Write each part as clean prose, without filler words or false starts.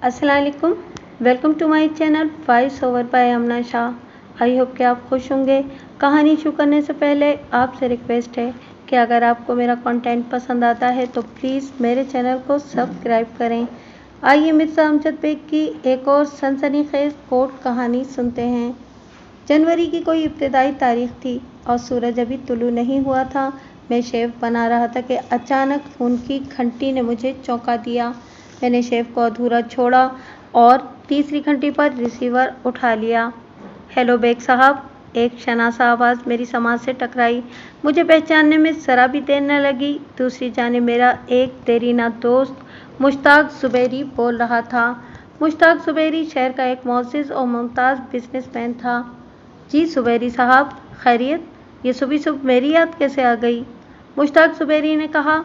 अस्सलाम वालेकुम। Welcome to my channel voice over by Amna Shah. I hope कि आप खुश होंगे। कहानी शुरू करने से पहले आपसे रिक्वेस्ट है कि अगर आपको मेरा कंटेंट पसंद आता है तो प्लीज़ मेरे चैनल को सब्सक्राइब करें। आइए मिर्ज़ा अमजद बेग की एक और सनसनीखेज कोर्ट कहानी सुनते हैं। जनवरी की कोई इब्तिदाई तारीख थी और सूरज अभी तुलू नहीं हुआ था। मैं शेव बना रहा था कि अचानक फ़ोन की घंटी ने मुझे चौंका दिया। मैंने शेव को अधूरा छोड़ा और तीसरी घंटी पर रिसीवर उठा लिया। हेलो बेग साहब, एक शनासा आवाज़ मेरी समाज से टकराई। मुझे पहचानने में ज़रा भी देर न लगी। दूसरी जाने मेरा एक देरीना दोस्त मुश्ताक ज़ुबैरी बोल रहा था। मुश्ताक ज़ुबैरी शहर का एक मुअज़्ज़िज़ और मुमताज़ बिजनेसमैन था। जी ज़ुबैरी साहब, खैरियत? ये सुबह सुबह मेरी याद कैसे आ गई? मुश्ताक ज़ुबैरी ने कहा।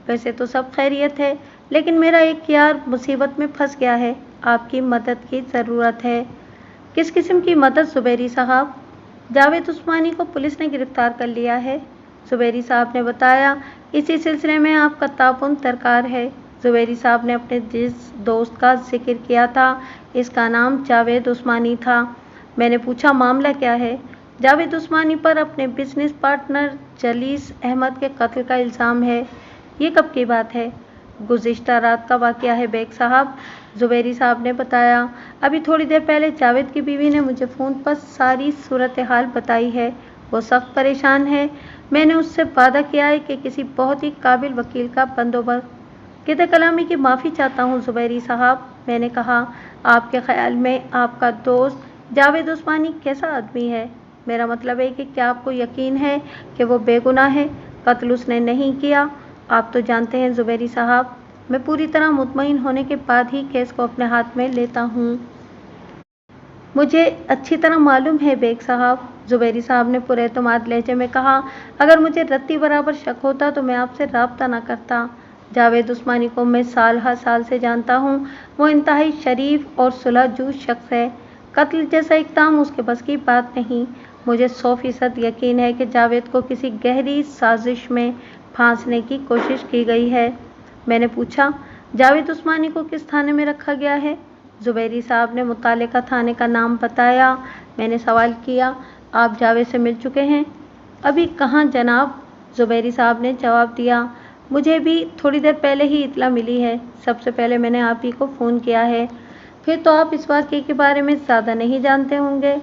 वैसे तो सब खैरियत है, लेकिन मेरा एक यार मुसीबत में फंस गया है। आपकी मदद की ज़रूरत है। किस किस्म की मदद ज़ुबैरी साहब? जावेद उस्मानी को पुलिस ने गिरफ्तार कर लिया है, ज़ुबैरी साहब ने बताया। इसी सिलसिले में आपका ताउन दरकार है। ज़ुबैरी साहब ने अपने जिस दोस्त का जिक्र किया था, इसका नाम जावेद उस्मानी था। मैंने पूछा, मामला क्या है? जावेद उस्मानी पर अपने बिजनेस पार्टनर जलीस अहमद के कत्ल का इल्ज़ाम है। ये कब की बात है? गुज़िश्ता रात का वाक़या है बेग साहब, ज़ुबैरी साहब ने बताया। अभी थोड़ी देर पहले जावेद की बीवी ने मुझे फ़ोन पर सारी सूरत हाल बताई है। वो सख्त परेशान है। मैंने उससे वादा किया है कि किसी बहुत ही काबिल वकील का बंदोबस्त। कित कलामी की माफ़ी चाहता हूँ ज़ुबैरी साहब, मैंने कहा। आपके ख़्याल में आपका दोस्त जावेद उस्मानी कैसा आदमी है? मेरा मतलब है कि क्या आपको यकीन है कि वो बेगुनाह है? कत्ल उसने नहीं किया। आप तो जानते हैं ज़ुबैरी साहब, मैं पूरी तरह मुतमईन होने के बाद ही केस को अपने हाथ में लेता हूँ। मुझे अच्छी तरह मालूम है बेग साहब, ज़ुबैरी साहब ने पुरएतमाद लहजे में कहा। अगर मुझे रत्ती बराबर शक होता तो मैं आपसे राब्ता न करता। जावेद उस्मानी को मैं साल हर साल से जानता हूँ। वो इंतहाई शरीफ और सुलहजू शख्स है। कत्ल जैसा इक़दाम उसके बस की बात नहीं। मुझे 100% यकीन है कि जावेद को किसी गहरी साजिश में फांसने की कोशिश की गई है। मैंने पूछा, जावेद उस्मानी को किस थाने में रखा गया है? ज़ुबैरी साहब ने मुतालिका थाने का नाम बताया। मैंने सवाल किया, आप जावेद से मिल चुके हैं? अभी कहाँ जनाब, ज़ुबैरी साहब ने जवाब दिया। मुझे भी थोड़ी देर पहले ही इत्तला मिली है। सबसे पहले मैंने आप ही को फ़ोन किया है। फिर तो आप इस वाक़ये के बारे में ज़्यादा नहीं जानते होंगे।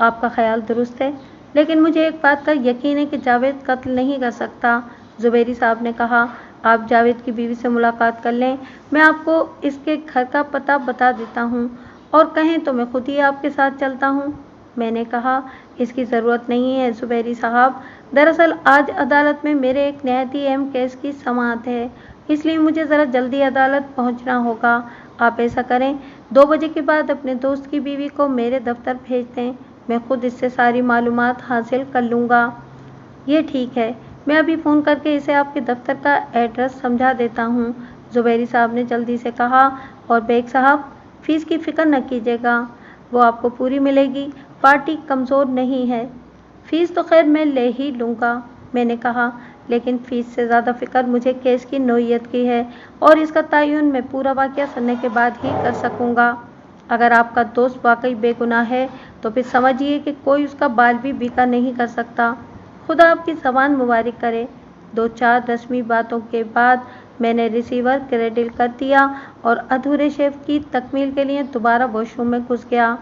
आपका ख़याल दुरुस्त है, लेकिन मुझे एक बात का यकीन है कि जावेद कत्ल नहीं कर सकता, ज़ुबैरी साहब ने कहा। आप जावेद की बीवी से मुलाकात कर लें, मैं आपको इसके घर का पता बता देता हूँ, और कहें तो मैं खुद ही आपके साथ चलता हूँ। मैंने कहा, इसकी ज़रूरत नहीं है ज़ुबैरी साहब। दरअसल आज अदालत में मेरे एक नहायत ही अहम केस की समाअत है, इसलिए मुझे ज़रा जल्दी अदालत पहुँचना होगा। आप ऐसा करें, 2 बजे के बाद अपने दोस्त की बीवी को मेरे दफ्तर भेज दें। मैं खुद इससे सारी मालूमात हासिल कर लूँगा। ये ठीक है, मैं अभी फ़ोन करके इसे आपके दफ्तर का एड्रेस समझा देता हूँ, ज़ुबैरी साहब ने जल्दी से कहा। और बेग साहब, फ़ीस की फ़िक्र न कीजिएगा, वो आपको पूरी मिलेगी। पार्टी कमज़ोर नहीं है। फ़ीस तो खैर मैं ले ही लूँगा, मैंने कहा, लेकिन फ़ीस से ज़्यादा फ़िक्र मुझे केस की नोइयत की है, और इसका तयन मैं पूरा वाक़या सुनने के बाद ही कर सकूँगा। अगर आपका दोस्त वाकई बेगुनाह है तो फिर समझिए कि कोई उसका बाल भी बीका नहीं कर सकता। खुदा आपकी ज़बान मुबारक करे। 2-4 रस्मी बातों के बाद मैंने रिसीवर क्रेडिल कर दिया और अधूरे शेव की तकमील के लिए दोबारा वॉशरूम में घुस गया।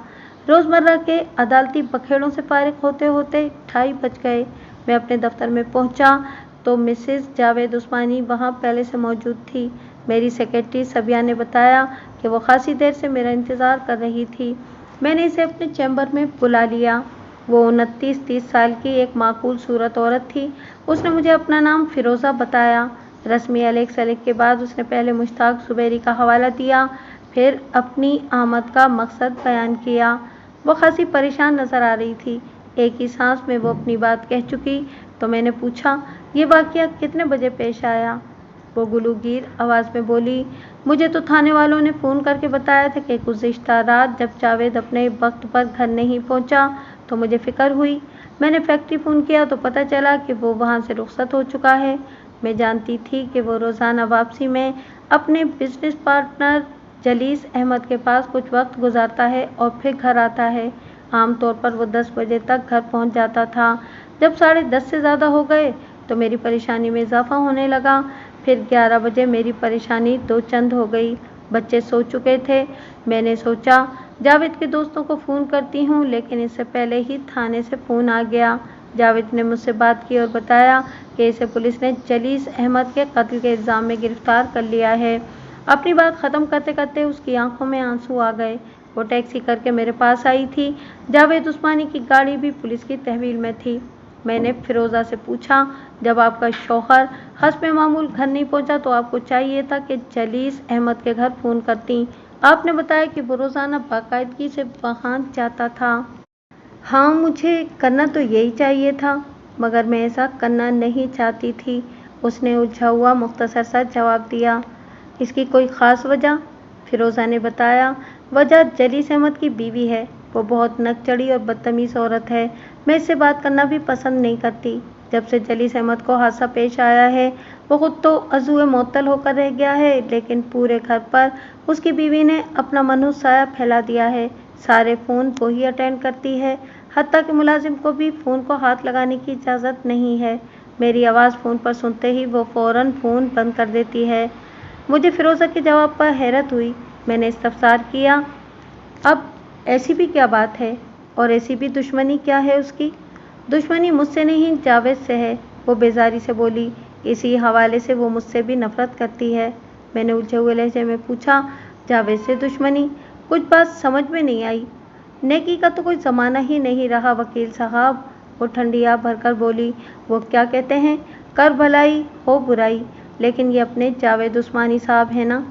रोज़मर्रा के अदालती बखेड़ों से फारिग होते होते 2:30 बज गए। मैं अपने दफ्तर में पहुंचा तो मिसेस जावेद उस्मानी वहां पहले से मौजूद थी। मेरी सेक्रेटरी सबिया ने बताया कि वो खासी देर से मेरा इंतज़ार कर रही थी। मैंने इसे अपने चैम्बर में बुला लिया। वो 29-30 साल की एक माकूल सूरत औरत थी। उसने मुझे अपना नाम फ़िरोज़ा बताया। रस्मी अलग सलग के बाद उसने पहले मुश्ताक ज़ुबैरी का हवाला दिया, फिर अपनी आमद का मकसद बयान किया। वो खासी परेशान नज़र आ रही थी। एक ही सांस में वो अपनी बात कह चुकी तो मैंने पूछा, ये वाक़या कितने बजे पेश आया? वो गुलूगीर आवाज़ में बोली, मुझे तो थाने वालों ने फ़ोन करके बताया था कि गुज़िश्ता रात जब जावेद अपने वक्त पर घर नहीं पहुंचा तो मुझे फ़िक्र हुई। मैंने फैक्ट्री फ़ोन किया तो पता चला कि वो वहाँ से रुखसत हो चुका है। मैं जानती थी कि वो रोज़ाना वापसी में अपने बिजनेस पार्टनर जलीस अहमद के पास कुछ वक्त गुजारता है और फिर घर आता है। आम तौर पर वो 10 बजे तक घर पहुंच जाता था। जब 10:30 से ज़्यादा हो गए तो मेरी परेशानी में इजाफा होने लगा। फिर 11 बजे मेरी परेशानी दो चंद हो गई। बच्चे सो चुके थे। मैंने सोचा जावेद के दोस्तों को फ़ोन करती हूँ, लेकिन इससे पहले ही थाने से फ़ोन आ गया। जावेद ने मुझसे बात की और बताया कि इसे पुलिस ने जलीस अहमद के कत्ल के इल्ज़ाम में गिरफ्तार कर लिया है। अपनी बात ख़त्म करते करते उसकी आंखों में आंसू आ गए। वो टैक्सी करके मेरे पास आई थी। जावेद उस्मानी की गाड़ी भी पुलिस की तहवील में थी। मैंने फिरोज़ा से पूछा, जब आपका शौहर हस्ब मामूल घर नहीं पहुंचा तो आपको चाहिए था कि जलीस अहमद के घर फ़ोन करती। आपने बताया कि वो रोज़ाना बाकायदगी से वहाँ जाता था। हाँ, मुझे करना तो यही चाहिए था, मगर मैं ऐसा करना नहीं चाहती थी। उसने उलझा हुआ मुख्तसर सा जवाब दिया। इसकी कोई ख़ास वजह? फिरोज़ा ने बताया, वजह जलीस अहमद की बीवी है। वो बहुत नकचड़ी और बदतमीज़ औरत है। मैं इससे बात करना भी पसंद नहीं करती। जब से जलीस अहमद को हादसा पेश आया है, वो खुद तो अज़ूए मुअत्तल होकर रह गया है, लेकिन पूरे घर पर उसकी बीवी ने अपना मनहूस साया फैला दिया है। सारे फ़ोन वो ही अटेंड करती है, हत्ता कि मुलाजिम को भी फ़ोन को हाथ लगाने की इजाज़त नहीं है। मेरी आवाज़ फ़ोन पर सुनते ही वो फ़ौरन फ़ोन बंद कर देती है। मुझे फिरोज़ा के जवाब पर हैरत हुई। मैंने इस्तफ़सार किया, अब ऐसी भी क्या बात है, और ऐसी भी दुश्मनी क्या है उसकी? दुश्मनी मुझसे नहीं, जावेद से है, वो बेजारी से बोली। इसी हवाले से वो मुझसे भी नफ़रत करती है। मैंने उलझे हुए लहजे में पूछा, जावेद से दुश्मनी? कुछ बात समझ में नहीं आई। नेकी का तो कोई ज़माना ही नहीं रहा वकील साहब, वो ठंडी आह भरकर बोली। वो क्या कहते हैं, कर भलाई हो बुराई, लेकिन ये अपने जावेद उस्मानी साहब हैं ना,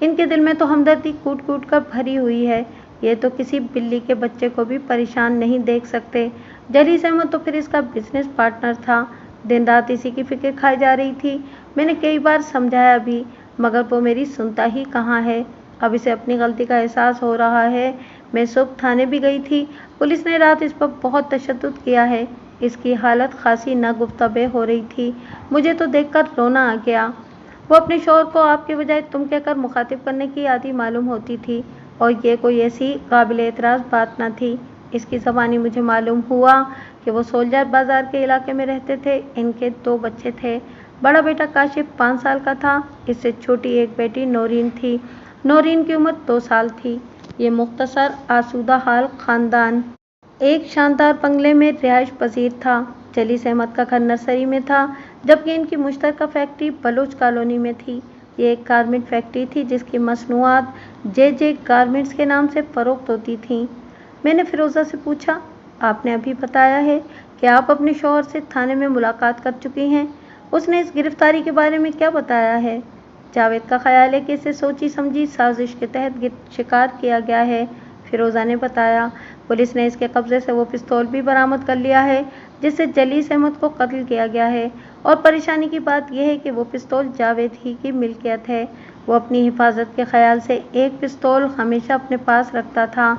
इनके दिल में तो हमदर्दी कूट कूट कर भरी हुई है। ये तो किसी बिल्ली के बच्चे को भी परेशान नहीं देख सकते। जलीस अहमद तो फिर इसका बिजनेस पार्टनर था। दिन रात इसी की फिक्र खाई जा रही थी। मैंने कई बार समझाया भी, मगर वो मेरी सुनता ही कहाँ है। अब इसे अपनी गलती का एहसास हो रहा है। मैं सुबह थाने भी गई थी। पुलिस ने रात इस पर बहुत तशद्दुद किया है। इसकी हालत खासी नागुफ्ताबे हो रही थी। मुझे तो देखकर रोना आ गया। वो अपने शौहर को आपके बजाय तुम कहकर मुखातिब करने की आदी मालूम होती थी, और ये कोई ऐसी काबिल एतराज़ बात न थी। इसकी ज़बानी मुझे मालूम हुआ कि वो सोल्जर बाज़ार के इलाके में रहते थे। इनके 2 बच्चे थे। बड़ा बेटा काशिफ 5 साल का था। इससे छोटी एक बेटी नौरीन थी। नौरीन की उम्र 2 साल थी। ये मुख्तसर आसूदा हाल ख़ानदान एक शानदार बंगले में रिहाइश पजीर था। जलीस अहमद का घर नर्सरी में था, जबकि इनकी मुश्तरका फैक्ट्री बलूच कॉलोनी में थी। ये एक गारमेंट फैक्ट्री थी जिसकी मसनूआत जे गारमेंट्स के नाम से फ़रोख्त होती थीं। मैंने फिरोज़ा से पूछा, आपने अभी बताया है कि आप अपने शौहर से थाने में मुलाकात कर चुकी हैं। उसने इस गिरफ्तारी के बारे में क्या बताया है? जावेद का ख्याल है कि इसे सोची समझी साजिश के तहत शिकार किया गया है, फिरोज़ा ने बताया। पुलिस ने इसके कब्जे से वो पिस्तौल भी बरामद कर लिया है जिससे जलीस अहमद को कत्ल किया गया है, और परेशानी की बात यह है कि वो पिस्तौल जावेद ही की मिल्कियत है। वो अपनी हिफाजत के ख्याल से एक पिस्तौल हमेशा अपने पास रखता था।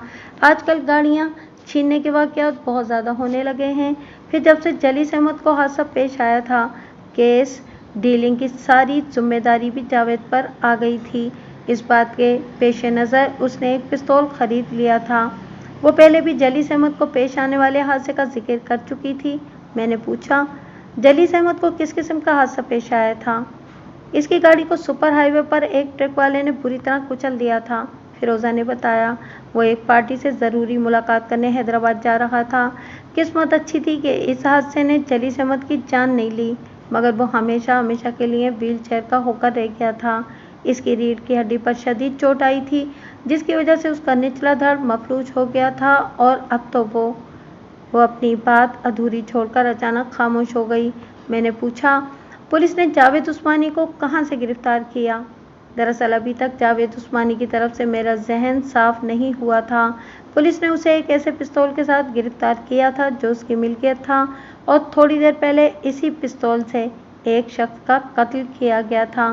आजकल गाड़ियाँ छीनने के वाक़यात बहुत ज़्यादा होने लगे हैं। फिर जब से जलीस अहमद को हादसा पेश आया था, केस डीलिंग की सारी जिम्मेदारी भी जावेद पर आ गई थी। इस बात के पेश नज़र उसने एक पिस्तौल खरीद लिया था। वो पहले भी जलीस अहमद को पेश आने वाले हादसे का जिक्र कर चुकी थी। मैंने पूछा, जलीस अहमद को किस किस्म का हादसा पेश आया था? इसकी गाड़ी को सुपर हाईवे पर एक ट्रक वाले ने बुरी तरह कुचल दिया था, फिरोज़ा ने बताया। वो एक पार्टी से ज़रूरी मुलाकात करने हैदराबाद जा रहा था। किस्मत अच्छी थी कि इस हादसे ने जलीस अहमद की जान नहीं ली, मगर वो हमेशा हमेशा के लिए व्हील चेयर का होकर रह गया था। इसकी रीढ़ की हड्डी पर शदीद चोट आई थी, जिसकी वजह से उसका निचला धड़ मफलूज हो गया था, और अब तो वो अपनी बात अधूरी छोड़कर अचानक खामोश हो गई। मैंने पूछा, पुलिस ने जावेद उस्मानी को कहाँ से गिरफ्तार किया? दरअसल अभी तक जावेद उस्मानी की तरफ से मेरा जहन साफ नहीं हुआ था। पुलिस ने उसे एक ऐसे पिस्तौल के साथ गिरफ्तार किया था जो उसकी मिल्कियत था, और थोड़ी देर पहले इसी पिस्तौल से एक शख्स का कत्ल किया गया था।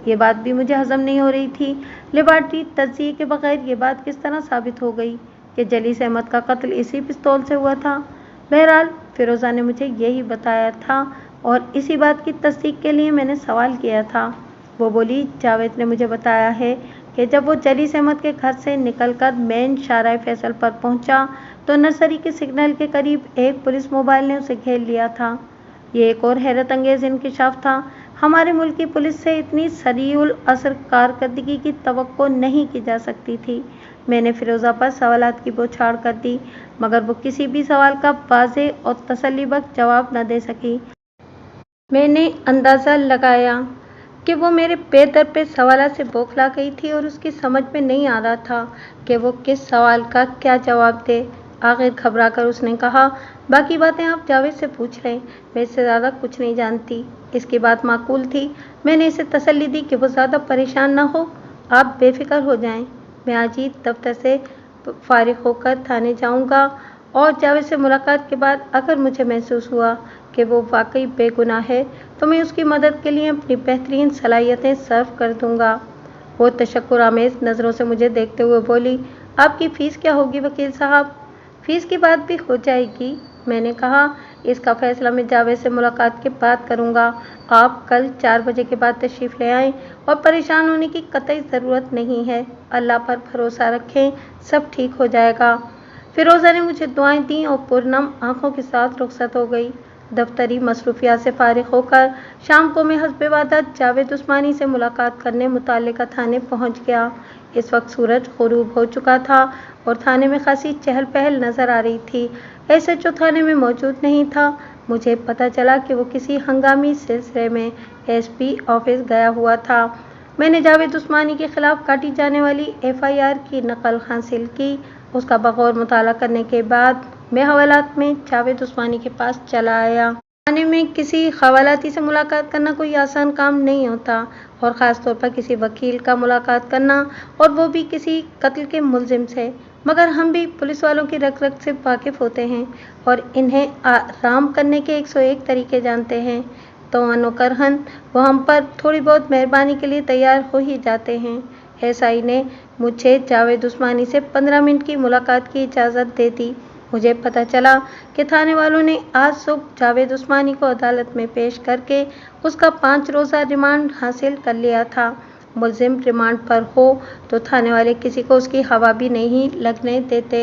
ये बात भी मुझे हजम नहीं हो रही थी। लेबॉरेटरी तज्ज़िये के बगैर ये बात किस तरह साबित हो गई कि जलीस अहमद का कत्ल इसी पिस्तौल से हुआ था? बहरहाल फिरोज़ा ने मुझे यही बताया था, और इसी बात की तस्दीक के लिए मैंने सवाल किया था। वो बोली, जावेद ने मुझे बताया है کہ جب وہ जलीस अहमद के घर से निकलकर मेन शाहराह फैसल पर पहुंचा तो नर्सरी के सिग्नल के करीब एक पुलिस मोबाइल ने उसे घेर लिया था। ये एक और हैरत अंगेज इंकशाफ था। हमारे मुल्क की पुलिस से इतनी सरीउल असर कारकर्दगी की तवक्को नहीं की जा सकती थी। मैंने फिरोज़ा पर सवालात की बौछार कर दी, मगर वो किसी भी सवाल का वाज़ेह और तसल्लीबख्श जवाब न दे सकी। मैंने अंदाज़ा लगाया कि वो मेरे बेदर पे सवालात से बौखला गई थी और उसकी समझ में नहीं आ रहा था कि वो किस सवाल का क्या जवाब दे। आखिर घबरा कर उसने कहा, बाकी बातें आप जावेद से पूछ लें, मैं इससे ज़्यादा कुछ नहीं जानती। इसकी बात माकूल थी। मैंने इसे तसल्ली दी कि वो ज़्यादा परेशान न हो, आप बेफिक्र हो जाएं। मैं आज ही दफ्तर से फारिग होकर थाने जाऊंगा और जावेद से मुलाकात के बाद अगर मुझे महसूस हुआ कि वो वाकई बेगुनाह है तो मैं उसकी मदद के लिए अपनी बेहतरीन सलाहियतें सर्व कर दूंगा। वो तशक्कुर आमेज़ नज़रों से मुझे देखते हुए बोली, आपकी फ़ीस क्या होगी वकील साहब? फ़ीस की बात भी हो जाएगी, मैंने कहा। इसका फ़ैसला मैं जावेद से मुलाकात के बाद करूँगा। आप कल 4 बजे के बाद तशरीफ़ ले आएँ और परेशान होने की कतई ज़रूरत नहीं है। अल्लाह पर भरोसा रखें, सब ठीक हो जाएगा। फिरोज़ा ने मुझे दुआएं दी और पुरनम आंखों के साथ रुखसत हो गई। दफ्तरी मसरूफियात से फारिग होकर शाम को मैं हस्बे वादा जावेद उस्मानी से मुलाकात करने मुतल्लिका थाने पहुंच गया। इस वक्त सूरज ग़ुरूब हो चुका था और थाने में खासी चहल पहल नज़र आ रही थी। एसएचओ थाने में मौजूद नहीं था। मुझे पता चला कि वो किसी हंगामी सिलसिले में एसपी ऑफिस गया हुआ था। मैंने जावेद उस्मानी के खिलाफ काटी जाने वाली एफआईआर की नकल हासिल की। उसका बगौर मुताला करने के बाद मैं हवालात में जावेद उस्मानी के पास चला आया। थाने में किसी हवालाती से मुलाकात करना कोई आसान काम नहीं होता और ख़ास तौर पर किसी वकील का मुलाकात करना, और वो भी किसी कत्ल के मुलजिम से। मगर हम भी पुलिस वालों की रग रग से वाकिफ़ होते हैं और इन्हें आराम करने के 101 तरीके जानते हैं, तो अनोकरहन वो हम पर थोड़ी बहुत मेहरबानी के लिए तैयार हो ही जाते हैं। एसआई ने मुझे जावेद उस्मानी से 15 मिनट की मुलाकात की इजाज़त दे दी। मुझे पता चला कि थाने वालों ने आज सुबह जावेद उस्मानी को अदालत में पेश करके उसका 5 रोज़ा रिमांड हासिल कर लिया था। मुलजिम रिमांड पर हो तो थाने वाले किसी को उसकी हवा भी नहीं लगने देते।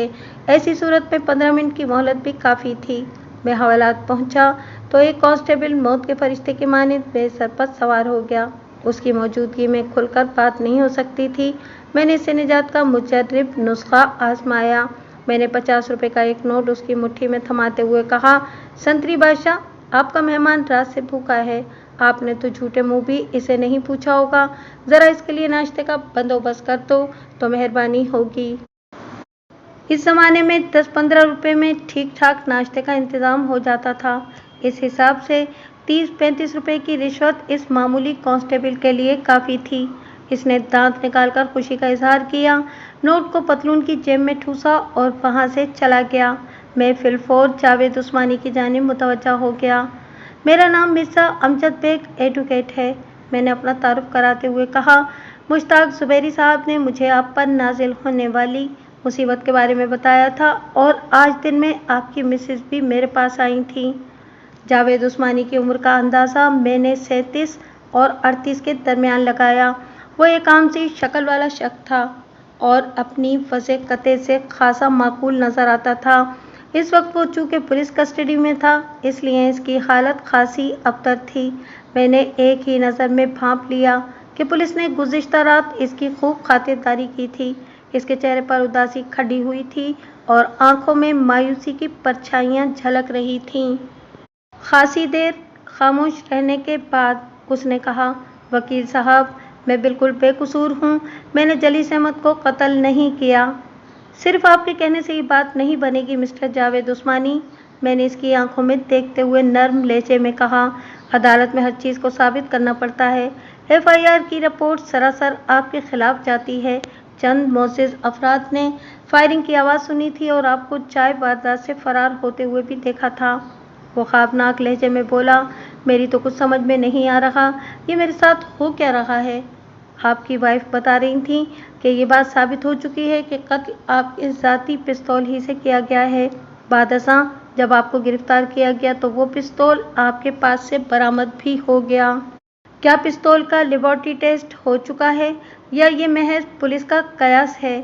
ऐसी सूरत में 15 मिनट की मोहलत भी काफ़ी थी। मैं हवालात पहुंचा तो एक कांस्टेबल मौत के फरिश्ते की मानिंद मेरे सर पर सवार हो गया। उसकी मौजूदगी में खुलकर बात नहीं हो सकती थी। मैंने इससे निजात का मुजर्रिब नुस्खा आजमाया। मैंने 50 रुपए का एक नोट उसकी मुट्ठी में थमाते हुए कहा, संतरी बादशाह, आपका मेहमान रात से भूखा है। आपने तो झूठे मुंह भी इसे नहीं पूछा होगा। ज़रा इसके लिए नाश्ते का बंदोबस्त कर दो तो मेहरबानी होगी। इस ज़माने में 10-15 रुपए में ठीक ठाक नाश्ते का इंतज़ाम हो जाता था। इस हिसाब से 30-35 रुपए की रिश्वत इस मामूली कांस्टेबल के लिए काफ़ी थी। इसने दांत निकालकर खुशी का इजहार किया, नोट को पतलून की जेब में ठूसा और वहां से चला गया। मैं फिलफौर जावेद उस्मानी की जानिब मुतवज्जा हो गया। मेरा नाम मिर्ज़ा अमजद बेग एडवोकेट है, मैंने अपना तारुफ कराते हुए कहा। मुश्ताक ज़ुबैरी साहब ने मुझे आप पर नाजिल होने वाली मुसीबत के बारे में बताया था और आज दिन में आपकी मिसेज भी मेरे पास आई थी। जावेद उस्मानी की उम्र का अंदाज़ा मैंने 37 और 38 के दरमियान लगाया। वो एक आम सी शक्ल वाला शख्स था और अपनी वज़े कते से खासा माकूल नज़र आता था। इस वक्त वो चूँकि पुलिस कस्टडी में था, इसलिए इसकी हालत खासी अबतर थी। मैंने एक ही नज़र में भांप लिया कि पुलिस ने गुज़िश्ता रात इसकी खूब खातिरदारी की थी। इसके चेहरे पर उदासी खड़ी हुई थी और आंखों में मायूसी की परछाइयाँ झलक रही थीं। खासी देर खामोश रहने के बाद उसने कहा, वकील साहब, मैं बिल्कुल बेकसूर हूँ। मैंने जलीस अहमद को कत्ल नहीं किया। सिर्फ आपके कहने से ये बात नहीं बनेगी मिस्टर जावेद उस्मानी, मैंने इसकी आंखों में देखते हुए नर्म लहजे में कहा। अदालत में हर चीज़ को साबित करना पड़ता है। एफआईआर की रिपोर्ट सरासर आपके खिलाफ जाती है। चंद मोअज़्ज़िज़ अफराद ने फायरिंग की आवाज़ सुनी थी और आपको चाय वारदात से फरार होते हुए भी देखा था। वो ख़ौफनाक लहजे में बोला, मेरी तो कुछ समझ में नहीं आ रहा, ये मेरे साथ हो क्या रहा है। आपकी वाइफ बता रही थी कि ये बात साबित हो चुकी है कि कत्ल आपके ज़ाती पिस्तौल ही से किया गया है। बादशाह, जब आपको गिरफ्तार किया गया तो वो पिस्तौल आपके पास से बरामद भी हो गया। क्या पिस्तौल का लेबॉरेटरी टेस्ट हो चुका है? या ये महज पुलिस का कयास है?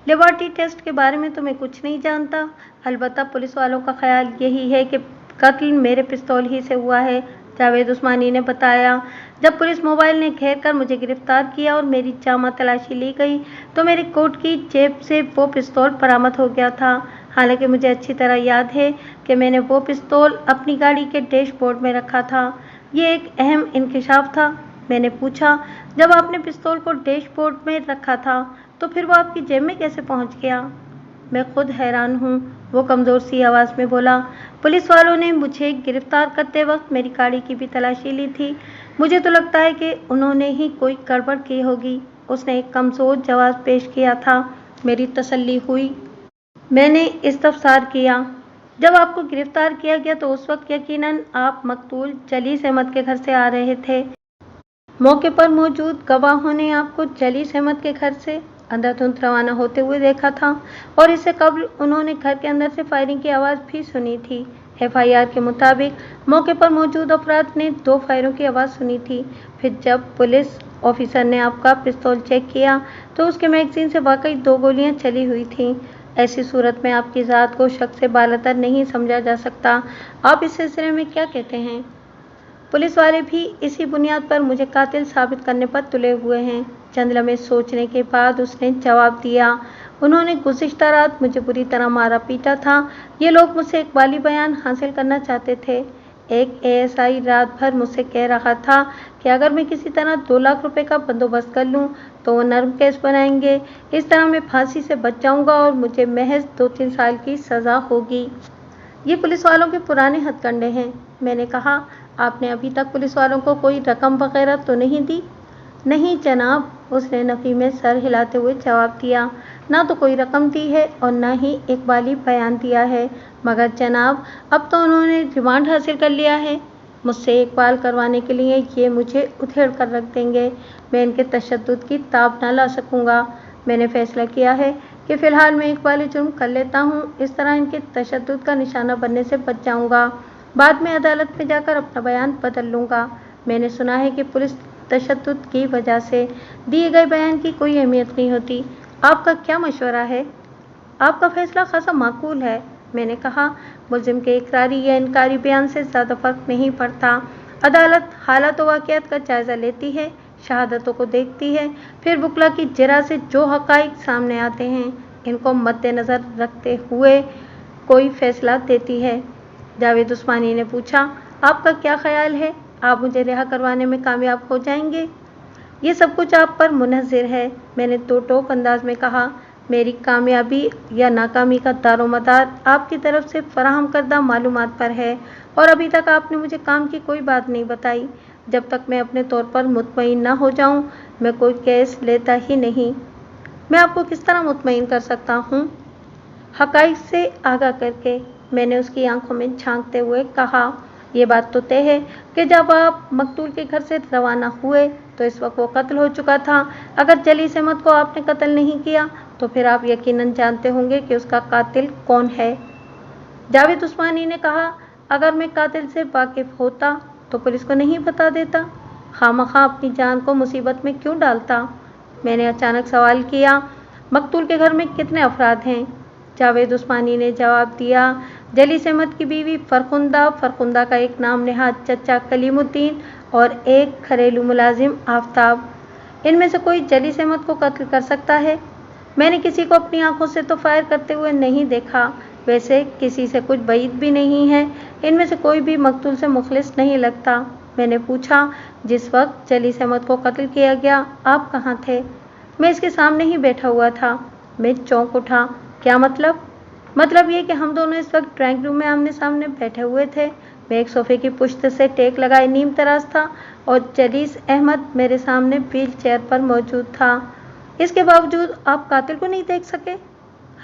लेबॉरेटरी टेस्ट के बारे में तो मैं कुछ नहीं जानता। अलबत्ता पुलिस वालों का ख्याल यही है कि कत्ल मेरे पिस्तौल ही से हुआ है, जावेद उस्मानी ने बताया। जब पुलिस मोबाइल ने घेर कर मुझे गिरफ्तार किया और मेरी जामा तलाशी ली गई तो मेरी कोट की जेब से वो पिस्तौल बरामद हो गया था। हालांकि मुझे अच्छी तरह याद है कि मैंने वो पिस्तौल अपनी गाड़ी के डैशबोर्ड में रखा था। ये एक अहम इंकशाफ था। मैंने पूछा, जब आपने पिस्तौल को डैशबोर्ड में रखा था तो फिर वो आपकी जेब में कैसे पहुंच गया? मैं खुद हैरान हूँ, वो कमज़ोर सी आवाज़ में बोला। पुलिस वालों ने मुझे गिरफ्तार करते वक्त मेरी गाड़ी की भी तलाशी ली थी। मुझे तो लगता है कि उन्होंने ही कोई गड़बड़ की होगी। उसने एक कमज़ोर जवाब पेश किया था। मेरी तसल्ली हुई। मैंने इस्तफसार किया, जब आपको गिरफ्तार किया गया तो उस वक्त यकीनन आप मकतूल जलीस अहमद के घर से आ रहे थे। मौके पर मौजूद गवाहों ने आपको जलीस अहमद के घर से अंधाधुंध रवाना होते हुए देखा था और इससे कबल उन्होंने घर के अंदर से फायरिंग की आवाज़ भी सुनी थी। एफआईआर के मुताबिक मौके पर मौजूद अफराद ने 2 फायरों की आवाज़ सुनी थी। फिर जब पुलिस ऑफिसर ने आपका पिस्तौल चेक किया तो उसके मैगजीन से वाकई 2 गोलियां चली हुई थीं। ऐसी सूरत में आपकी ज़ात को शक से बालातर नहीं समझा जा सकता। आप इस सिलसिले में क्या कहते हैं? पुलिस वाले भी इसी बुनियाद पर मुझे कातिल साबित करने पर तुले हुए हैं। चंद लम्हे सोचने के बाद उसने जवाब दिया, उन्होंने गुज़िश्ता रात मुझे बुरी तरह मारा पीटा था। ये लोग मुझसे इकबाली बयान हासिल करना चाहते थे। एक एएसआई रात भर मुझसे कह रहा था कि अगर मैं किसी तरह 2 लाख रुपए का बंदोबस्त कर लूं तो वो नर्म केस बनाएंगे। इस तरह मैं फांसी से बच जाऊंगा और मुझे महज 2-3 साल की सज़ा होगी। ये पुलिस वालों के पुराने हथकंडे हैं। मैंने कहा, आपने अभी तक पुलिस वालों को कोई रकम वगैरह तो नहीं दी? नहीं जनाब, उसने नफ़ी में सर हिलाते हुए जवाब दिया। ना तो कोई रकम दी है और ना ही इकबाली बयान दिया है। मगर जनाब, अब तो उन्होंने रिमांड हासिल कर लिया है। मुझसे इकबाल करवाने के लिए ये मुझे उधेड़ कर रख देंगे। मैं इनके तशद्दुद की ताब न ला सकूँगा। मैंने फैसला किया है कि फ़िलहाल मैं इकबाली जुर्म कर लेता हूँ। इस तरह इनके तशद्दुद का निशाना बनने से बच जाऊँगा। बाद में अदालत में जाकर अपना बयान बदल लूँगा। मैंने सुना है कि पुलिस तशद्दुद की वजह से दिए गए बयान की कोई अहमियत नहीं होती। आपका क्या मशवरा है? आपका फैसला खासा माकूल है। मैंने कहा, मुलजिम के इकरारी या इनकारी बयान से ज़्यादा फ़र्क नहीं पड़ता। अदालत हालात व वाक़ियात का जायज़ा लेती है, शहादतों को देखती है, फिर वकला की जरा से जो हक़ाइक़ सामने आते हैं इनको मद्देनज़र रखते हुए कोई फ़ैसला देती है। जावेद उस्मानी ने पूछा, आपका क्या ख्याल है? आप मुझे रिहा करवाने में कामयाब हो जाएंगे? ये सब कुछ आप पर मुनहज़िर है, मैंने तो टोक अंदाज में कहा। मेरी कामयाबी या नाकामी का दारोमदार आपकी तरफ से फराहम करदा मालूमात पर है और अभी तक आपने मुझे काम की कोई बात नहीं बताई। जब तक मैं अपने तौर पर मुतमईन ना हो जाऊं, मैं कोई केस लेता ही नहीं। मैं आपको किस तरह मुतमईन कर सकता हूँ? हक़ाइक़ से आगाह करके, मैंने उसकी आंखों में झांकते हुए कहा। ये बात तो तय है कि जब आप मकतूल के घर से रवाना हुए तो इस वक्त वो कत्ल हो चुका था। अगर जलीस अहमद को आपने कत्ल नहीं किया तो फिर आप यकीनन जानते होंगे कि उसका कातिल कौन है। जावेद उस्मानी ने कहा, अगर मैं कातिल से वाकिफ़ होता तो पुलिस को नहीं बता देता? खामखा अपनी जान को मुसीबत में क्यों डालता? मैंने अचानक सवाल किया। मकतूल के घर में कितने अफराद हैं? जावेद उस्मानी ने जवाब दिया, जलीस अहमद की बीवी फरखुंदा का एक नाम नेहाद चचा कलीमुद्दीन और एक घरेलू मुलाजिम आफ्ताब। इनमें से कोई जलीस अहमद को कत्ल कर सकता है? मैंने किसी को अपनी आंखों से तो फायर करते हुए नहीं देखा। वैसे किसी से कुछ बईद भी नहीं है। इनमें से कोई भी मकतूल से मुखलिस नहीं लगता। मैंने पूछा, जिस वक्त जलीस अहमद को कत्ल किया गया आप कहाँ थे? मैं इसके सामने ही बैठा हुआ था। मैं चौंक उठा। क्या मतलब? मतलब ये कि हम दोनों इस वक्त ड्राइंग रूम में आमने सामने बैठे हुए थे। मैं एक सोफे की पुश्त से टेक लगाए नीम तराज था और जलीस अहमद मेरे सामने व्हील चेयर पर मौजूद था। इसके बावजूद आप कातिल को नहीं देख सके?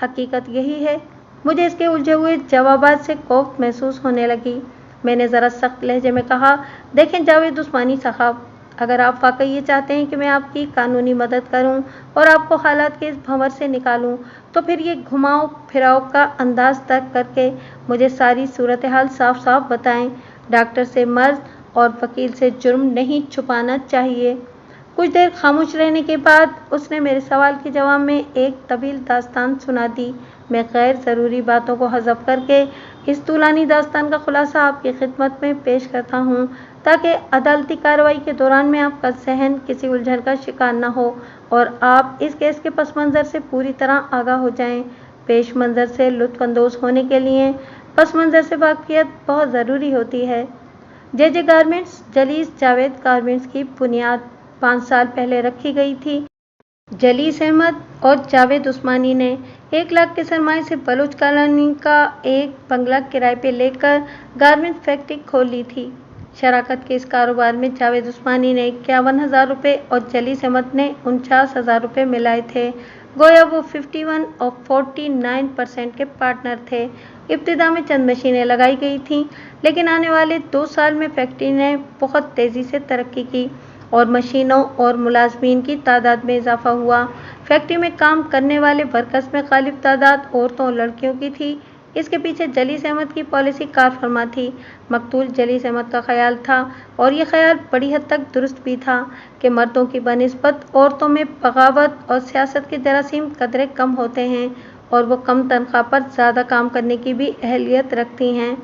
हकीकत यही है। मुझे इसके उलझे हुए जवाबात से खौफ महसूस होने लगी। मैंने ज़रा सख्त लहजे में कहा, देखें जावेद उस्मानी साहब, अगर आप वाकई ये चाहते हैं कि मैं आपकी कानूनी मदद करूं और आपको हालात के इस भंवर से निकालूं, तो फिर ये घुमाव फिराव का अंदाज तक करके मुझे सारी सूरत हाल साफ साफ बताएं। डॉक्टर से मर्ज और वकील से जुर्म नहीं छुपाना चाहिए। कुछ देर खामोश रहने के बाद उसने मेरे सवाल के जवाब में एक तवील दास्तान सुना दी। मैं गैर ज़रूरी बातों को हज़फ करके इस तूलानी दास्तान का खुलासा आपकी खिदमत में पेश करता हूँ, ताकि अदालती कार्रवाई के दौरान में आपका ज़हन किसी उलझन का शिकार न हो और आप इस केस के पस मंज़र से पूरी तरह आगाह हो जाएं। पेश मंज़र से लुत्फ़अंदोज़ होने के लिए पस मंज़र से वाक़फ़ियत बहुत ज़रूरी होती है। जे गारमेंट्स जलीस जावेद गारमेंट्स की बुनियाद 5 साल पहले रखी गई थी। जलीस अहमद और जावेद उस्मानी ने 1 लाख के सरमाए से बलूच कॉलोनी का एक बंगला किराए पे लेकर गारमेंट फैक्ट्री खोल ली थी। शराकत के इस कारोबार में जावेद उस्मानी ने 51,000 रुपये और जलीस अहमद ने 49,000 रुपये मिलाए थे। गोया वो 51 और 49% के पार्टनर थे। इब्तिदा में चंद मशीनें लगाई गई थीं, लेकिन आने वाले 2 साल में फैक्ट्री ने बहुत तेज़ी से तरक्की की और मशीनों और मुलाजमीन की तादाद में इजाफा हुआ। फैक्ट्री में काम करने वाले वर्कर्स में गालिब तादाद औरतों और लड़कियों की थी। इसके पीछे जलीस अहमद की पॉलिसी कार फरमा थी। मकतूल जलीस अहमद का ख्याल था, और ये ख्याल बड़ी हद तक दुरुस्त भी था, कि मर्दों की बनिस्बत औरतों में बगावत और सियासत के जरासीम कदरे कम होते हैं और वो कम तनख्वाह पर ज़्यादा काम करने की भी अहलियत रखती हैं।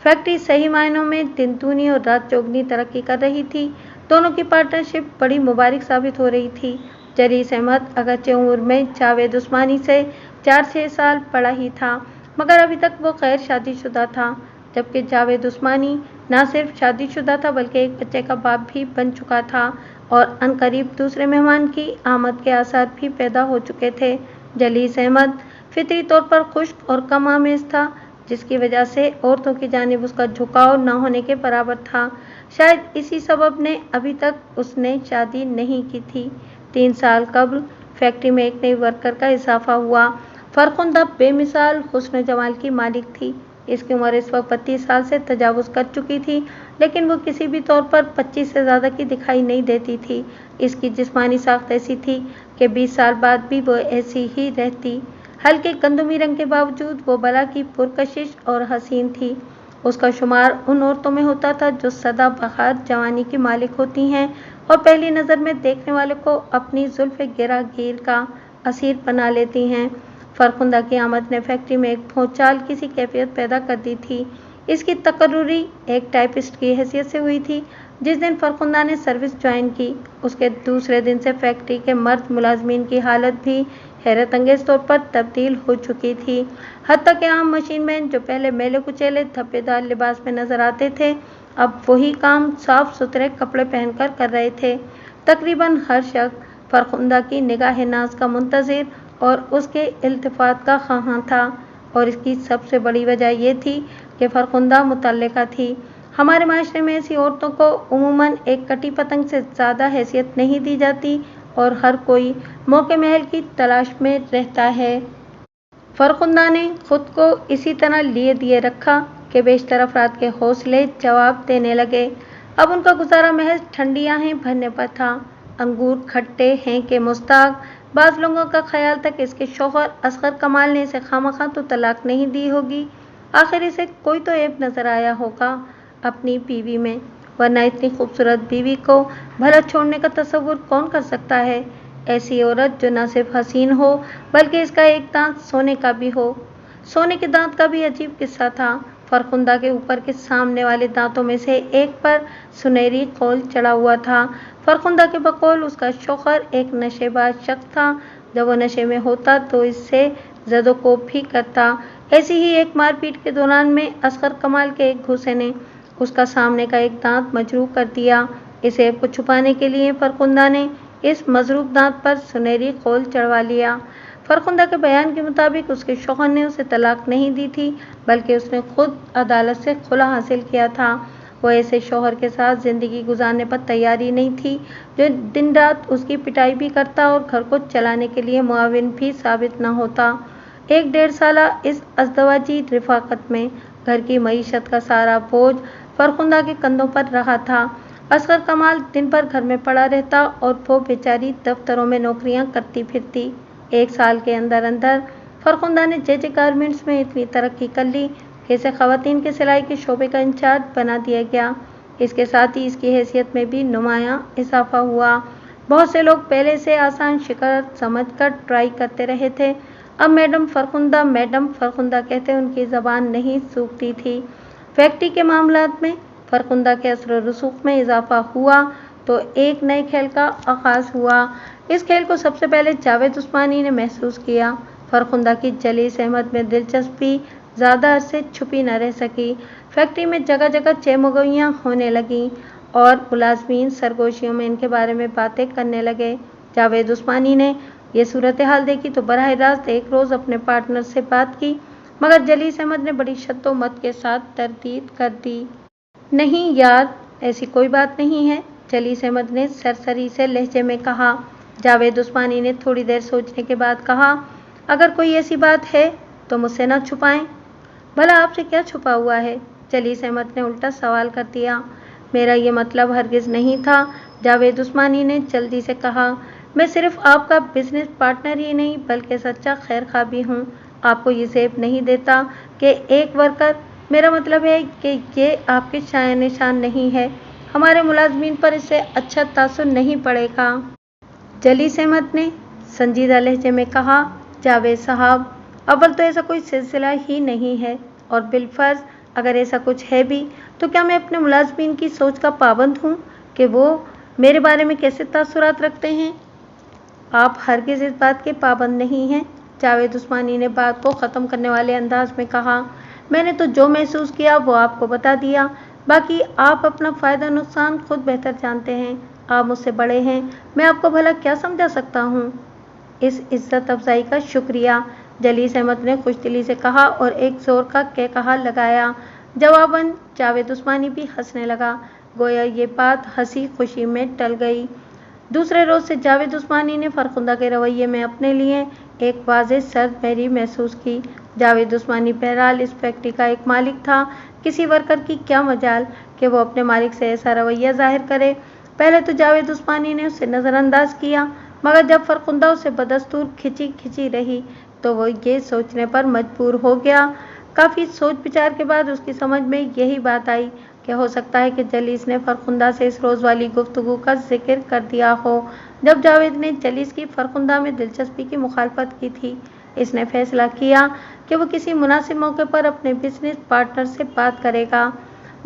फैक्ट्री सही मायनों में दिन दूनी और रात चौगनी तरक्की कर रही थी। दोनों की पार्टनरशिप बड़ी मुबारक साबित हो रही थी। जलीस अहमद अगरचे उम्र में जावेद उस्मानी से 4-6 साल बड़ा ही था, मगर अभी तक वो गैर शादीशुदा था, जबकि जावेद उस्मानी न सिर्फ शादीशुदा था बल्कि एक बच्चे का बाप भी बन चुका था और अनकरीब दूसरे मेहमान की आमद के आसार भी पैदा हो चुके थे। जलीस अहमद फितरी तौर पर खुश्क और कम आमेज था, जिसकी वजह से औरतों की जानिब उसका झुकाव न होने के बराबर था। शायद इसी सबब ने अभी तक उसने शादी नहीं की थी। 3 साल कबल फैक्ट्री में एक नई वर्कर का इजाफा हुआ। फरखुंदा बेमिसाल हुस्न जमाल की मालिक थी। इसकी उम्र इस वक्त 32 साल से तजावुज़ कर चुकी थी, लेकिन वो किसी भी तौर पर 25 से ज़्यादा की दिखाई नहीं देती थी। इसकी जिस्मानी साख्त ऐसी थी कि 20 साल बाद भी वो ऐसी ही रहती। हल्के गंदमी रंग के बावजूद वो बला की पुरकशिश और हसीन थी। उसका शुमार उन औरतों में होता था जो सदा बहार जवानी की मालिक होती हैं और पहली नज़र में देखने वाले को अपनी जुल्फ़े गिरागीर का असीर बना लेती हैं। फरखुंदा की आमद ने फैक्ट्री में एक भौचाल किसी कैफियत पैदा कर दी थी। इसकी तकर्रुरी एक टाइपिस्ट की हैसियत से हुई थी। जिस दिन फरखुंदा ने सर्विस ज्वाइन की, उसके दूसरे दिन से फैक्ट्री के मर्द मुलाजमीन की हालत भी हैरत अंगेज़ तौर पर तब्दील हो चुकी थी। हत्ता कि आम मशीन मैन जो पहले मैले कुचेले धब्बेदार लिबास में नजर आते थे, अब वही काम साफ सुथरे कपड़े पहनकर कर रहे थे। तकरीबन हर शख्स फरखुंदा की निगाह नाज का मुंतज़िर और उसके इल्तिफात का ख़्वाहां था, और इसकी सबसे बड़ी वजह यह थी कि फरखुंदा मुतल्लिका थी। हमारे माशरे में ऐसी औरतों को उमूमन एक कटी पतंग से ज़्यादा हैसियत नहीं दी जाती और हर कोई मौके महल की तलाश में रहता है। फरखुंदा ने खुद को इसी तरह लिए दिए रखा कि बेशतर अफराद के हौसले जवाब देने लगे। अब उनका गुजारा महज ठंडी आहें भरने पर था। अंगूर खट्टे हैं कि मुस्ताक। बाज़ लोगों का ख्याल था कि इसके शौहर असगर कमाल ने इसे खामखा तो तलाक नहीं दी होगी, आखिर इसे कोई तो ऐब नज़र आया होगा अपनी बीवी में, वरना इतनी खूबसूरत बीवी को भला छोड़ने का तसव्वुर कौन कर सकता है। ऐसी औरत जो न सिर्फ हसीन हो बल्कि इसका एक दांत सोने का भी हो। सोने के दांत का भी अजीब किस्सा था। फरखुंदा के ऊपर के सामने वाले दांतों में से एक पर सुनहरी खोल चढ़ा हुआ था। फरखुंदा के बकौल उसका शौहर एक नशेबाज शख्स था। जब वो नशे में होता तो इससे ज़दोकोब भी करता। ऐसी ही एक मारपीट के दौरान में असगर कमाल के एक घूसे ने उसका सामने का एक दांत मजरूह कर दिया। इस ऐब को छुपाने के लिए फरखुंदा ने इस मजरूब दांत पर सुनहरी खोल चढ़वा लिया। फरखुंदा के बयान के मुताबिक उसके शौहर ने उसे तलाक नहीं दी थी, बल्कि उसने खुद अदालत से खुला हासिल किया था। वो ऐसे शौहर के साथ ज़िंदगी गुजारने पर तैयारी नहीं थी जो दिन रात उसकी पिटाई भी करता और घर को चलाने के लिए मुआविन भी साबित न होता। 1-1.5 साला इस अज़दवाजी रिफ़ाक़त में घर की मईशत का सारा बोझ फरखुंदा के कंधों पर रहा था। असगर कमाल दिन भर घर में पड़ा रहता और वो बेचारी दफ्तरों में नौकरियां करती फिरती। 1 साल के अंदर अंदर फरखुंदा ने जे गारमेंट्स में इतनी तरक्की कर ली कि इसे ख़वातीन के सिलाई के शोबे का इंचार्ज बना दिया गया। इसके साथ ही इसकी हैसियत में भी नुमायां इजाफा हुआ। बहुत से लोग पहले से आसान शिकस्त समझकर ट्राई करते रहे थे। अब मैडम फरखुंदा कहते उनकी ज़बान नहीं सूखती थी। फैक्ट्री के मामलात में फरखुंदा के असर रसूख में इजाफा हुआ तो एक नए खेल का आगाज़ हुआ। इस खेल को सबसे पहले जावेद उस्मानी ने महसूस किया। फरखुंदा की जलीस अहमद में दिलचस्पी ज़्यादा अरसे छुपी न रह सकी। फैक्ट्री में जगह जगह चहमुगइयाँ होने लगीं और मुलाजमीन सरगोशियों में इनके बारे में बातें करने लगे। जावेद उस्मानी ने यह सूरत हाल देखी तो बराह रास्त एक रोज़ अपने पार्टनर से बात की, मगर जलीस अहमद ने बड़ी शद्दोमत के साथ तरदीद कर दी। नहीं यार, ऐसी कोई बात नहीं है, जलीस अहमद ने सरसरी से लहजे में कहा। जावेद उस्मानी ने थोड़ी देर सोचने के बाद कहा, अगर कोई ऐसी बात है तो मुझसे न छुपाएं। भला आपसे क्या छुपा हुआ है? जलीस अहमद ने उल्टा सवाल कर दिया। मेरा ये मतलब हरगिज़ नहीं था, जावेद उस्मानी ने जल्दी से कहा। मैं सिर्फ आपका बिजनेस पार्टनर ही नहीं बल्कि सच्चा खैरखा भी हूँ। आपको ये ज़ेब नहीं देता कि एक वर्कर, मेरा मतलब है कि ये आपके शान निशान नहीं है। हमारे मुलाजमीन पर इससे अच्छा तासुर नहीं पड़ेगा। जलीस अहमद ने संजीदा लहजे में कहा, जावेद साहब, अव्वल तो ऐसा कोई सिलसिला ही नहीं है, और बिलफर्ज अगर ऐसा कुछ है भी तो क्या मैं अपने मुलाजमीन की सोच का पाबंद हूँ कि वो मेरे बारे में कैसे तासुरात रखते हैं? आप हरगिज़ इस बात के पाबंद नहीं हैं, जावेद उस्मानी ने बात को ख़त्म करने वाले अंदाज में कहा। मैंने तो जो महसूस किया वो आपको बता दिया, बाकी आप अपना फ़ायदा नुकसान खुद बेहतर जानते हैं। आप मुझसे बड़े हैं, मैं आपको भला क्या समझा सकता हूँ? इस इज्जत अफजाई का शुक्रिया, जलीस अहमद ने खुशदिली से कहा और एक ज़ोर का कहकहा लगाया। जवाबन जावेद उस्मानी भी हंसने लगा, गोया ये बात हंसी खुशी में टल गई। दूसरे रोज़ से जावेद उस्मानी ने फरखुंदा के रवैये में अपने लिए एक वाज़ेह सर्द महसूस की। जावेद उस्मानी बहरहाल इस फैक्ट्री का एक मालिक था, किसी वर्कर की क्या मजाल कि वो अपने मालिक से ऐसा रवैया ज़ाहिर करे। पहले तो जावेद उस्मानी ने उसे नज़रअंदाज किया, मगर जब फरखुंदा उसे बदस्तूर खिंची रही तो वो ये सोचने पर मजबूर हो गया। काफ़ी सोच विचार के बाद उसकी समझ में यही बात आई कि हो सकता है कि जलीस ने फरखुंदा से इस रोज़ वाली गुफ्तगू का जिक्र कर दिया हो जब जावेद ने जलीस की फरखुंदा में दिलचस्पी की मुखालफत की थी। इसने फैसला किया कि वो किसी मुनासिब मौके पर अपने बिजनेस पार्टनर से बात करेगा।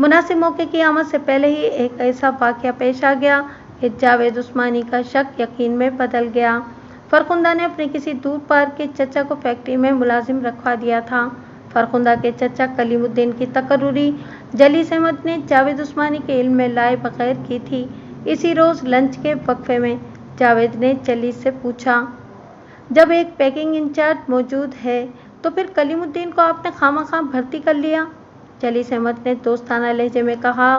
मुनासिब मौके की आमद से पहले ही एक ऐसा वाक़या पेश आ गया कि जावेद उस्मानी का शक यकीन में बदल गया। फरखुंदा ने अपने किसी दूर पार के चचा को फैक्ट्री में मुलाजिम रखवा दिया था। फरखुंदा के चचा कलीमुद्दीन की तकर्रुरी जलीस अहमद ने जावेद उस्मानी के इल्म में लाए बगैर की थी। इसी रोज़ लंच के वक्फे में जावेद ने जलीस से पूछा, जब एक पैकिंग इंचार्ज मौजूद है तो फिर कलीमुद्दीन को आपने खामखा भर्ती कर लिया? जलीस अहमद ने दोस्ताना लहजे में कहा,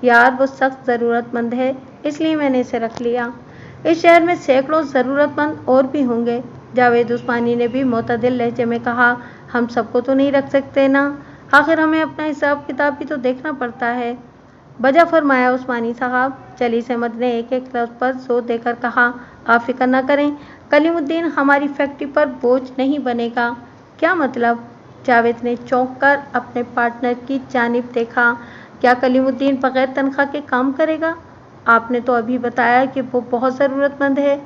यार वो सख्त ज़रूरतमंद है, इसलिए मैंने इसे रख लिया। इस शहर में सैकड़ों ज़रूरतमंद और भी होंगे। जावेद उस्मानी ने भी मोतदिल लहजे में कहा, हम सबको तो नहीं रख सकते ना, आखिर हमें अपना हिसाब किताब भी तो देखना पड़ता है। बजा फरमाया उस्मानी साहब, जलीस अहमद ने एक एक लफ्ज़ पर जोर देकर कहा, आप फिक्र न करें, कलीमुद्दीन हमारी फैक्ट्री पर बोझ नहीं बनेगा। क्या मतलब? जावेद ने चौंक कर अपने पार्टनर की जानिब देखा। क्या कलीमुद्दीन बगैर तनख्वाह के काम करेगा? आपने तो अभी बताया कि वो बहुत ज़रूरतमंद है।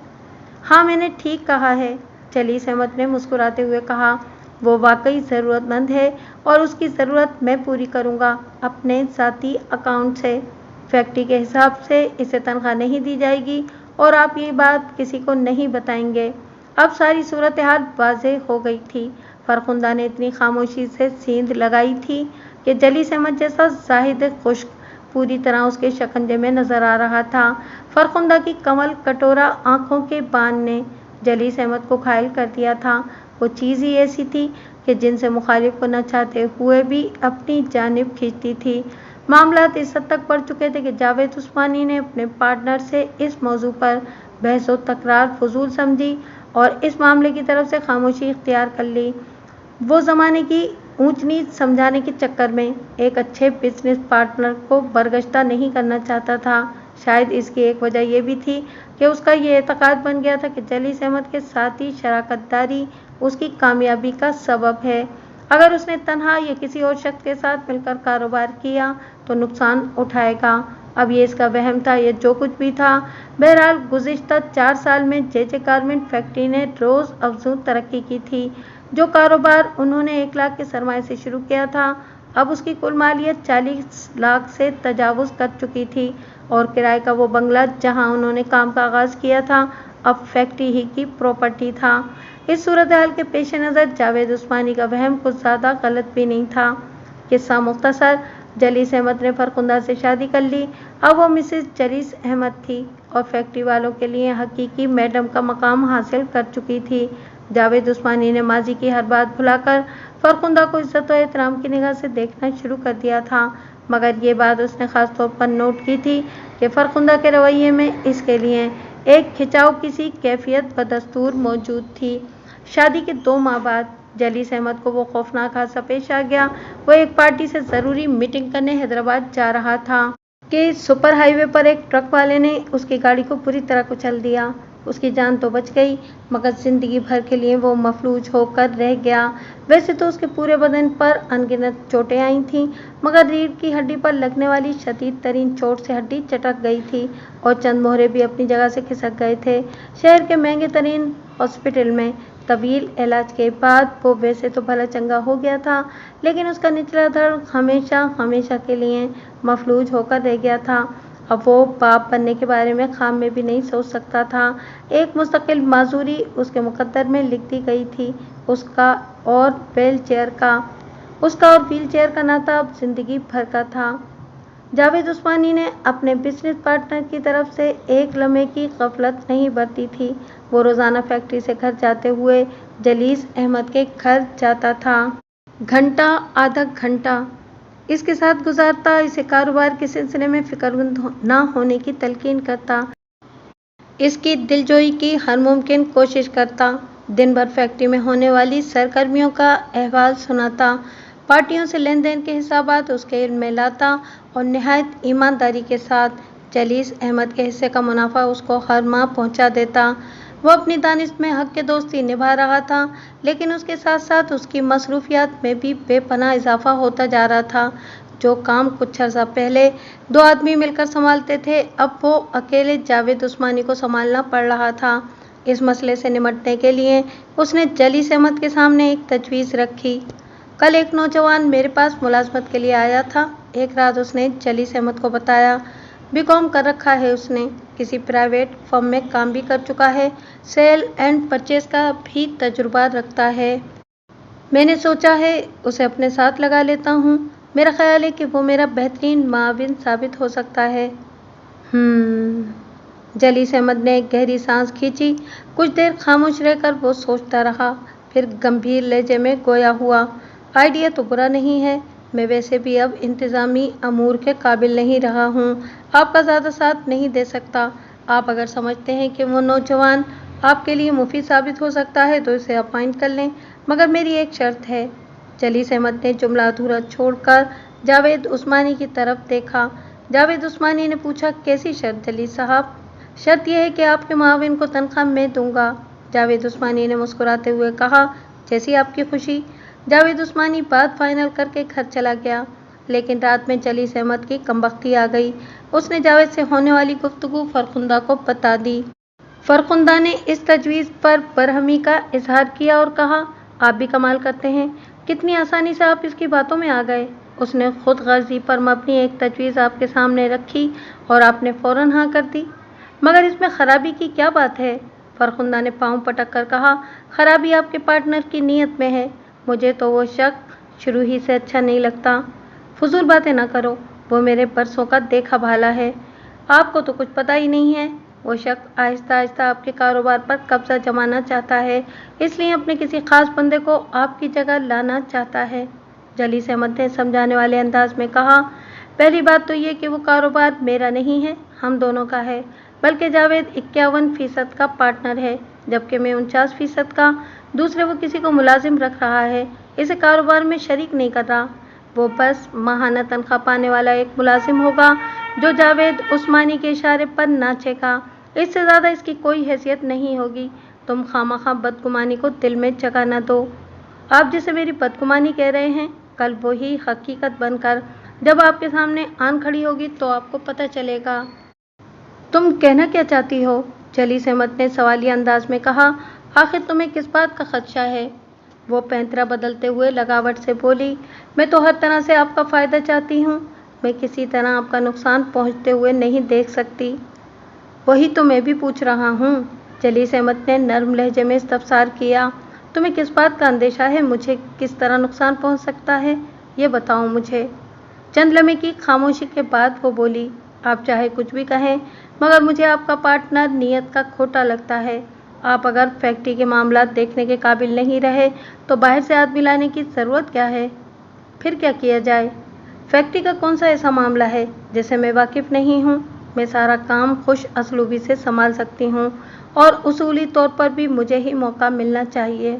हाँ, मैंने ठीक कहा है, जलीस अहमद ने मुस्कुराते हुए कहा, वो वाकई ज़रूरतमंद है और उसकी ज़रूरत मैं पूरी करूँगा अपने ज़ाती अकाउंट से। फैक्ट्री के हिसाब से इसे तनख्वाह नहीं दी जाएगी और आप ये बात किसी को नहीं बताएंगे। अब सारी सूरत हाल वाज़ेह हो गई थी। फरखुंदा ने इतनी खामोशी से सींध लगाई थी कि जलीस अहमद जैसा जाहिद खुश्क पूरी तरह उसके शिकंजे में नजर आ रहा था। फरखुंदा की कमल कटोरा आंखों के बान ने जलीस अहमद को घायल कर दिया था। वो चीज़ ही ऐसी थी कि जिनसे मुखालिफ को न चाहते हुए भी अपनी जानिब खींचती थी। मामलात इस हद तक बढ़ चुके थे कि जावेद उस्मानी ने अपने पार्टनर से इस मौजू पर बहस व तकरार फजूल समझी और इस मामले की तरफ से खामोशी इख्तियार कर ली। वो ज़माने की ऊंच नीच समझाने के चक्कर में एक अच्छे बिजनेस पार्टनर को बरगश्ता नहीं करना चाहता था। शायद इसकी एक वजह यह भी थी कि उसका ये एतकाद बन गया था कि जलीस अहमद के साथ ही शराकतदारी उसकी कामयाबी का सबब है। अगर उसने तन्हा या किसी और शख्स के साथ मिलकर कारोबार किया तो नुकसान उठाएगा। अब ये इसका वहम था या जो कुछ भी था, बहरहाल गुज़िश्ता 4 साल में जे गारमेंट फैक्ट्री ने रोज़ अफजू तरक्की की थी। जो कारोबार उन्होंने 1 लाख के सरमाए से शुरू किया था, अब उसकी कुल मालियत 40 लाख से तजावुज़ कर चुकी थी और किराए का वो बंगला जहां उन्होंने काम का आगाज़ किया था, अब फैक्ट्री ही की प्रॉपर्टी था। इस सूरत हाल के पेश नज़र जावेद उस्मानी का वहम कुछ ज़्यादा गलत भी नहीं था। किस्सा मुख्तसर, जलीस अहमद ने फरखुंदा से शादी कर ली। अब वो मिसेस जलीस अहमद थी और फैक्ट्री वालों के लिए हकीकी मैडम का मकाम हासिल कर चुकी थी। जावेद उस्मानी ने माजी की हर बात भुलाकर फरखुंदा को इज्जत और एहतराम की निगाह से देखना शुरू कर दिया था, मगर ये बात उसने खास तौर पर नोट की थी कि फरखुंदा के रवैये में इसके लिए एक खिंचाव किसी कैफियत बदस्तूर मौजूद थी। शादी के 2 माह बाद जलीस अहमद को वो खौफनाक हादसा पेश आ गया। वो एक पार्टी से ज़रूरी मीटिंग करने हैदराबाद जा रहा था कि सुपर हाईवे पर एक ट्रक वाले ने उसकी गाड़ी को पूरी तरह कुचल दिया। उसकी जान तो बच गई, मगर ज़िंदगी भर के लिए वो मफलूज होकर रह गया। वैसे तो उसके पूरे बदन पर अनगिनत चोटें आई थीं, मगर रीढ़ की हड्डी पर लगने वाली शदीद तरीन चोट से हड्डी चटक गई थी और चंद मोहरे भी अपनी जगह से खिसक गए थे। शहर के महंगे तरीन हॉस्पिटल में तवील इलाज के बाद वो वैसे तो भला चंगा हो गया था, लेकिन उसका निचला धड़ हमेशा हमेशा के लिए मफलूज होकर रह गया था। अब वो बाप बनने के बारे में ख्वाब में भी नहीं सोच सकता था। एक मुस्तकिल माजूरी उसके मुकद्दर में लिख दी गई थी। उसका और व्हील चेयर का नाता अब जिंदगी भर का था। जावेद उस्मानी ने अपने बिजनेस पार्टनर की तरफ से एक लम्हे की गफलत नहीं बरती थी। वो रोज़ाना फैक्ट्री से घर जाते हुए जलीस अहमद के घर जाता था। घंटा आधा घंटा इसके साथ गुजारता, इसे कारोबार के सिलसिले में फिक्रमंद ना होने की तलकीन करता, इसकी दिलजोई की हर मुमकिन कोशिश करता, दिन भर फैक्ट्री में होने वाली सरगर्मियों का अहवाल सुनाता, पार्टियों से लेन देन के हिसाबात उसके इल्म में लाता और निहायत ईमानदारी के साथ जलीस अहमद के हिस्से का मुनाफा उसको हर माह पहुंचा देता। वो अपनी दानिश में हक के दोस्ती निभा रहा था, लेकिन उसके साथ साथ उसकी मसरूफियात में भी बेपनाह इजाफा होता जा रहा था। जो काम कुछ अर्सा पहले 2 आदमी मिलकर संभालते थे, अब वो अकेले जावेद उस्मानी को संभालना पड़ रहा था। इस मसले से निमटने के लिए उसने जलीस अहमद के सामने एक तजवीज़ रखी। कल एक नौजवान मेरे पास मुलाजमत के लिए आया था। एक रात उसने जलीस अहमद को बताया, बीकॉम कर रखा है उसने, किसी प्राइवेट फर्म में काम भी कर चुका है, सेल एंड परचेज का भी तजुर्बा रखता है। मैंने सोचा है उसे अपने साथ लगा लेता हूँ। मेरा ख्याल है कि वो मेरा बेहतरीन माविन साबित हो सकता है। जलीस अहमद ने एक गहरी सांस खींची। कुछ देर खामोश रहकर वो सोचता रहा, फिर गंभीर लहजे में गोया हुआ, आइडिया तो बुरा नहीं है। मैं वैसे भी अब इंतज़ामी अमूर के काबिल नहीं रहा हूँ, आपका ज़्यादा साथ नहीं दे सकता। आप अगर समझते हैं कि वो नौजवान आपके लिए मुफीद साबित हो सकता है तो इसे अपॉइंट कर लें, मगर मेरी एक शर्त है। जलीस अहमद ने जुमला अधूरा छोड़कर जावेद उस्मानी की तरफ देखा। जावेद उस्मानी ने पूछा, कैसी शर्त जलीस साहब? शर्त यह है कि आपके मुआविन को तनख्वाह मैं दूंगा। जावेद उस्मानी ने मुस्कुराते हुए कहा, जैसी आपकी खुशी। जावेद उस्मानी बात फाइनल करके घर चला गया, लेकिन रात में जलीस अहमद की कमबख्ती आ गई। उसने जावेद से होने वाली गुफ्तगू फरखुंदा को बता दी। फरखुंदा ने इस तजवीज़ पर बरहमी का इजहार किया और कहा, आप भी कमाल करते हैं, कितनी आसानी से आप इसकी बातों में आ गए। उसने खुद गर्जी पर मबनी एक तजवीज़ आपके सामने रखी और आपने फ़ौरन हाँ कर दी। मगर इसमें खराबी की क्या बात है? फरखुंदा ने पाँव पटक कर कहा, खराबी आपके पार्टनर की नीयत में है। मुझे तो वो शख्स शुरू ही से अच्छा नहीं लगता। फजूल बातें ना करो, वो मेरे बरसों का देखा भाला है, आपको तो कुछ पता ही नहीं है। वो शख्स आहिस्ता आहिस्ता आपके कारोबार पर कब्जा जमाना चाहता है, इसलिए अपने किसी खास बंदे को आपकी जगह लाना चाहता है। जलीस अहमद ने समझाने वाले अंदाज में कहा, पहली बात तो ये कि वो कारोबार मेरा नहीं है, हम दोनों का है, बल्कि जावेद 51% का पार्टनर है, जबकि मैं 49% का। दूसरे, वो किसी को मुलाजिम रख रहा है, इसे कारोबार में शरीक नहीं कर रहा। वो बस माहाना तनख्वाह पाने वाला एक मुलाजिम होगा जो जावेद उस्मानी के इशारे पर नाचेगा। इससे ज़्यादा इसकी कोई हैसियत नहीं होगी। तुम खामखा बदगुमानी को दिल में जगह न दो। आप जिसे मेरी बदगुमानी कह रहे हैं, कल वही हकीकत बनकर जब आपके सामने आन खड़ी होगी तो आपको पता चलेगा। तुम कहना क्या चाहती हो? जलीस अहमद ने सवालिया अंदाज में कहा। आखिर तुम्हें किस बात का खदशा है? वो पैंतरा बदलते हुए लगावट से बोली। मैं तो हर तरह से आपका फ़ायदा चाहती हूँ। मैं किसी तरह आपका नुकसान पहुँचते हुए नहीं देख सकती। वही तो मैं भी पूछ रहा हूँ। जलीस अहमद ने नर्म लहजे में इस्तफसार किया। तुम्हें किस बात का अंदेशा है? मुझे किस तरह नुकसान पहुँच सकता है, ये बताओ मुझे। चंद लम्हे की खामोशी के बाद वो बोली। आप चाहे कुछ भी कहें, मगर मुझे आपका पार्टनर नियत का खोटा लगता है। आप अगर फैक्ट्री के मामला देखने के काबिल नहीं रहे तो बाहर से आदमी लाने की ज़रूरत क्या है? फिर क्या किया जाए? फैक्ट्री का कौन सा ऐसा मामला है जिसे मैं वाकिफ़ नहीं हूँ? मैं सारा काम खुश असलूबी से संभाल सकती हूँ और उसूली तौर पर भी मुझे ही मौका मिलना चाहिए।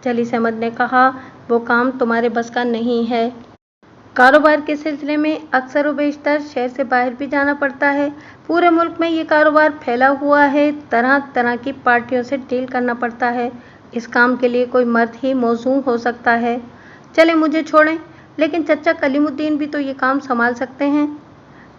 जलीस अहमद ने कहा। वो काम तुम्हारे बस का नहीं है। कारोबार के सिलसिले में अक्सर व बेशतर शहर से बाहर भी जाना पड़ता है। पूरे मुल्क में ये कारोबार फैला हुआ है। तरह तरह की पार्टियों से डील करना पड़ता है। इस काम के लिए कोई मर्द ही मौजूद हो सकता है। चले मुझे छोड़ें, लेकिन चचा कलीमुद्दीन भी तो ये काम संभाल सकते हैं।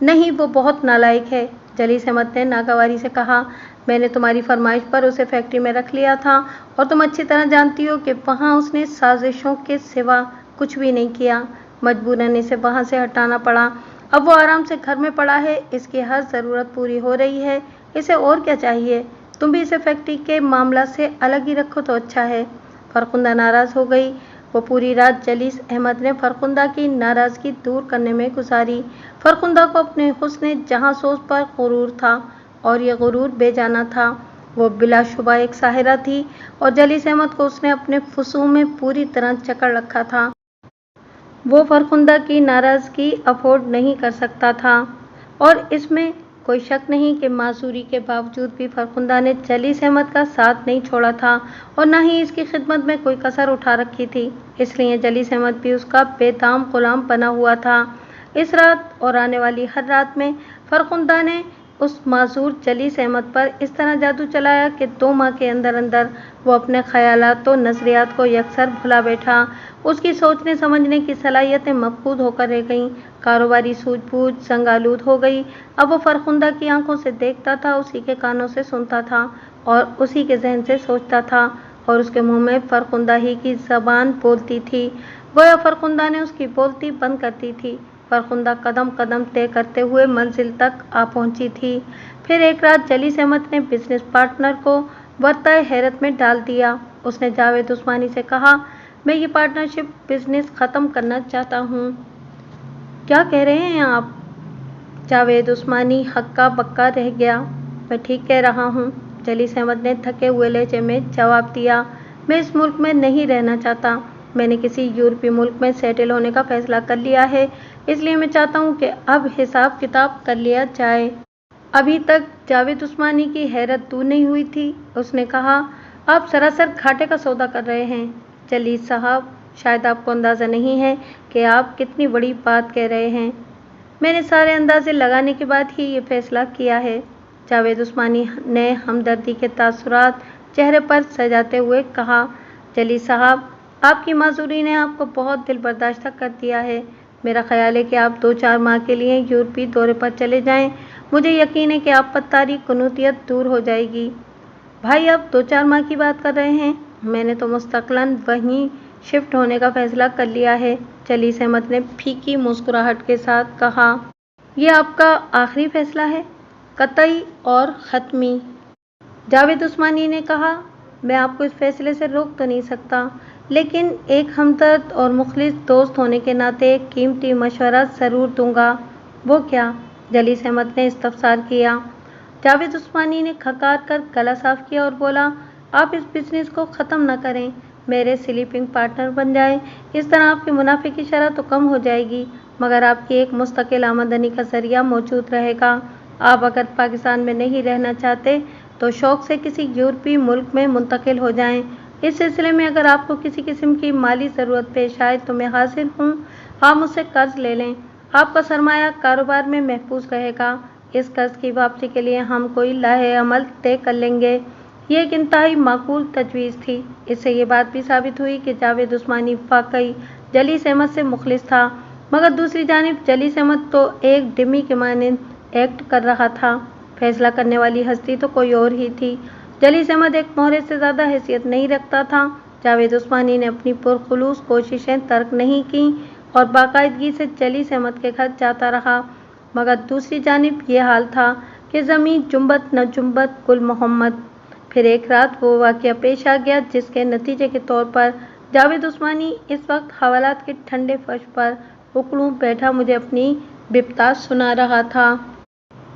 नहीं, वो बहुत नालायक है। जलीस अहमद ने नागवारी से कहा। मैंने तुम्हारी फरमाइश पर उसे फैक्ट्री में रख लिया था और तुम अच्छी तरह जानती हो कि वहाँ उसने साजिशों के सिवा कुछ भी नहीं किया। मजबूरन इसे वहाँ से हटाना पड़ा। अब वो आराम से घर में पड़ा है। इसकी हर ज़रूरत पूरी हो रही है। इसे और क्या चाहिए? तुम भी इसे फैक्ट्री के मामला से अलग ही रखो तो अच्छा है। फरखुंदा नाराज़ हो गई। वो पूरी रात जलीस अहमद ने फरखुंदा की नाराज़गी दूर करने में गुजारी। फरखुंदा को अपने हुस्न जहाँसोज पर गुरूर था और ये गुरूर बेजाना था। वो बिलाशुबा एक साहिरा थी और जलीस अहमद को उसने अपने फुसूम में पूरी तरह जकड़ रखा था। वो फरखुंदा की नाराज़गी अफोर्ड नहीं कर सकता था और इसमें कोई शक नहीं कि मासूरी के बावजूद भी फरखुंदा ने जलीस अहमद का साथ नहीं छोड़ा था और न ही इसकी खिदमत में कोई कसर उठा रखी थी। इसलिए जलीस अहमद भी उसका बेदाम गुलाम बना हुआ था। इस रात और आने वाली हर रात में फरखुंदा ने उस मासूर जलीस अहमद पर इस तरह जादू चलाया कि 2 माह के अंदर अंदर वो अपने ख्यालात और नज़रियात को यकसर भुला बैठा। उसकी सोचने समझने की सलाहियतें मफकूद होकर रह गईं। कारोबारी सूझबूझ संगालूद हो गई। अब वो फरखुंदा की आंखों से देखता था, उसी के कानों से सुनता था और उसी के जहन से सोचता था और उसके मुंह में फरखुंदा ही की ज़बान बोलती थी। गोया फरखुंदा ने उसकी बोलती बंद कर दी थी। फरखुंदा कदम कदम तय करते हुए मंजिल तक आ पहुंची थी। फिर एक रात जलीस अहमद ने बिजनेस पार्टनर को वर्ताए हैरत में डाल दिया। उसने जावेद उस्मानी से कहा, मैं ये पार्टनरशिप बिजनेस ख़त्म करना चाहता हूँ। क्या कह रहे हैं आप? जावेद उस्मानी हक्का बक्का रह गया। मैं ठीक कह रहा हूँ, जलीस अहमद ने थके हुए लहजे में जवाब दिया। मैं इस मुल्क में नहीं रहना चाहता। मैंने किसी यूरोपीय मुल्क में सेटल होने का फैसला कर लिया है। इसलिए मैं चाहता हूँ कि अब हिसाब किताब कर लिया जाए। अभी तक जावेद उस्मानी की हैरत दूर नहीं हुई थी। उसने कहा, आप सरासर घाटे का सौदा कर रहे हैं जलीस साहब। शायद आपको अंदाज़ा नहीं है कि आप कितनी बड़ी बात कह रहे हैं। मैंने सारे अंदाजे लगाने के बाद ही ये फैसला किया है। जावेद उस्मानी ने हमदर्दी के तासुरात चेहरे पर सजाते हुए कहा, जलीस साहब, आपकी माजूरी ने आपको बहुत दिल बर्दाश्त कर दिया है। मेरा ख्याल है कि आप 2-4 माह के लिए यूरोपीय दौरे पर चले जाएं। मुझे यकीन है कि आप पर तारी कुनूतियत दूर हो जाएगी। भाई, आप 2-4 माह की बात कर रहे हैं? मैंने तो मुस्तकलन वहीं शिफ्ट होने का फैसला कर लिया है। जलीस अहमद ने फीकी मुस्कुराहट के साथ कहा। यह आपका आखिरी फैसला है? कतई और ख़त्मी। जावेद उस्मानी ने कहा, मैं आपको इस फैसले से रोक तो नहीं सकता, लेकिन एक हमदर्द और मुखलिस दोस्त होने के नाते एक कीमती मशवरा ज़रूर दूंगा। वो क्या? जलीस अहमद ने इस्तफसार किया। जावेद उस्मानी ने खकार कर गला साफ किया और बोला, आप इस बिजनेस को ख़त्म न करें, मेरे स्लीपिंग पार्टनर बन जाएं। इस तरह आपके मुनाफे की शरह तो कम हो जाएगी, मगर आपकी एक मुस्तकिल आमदनी का ज़रिया मौजूद रहेगा। आप अगर पाकिस्तान में नहीं रहना चाहते तो शौक़ से किसी यूरोपीय मुल्क में मुंतकिल हो जाएं। इस सिलसिले में अगर आपको किसी किस्म की माली ज़रूरत पेश आए तो मैं हाजिर हूँ। आप मुझसे कर्ज ले लें। आपका सरमाया कारोबार में महफूज रहेगा। इस कर्ज की वापसी के लिए हम कोई लाहे अमल तय कर लेंगे। ये एक इंतहाई माकूल तजवीज़ थी। इससे ये बात भी साबित हुई कि जावेद उस्मानी वाकई जलीस अहमद से मुखलिस था, मगर दूसरी जानिब जलीस अहमद तो एक डिमी के मानंद एक्ट कर रहा था। फैसला करने वाली हस्ती तो कोई और ही थी। जलीस अहमद एक मोहरे से ज़्यादा हैसियत नहीं रखता था। जावेद उस्मानी ने अपनी पुरखुलूस कोशिशें तर्क नहीं की और बाकायदगी से जलीस अहमद के घर जाता रहा, मगर दूसरी जानिब ये हाल था कि ज़मीं जुम्बत न जुम्बत गुल मोहम्मद। फिर एक रात वो वाक़या पेश आ गया जिसके नतीजे के तौर पर जावेद उस्मानी इस वक्त हवालात के ठंडे फर्श पर उकड़ू बैठा मुझे अपनी बिपता सुना रहा था।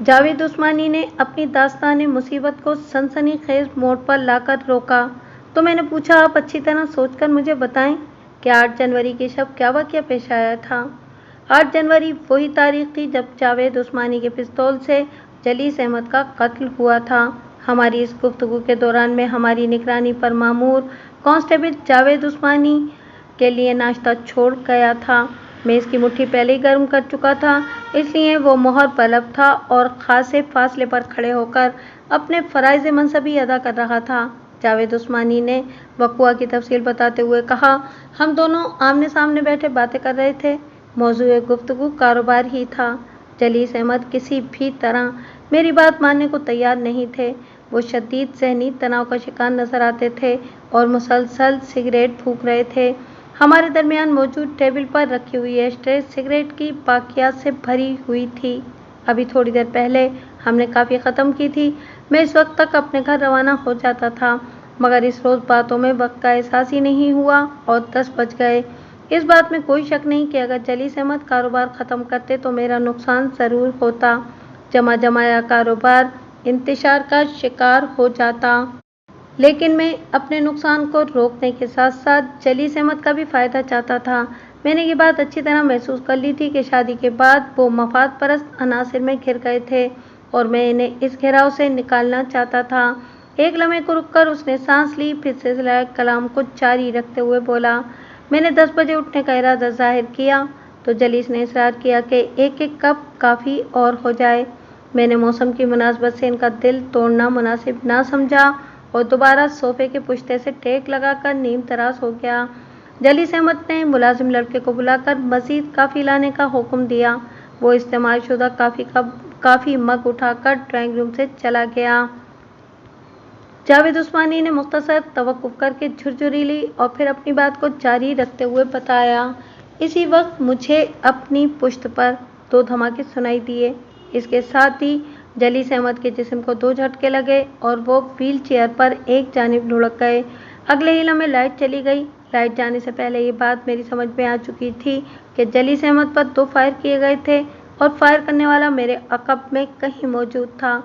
जावेद उस्मानी ने अपनी दास्तान मुसीबत को सनसनीखेज मोड़ पर लाकर रोका तो मैंने पूछा, आप अच्छी तरह सोचकर मुझे बताएं कि 8 जनवरी की शब क्या वाक़या पेश आया था। 8 जनवरी वही तारीख थी जब जावेद उस्मानी के पिस्तौल से जलीस अहमद का कत्ल हुआ था। हमारी इस गुफ्तगू के दौरान में हमारी निगरानी पर मामूर कांस्टेबल जावेद उस्मानी के लिए नाश्ता छोड़ गया था। मैं इसकी मुट्ठी पहले ही गर्म कर चुका था, इसलिए वो मोहर तलब था और खासे फासले पर खड़े होकर अपने फ़राइज़ मनसबी अदा कर रहा था। जावेद उस्मानी ने वक़ुआ की तफसील बताते हुए कहा, हम दोनों आमने सामने बैठे बातें कर रहे थे। मौज़ूए गुफ्तगू कारोबार ही था। जलीस अहमद किसी भी तरह मेरी बात मानने को तैयार नहीं थे। वो शदीद ज़हनी तनाव का शिकार नजर आते थे और मुसलसल सिगरेट फूंक रहे थे। हमारे दरमियान मौजूद टेबल पर रखी हुई एशट्रे सिगरेट की बाकियात से भरी हुई थी। अभी थोड़ी देर पहले हमने काफ़ी ख़त्म की थी। मैं इस वक्त तक अपने घर रवाना हो जाता था, मगर इस रोज़ बातों में वक्त का एहसास ही नहीं हुआ और 10 बज गए। इस बात में कोई शक नहीं कि अगर जलीस अहमद कारोबार ख़त्म करते तो मेरा नुकसान ज़रूर होता। जमा जमाया कारोबार इंतशार का शिकार हो जाता। लेकिन मैं अपने नुकसान को रोकने के साथ साथ जलीस अहमद का भी फ़ायदा चाहता था। मैंने ये बात अच्छी तरह महसूस कर ली थी कि शादी के बाद वो मफाद परस्त अनासिर में घिर गए थे और मैं इन्हें इस घेराव से निकालना चाहता था। एक लम्हे को रुककर उसने सांस ली, फिर सिलसिला कलाम को जारी रखते हुए बोला, मैंने 10 बजे उठने का इरादा जाहिर किया तो जलीस ने इसरार किया कि एक एक कप काफ़ी और हो जाए। मैंने मौसम की मुनासबत से इनका दिल तोड़ना मुनासिब ना समझा और दोबारा सोफे के पुश्ते से टेक लगाकर नीम तराश हो गया। जलीस अहमद ने मुलाजिम लड़के को बुलाकर मज़ीद काफ़ी लाने का हुक्म दिया। वो इस्तेमाल शुदा काफ़ी मग उठाकर ड्राइंग रूम से चला गया। जावेद उस्मानी ने मुख्तसर तवक्कुफ करके झुरझुरी ली और फिर अपनी बात को जारी रखते हुए बताया, इसी वक्त मुझे अपनी पुश्त पर 2 धमाके सुनाई दिए। इसके साथ ही जलीस अहमद के जिस्म को 2 झटके लगे और वो व्हील चेयर पर एक जानिब लुढ़क गए। अगले ही लम्हे लाइट चली गई। लाइट जाने से पहले ये बात मेरी समझ में आ चुकी थी कि जलीस अहमद पर 2 फायर किए गए थे और फायर करने वाला मेरे अक़ब में कहीं मौजूद था।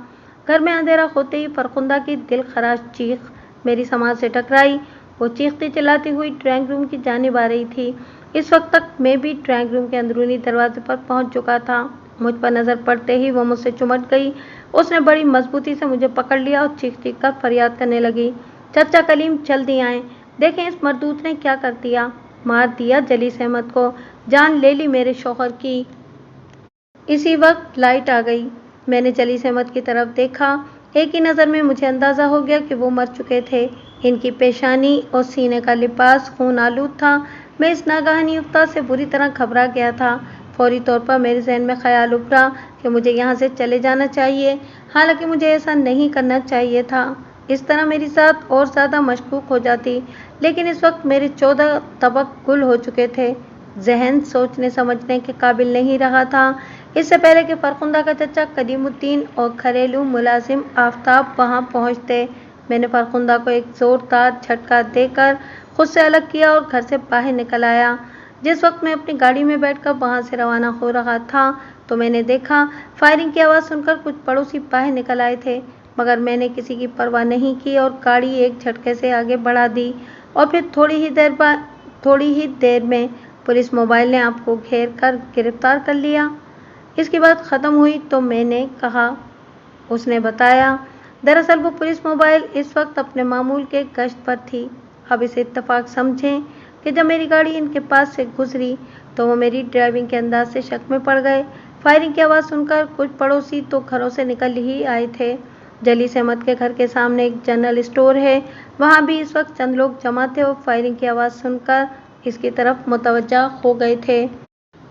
घर में अंधेरा होते ही फरखुंदा की दिल खराश चीख मेरी समाज से टकराई। वो चीखती चिल्लाती हुई ड्राइंग रूम की जानिब आ रही थी। इस वक्त तक मैं भी ड्राइंग रूम के अंदरूनी दरवाजे पर पहुंच चुका था। मुझ पर नज़र पड़ते ही वो मुझसे चिमट गई। उसने बड़ी मजबूती से मुझे पकड़ लिया और चीख चीख कर फरियाद करने लगी, चाचा कलीम जल्दी आएँ, देखें इस मरदूत ने क्या कर दिया, मार दिया जलीस अहमद को, जान ले ली मेरे शौहर की। इसी वक्त लाइट आ गई। मैंने जलीस अहमद की तरफ देखा। एक ही नज़र में मुझे अंदाज़ा हो गया कि वो मर चुके थे। इनकी पेशानी और सीने का लिबास खून आलूद था। मैं इस नागहानी उफ्तार से बुरी तरह घबरा गया था। फौरी तौर पर मेरे जहन में ख्याल उभरा कि मुझे यहाँ से चले जाना चाहिए, हालांकि मुझे ऐसा नहीं करना चाहिए था। इस तरह मेरी ज़ात और ज़्यादा मशकूक हो जाती। लेकिन इस वक्त मेरे 14 तबक गुल हो चुके थे। जहन सोचने समझने के काबिल नहीं रहा था। इससे पहले कि फरखुंदा का चचा कदीमुद्दीन और घरेलू मुलाजिम आफ्ताब वहाँ पहुँचते, मैंने फरखुंदा को एक ज़ोरदार झटका देकर खुद से अलग किया और घर से बाहर निकल आया। जिस वक्त मैं अपनी गाड़ी में बैठकर वहाँ से रवाना हो रहा था तो मैंने देखा फायरिंग की आवाज़ सुनकर कुछ पड़ोसी बाहर निकल आए थे, मगर मैंने किसी की परवाह नहीं की और गाड़ी एक झटके से आगे बढ़ा दी और फिर थोड़ी ही देर में पुलिस मोबाइल ने आपको घेर कर गिरफ्तार कर लिया। इसकी बात ख़त्म हुई तो मैंने कहा, उसने बताया, दरअसल वो पुलिस मोबाइल इस वक्त अपने मामूल के गश्त पर थी। अब इसे इत्तफाक समझें कि जब मेरी गाड़ी इनके पास से गुजरी तो वो मेरी ड्राइविंग के अंदाज से शक में पड़ गए। फायरिंग की आवाज़ सुनकर कुछ पड़ोसी तो घरों से निकल ही आए थे। जलीस अहमद के घर के सामने एक जनरल स्टोर है, वहाँ भी इस वक्त चंद लोग जमा थे और फायरिंग की आवाज़ सुनकर इसकी तरफ मुतवज्जा हो गए थे।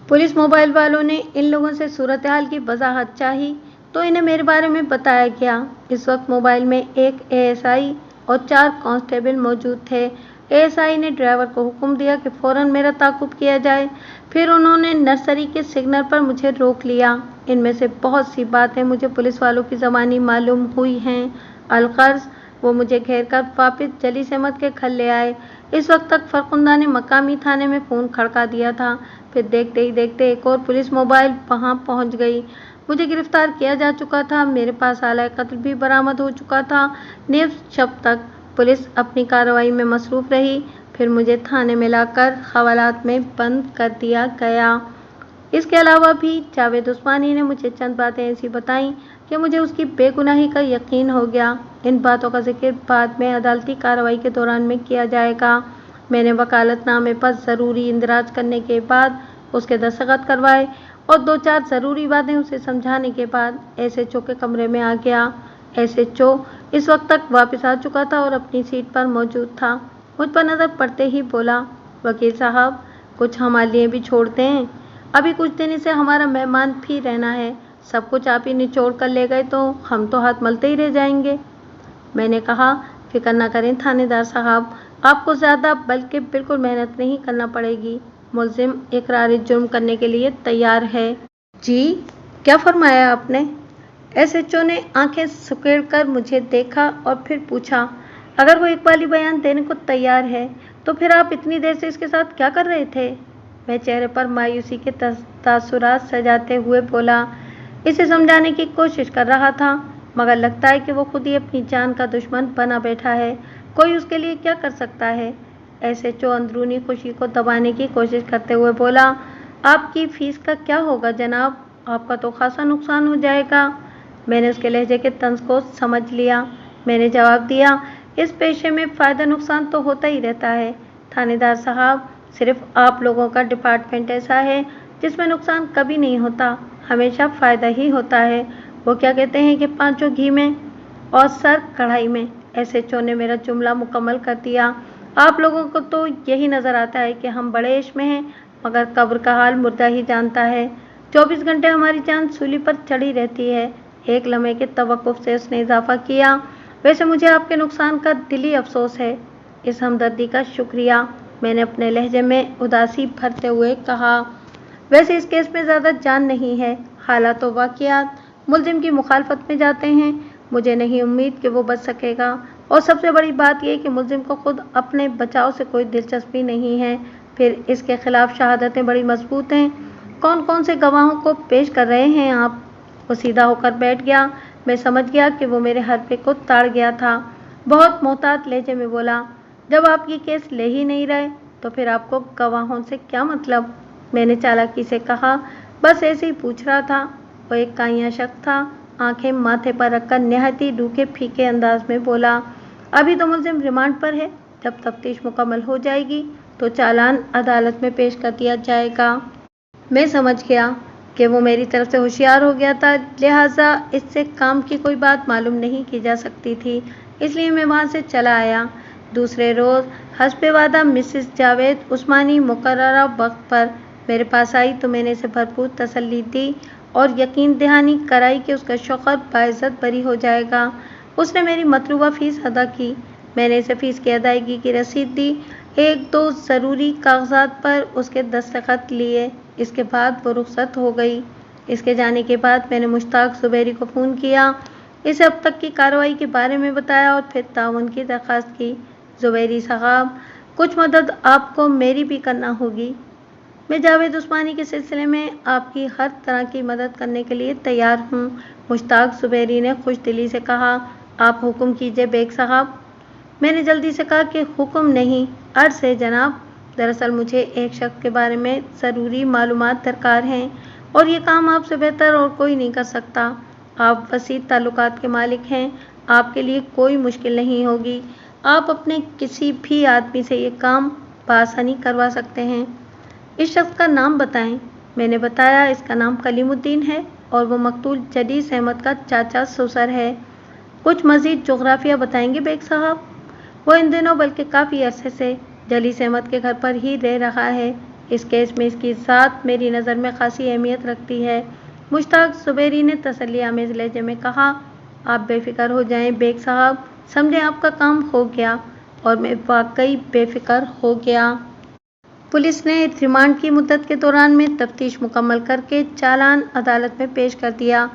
पुलिस मोबाइल वालों ने इन लोगों से सूरत हाल की वजाहत चाही तो इन्हें मेरे बारे में बताया गया। इस वक्त मोबाइल में एक एएसआई और 4 कांस्टेबल मौजूद थे। एएसआई ने ड्राइवर को हुक्म दिया कि फौरन मेरा ताक़ुब किया जाए। फिर उन्होंने नर्सरी के सिग्नल पर मुझे रोक लिया। इनमें से बहुत सी बातें मुझे पुलिस वालों की ज़बानी मालूम हुई हैं। अलगर्ज वो मुझे घेर कर वापस जलीस अहमद के घर ले आए। इस वक्त तक फरखुंदा ने मकामी थाने में फ़ोन खड़का दिया था। फिर देखते ही देखते एक और पुलिस मोबाइल वहाँ पहुँच गई। मुझे गिरफ्तार किया जा चुका था। मेरे पास आला कत्ल भी बरामद हो चुका था। नेव शब तक पुलिस अपनी कार्रवाई में मसरूफ़ रही। फिर मुझे थाने में लाकर हवालात में बंद कर दिया गया। इसके अलावा भी जावेद उस्मानी ने मुझे चंद बातें ऐसी बताईं कि मुझे उसकी बेगुनाही का यकीन हो गया। इन बातों का जिक्र बाद में अदालती कार्रवाई के दौरान में किया जाएगा। मैंने वकालतनामे पर ज़रूरी इंदराज करने के बाद उसके दस्तखत करवाए और 2-4 ज़रूरी बातें उसे समझाने के बाद एसएचओ के कमरे में आ गया। एसएचओ इस वक्त तक वापस आ चुका था और अपनी सीट पर मौजूद था। मुझ पर नज़र पड़ते ही बोला, वकील साहब कुछ हमारे लिए भी छोड़ते हैं, अभी कुछ दिन इसे हमारा मेहमान भी रहना है। सब कुछ आप ही निचोड़ कर ले गए तो हम तो हाथ मलते ही रह जाएंगे। मैंने कहा, फिक्र न करें थानेदार साहब, आपको ज़्यादा बल्कि बिल्कुल मेहनत नहीं करना पड़ेगी। मुलजिम इकरार जुर्म करने के लिए तैयार है। जी, क्या फरमाया आपने? एसएचओ ने आंखें सुकेड़कर मुझे देखा और फिर पूछा, अगर वो इकबाली बयान देने को तैयार है तो फिर आप इतनी देर से इसके साथ क्या कर रहे थे? मैं चेहरे पर मायूसी के तासुरात सजाते हुए बोला, इसे समझाने की कोशिश कर रहा था, मगर लगता है कि वो खुद ही अपनी जान का दुश्मन बना बैठा है। कोई उसके लिए क्या कर सकता है? एसएचओ अंदरूनी खुशी को दबाने की कोशिश करते हुए बोला, आपकी फीस का क्या होगा जनाब? आपका तो खासा नुकसान हो जाएगा। मैंने उसके लहजे के तंज को समझ लिया। मैंने जवाब दिया, इस पेशे में फ़ायदा नुकसान तो होता ही रहता है थानेदार साहब। सिर्फ आप लोगों का डिपार्टमेंट ऐसा है जिसमें नुकसान कभी नहीं होता, हमेशा फ़ायदा ही होता है। वो क्या कहते हैं कि पाँचों घी में और सर कढ़ाई में। एसएचओ ने मेरा जुमला मुकम्मल कर दिया। आप लोगों को तो यही नज़र आता है कि हम बड़े इश्क में हैं, मगर कब्र का हाल मुर्दा ही जानता है। 24 घंटे हमारी जान सूली पर चढ़ी रहती है। एक लम्हे के तवक्कुफ से उसने इजाफा किया, वैसे मुझे आपके नुकसान का दिली अफसोस है। इस हमदर्दी का शुक्रिया, मैंने अपने लहजे में उदासी भरते हुए कहा। वैसे इस केस में ज़्यादा जान नहीं है, हालात व वाक़ियात मुल्ज़िम की मुखालफत में जाते हैं। मुझे नहीं उम्मीद कि वो बच सकेगा, और सबसे बड़ी बात यह कि मुल्ज़िम को खुद अपने बचाव से कोई दिलचस्पी नहीं है। फिर इसके खिलाफ शहादतें बड़ी मजबूत हैं। कौन कौन से गवाहों को पेश कर रहे हैं आप? वो सीधा होकर बैठ गया। मैं समझ गया कि वो मेरे हरफे को ताड़ गया था। बहुत मोहतात लहजे में बोला, जब आप ये केस ले ही नहीं रहे तो फिर आपको गवाहों से क्या मतलब? मैंने चालाकी से कहा, बस ऐसे ही पूछ रहा था। वो एक काइयाँ शख्स था। आंखें माथे पर रखकर नहायत ही रूखे फीके अंदाज में बोला, अभी तो मुल्ज़िम रिमांड पर है, जब तफ्तीश मुकम्मल हो जाएगी तो चालान अदालत में पेश कर दिया जाएगा। मैं समझ गया कि वो मेरी तरफ से होशियार हो गया था, लिहाजा इससे काम की कोई बात मालूम नहीं की जा सकती थी, इसलिए मैं वहाँ से चला आया। दूसरे रोज़ हस्बे वादा मिसेस जावेद उस्मानी मुकर्ररा वक्त पर मेरे पास आई तो मैंने इसे भरपूर तसल्ली दी और यकीन दहानी कराई कि उसका शौहर बाइज़्ज़त बरी हो जाएगा। उसने मेरी मतलूबा फ़ीस अदा की। मैंने इसे फ़ीस की अदायगी की रसीद दी। 1-2 ज़रूरी कागजात पर उसके दस्तखत लिए। इसके बाद वो रुखसत हो गई। इसके जाने के बाद मैंने मुश्ताक ज़ुबैरी को फ़ोन किया, इसे अब तक की कार्रवाई के बारे में बताया और फिर ताउन की दरख्वास्त की। ज़ुबैरी साहब, कुछ मदद आपको मेरी भी करना होगी। मैं जावेद उस्मानी के सिलसिले में आपकी हर तरह की मदद करने के लिए तैयार हूँ। मुश्ताक ज़ुबैरी ने खुश दिली से कहा, आप हुक्म कीजिए बेग साहब। मैंने जल्दी से कहा कि हुक्म नहीं, अर्ज़ है जनाब। दरअसल मुझे एक शख्स के बारे में ज़रूरी मालूमात दरकार हैं और ये काम आपसे बेहतर और कोई नहीं कर सकता। आप वसी ताल्लुकात के मालिक हैं, आपके लिए कोई मुश्किल नहीं होगी। आप अपने किसी भी आदमी से ये काम बआसानी करवा सकते हैं। इस शख्स का नाम बताएं। मैंने बताया, इसका नाम कलीमुद्दीन है और वो मकतूल जलीस अहमद का चाचा ससुर है। कुछ मज़ीद जोग्राफिया बताएंगे बेग साहब? वो इन दिनों बल्कि काफ़ी अरसे से जलीस अहमद के घर पर ही रह रहा है। इस केस में इसकी ज़ात मेरी नज़र में खासी अहमियत रखती है। मुश्ताक ज़ुबैरी ने तसल्ली आमेज़ लहजे में कहा। आप बेफिक्र हो जाएं बेग साहब, समझें आपका काम हो गया। और मैं वाकई बेफिक्र हो गया। पुलिस ने रिमांड की मुद्दत के दौरान में तफ्तीश मुकम्मल करके चालान अदालत में पेश कर दिया।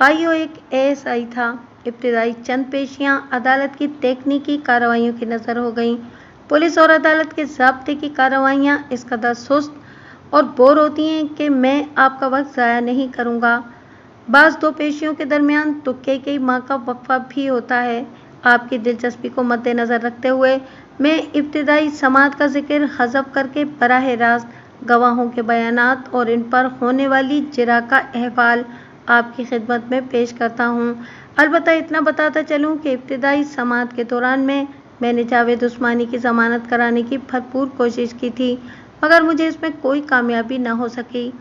आईओ एक एएसआई था। इब्तिदाई चंद पेशियां अदालत की तकनीकी कार्रवाइयों की नज़र हो गईं। पुलिस और अदालत के ज़ाब्ते की कार्रवाइयां इस कदर सुस्त और बोर होती हैं कि मैं आपका वक्त ज़ाया नहीं करूँगा। बाज़ दो पेशियों के दरमियान तो कई माह का वक्फा भी होता है। आपकी दिलचस्पी को मद्देनज़र रखते हुए मैं इब्तिदाई समाअत का जिक्र हज़फ करके बराह रास्त गवाहों के बयानात और इन पर होने वाली जिरा का अहवाल आपकी खिदमत में पेश करता हूँ। अलबत्ता इतना बताता चलूँ कि इब्तिदाई समाअत के दौरान में मैंने जावेद उस्मानी की ज़मानत कराने की भरपूर कोशिश की थी, मगर मुझे इसमें कोई कामयाबी न हो सकी।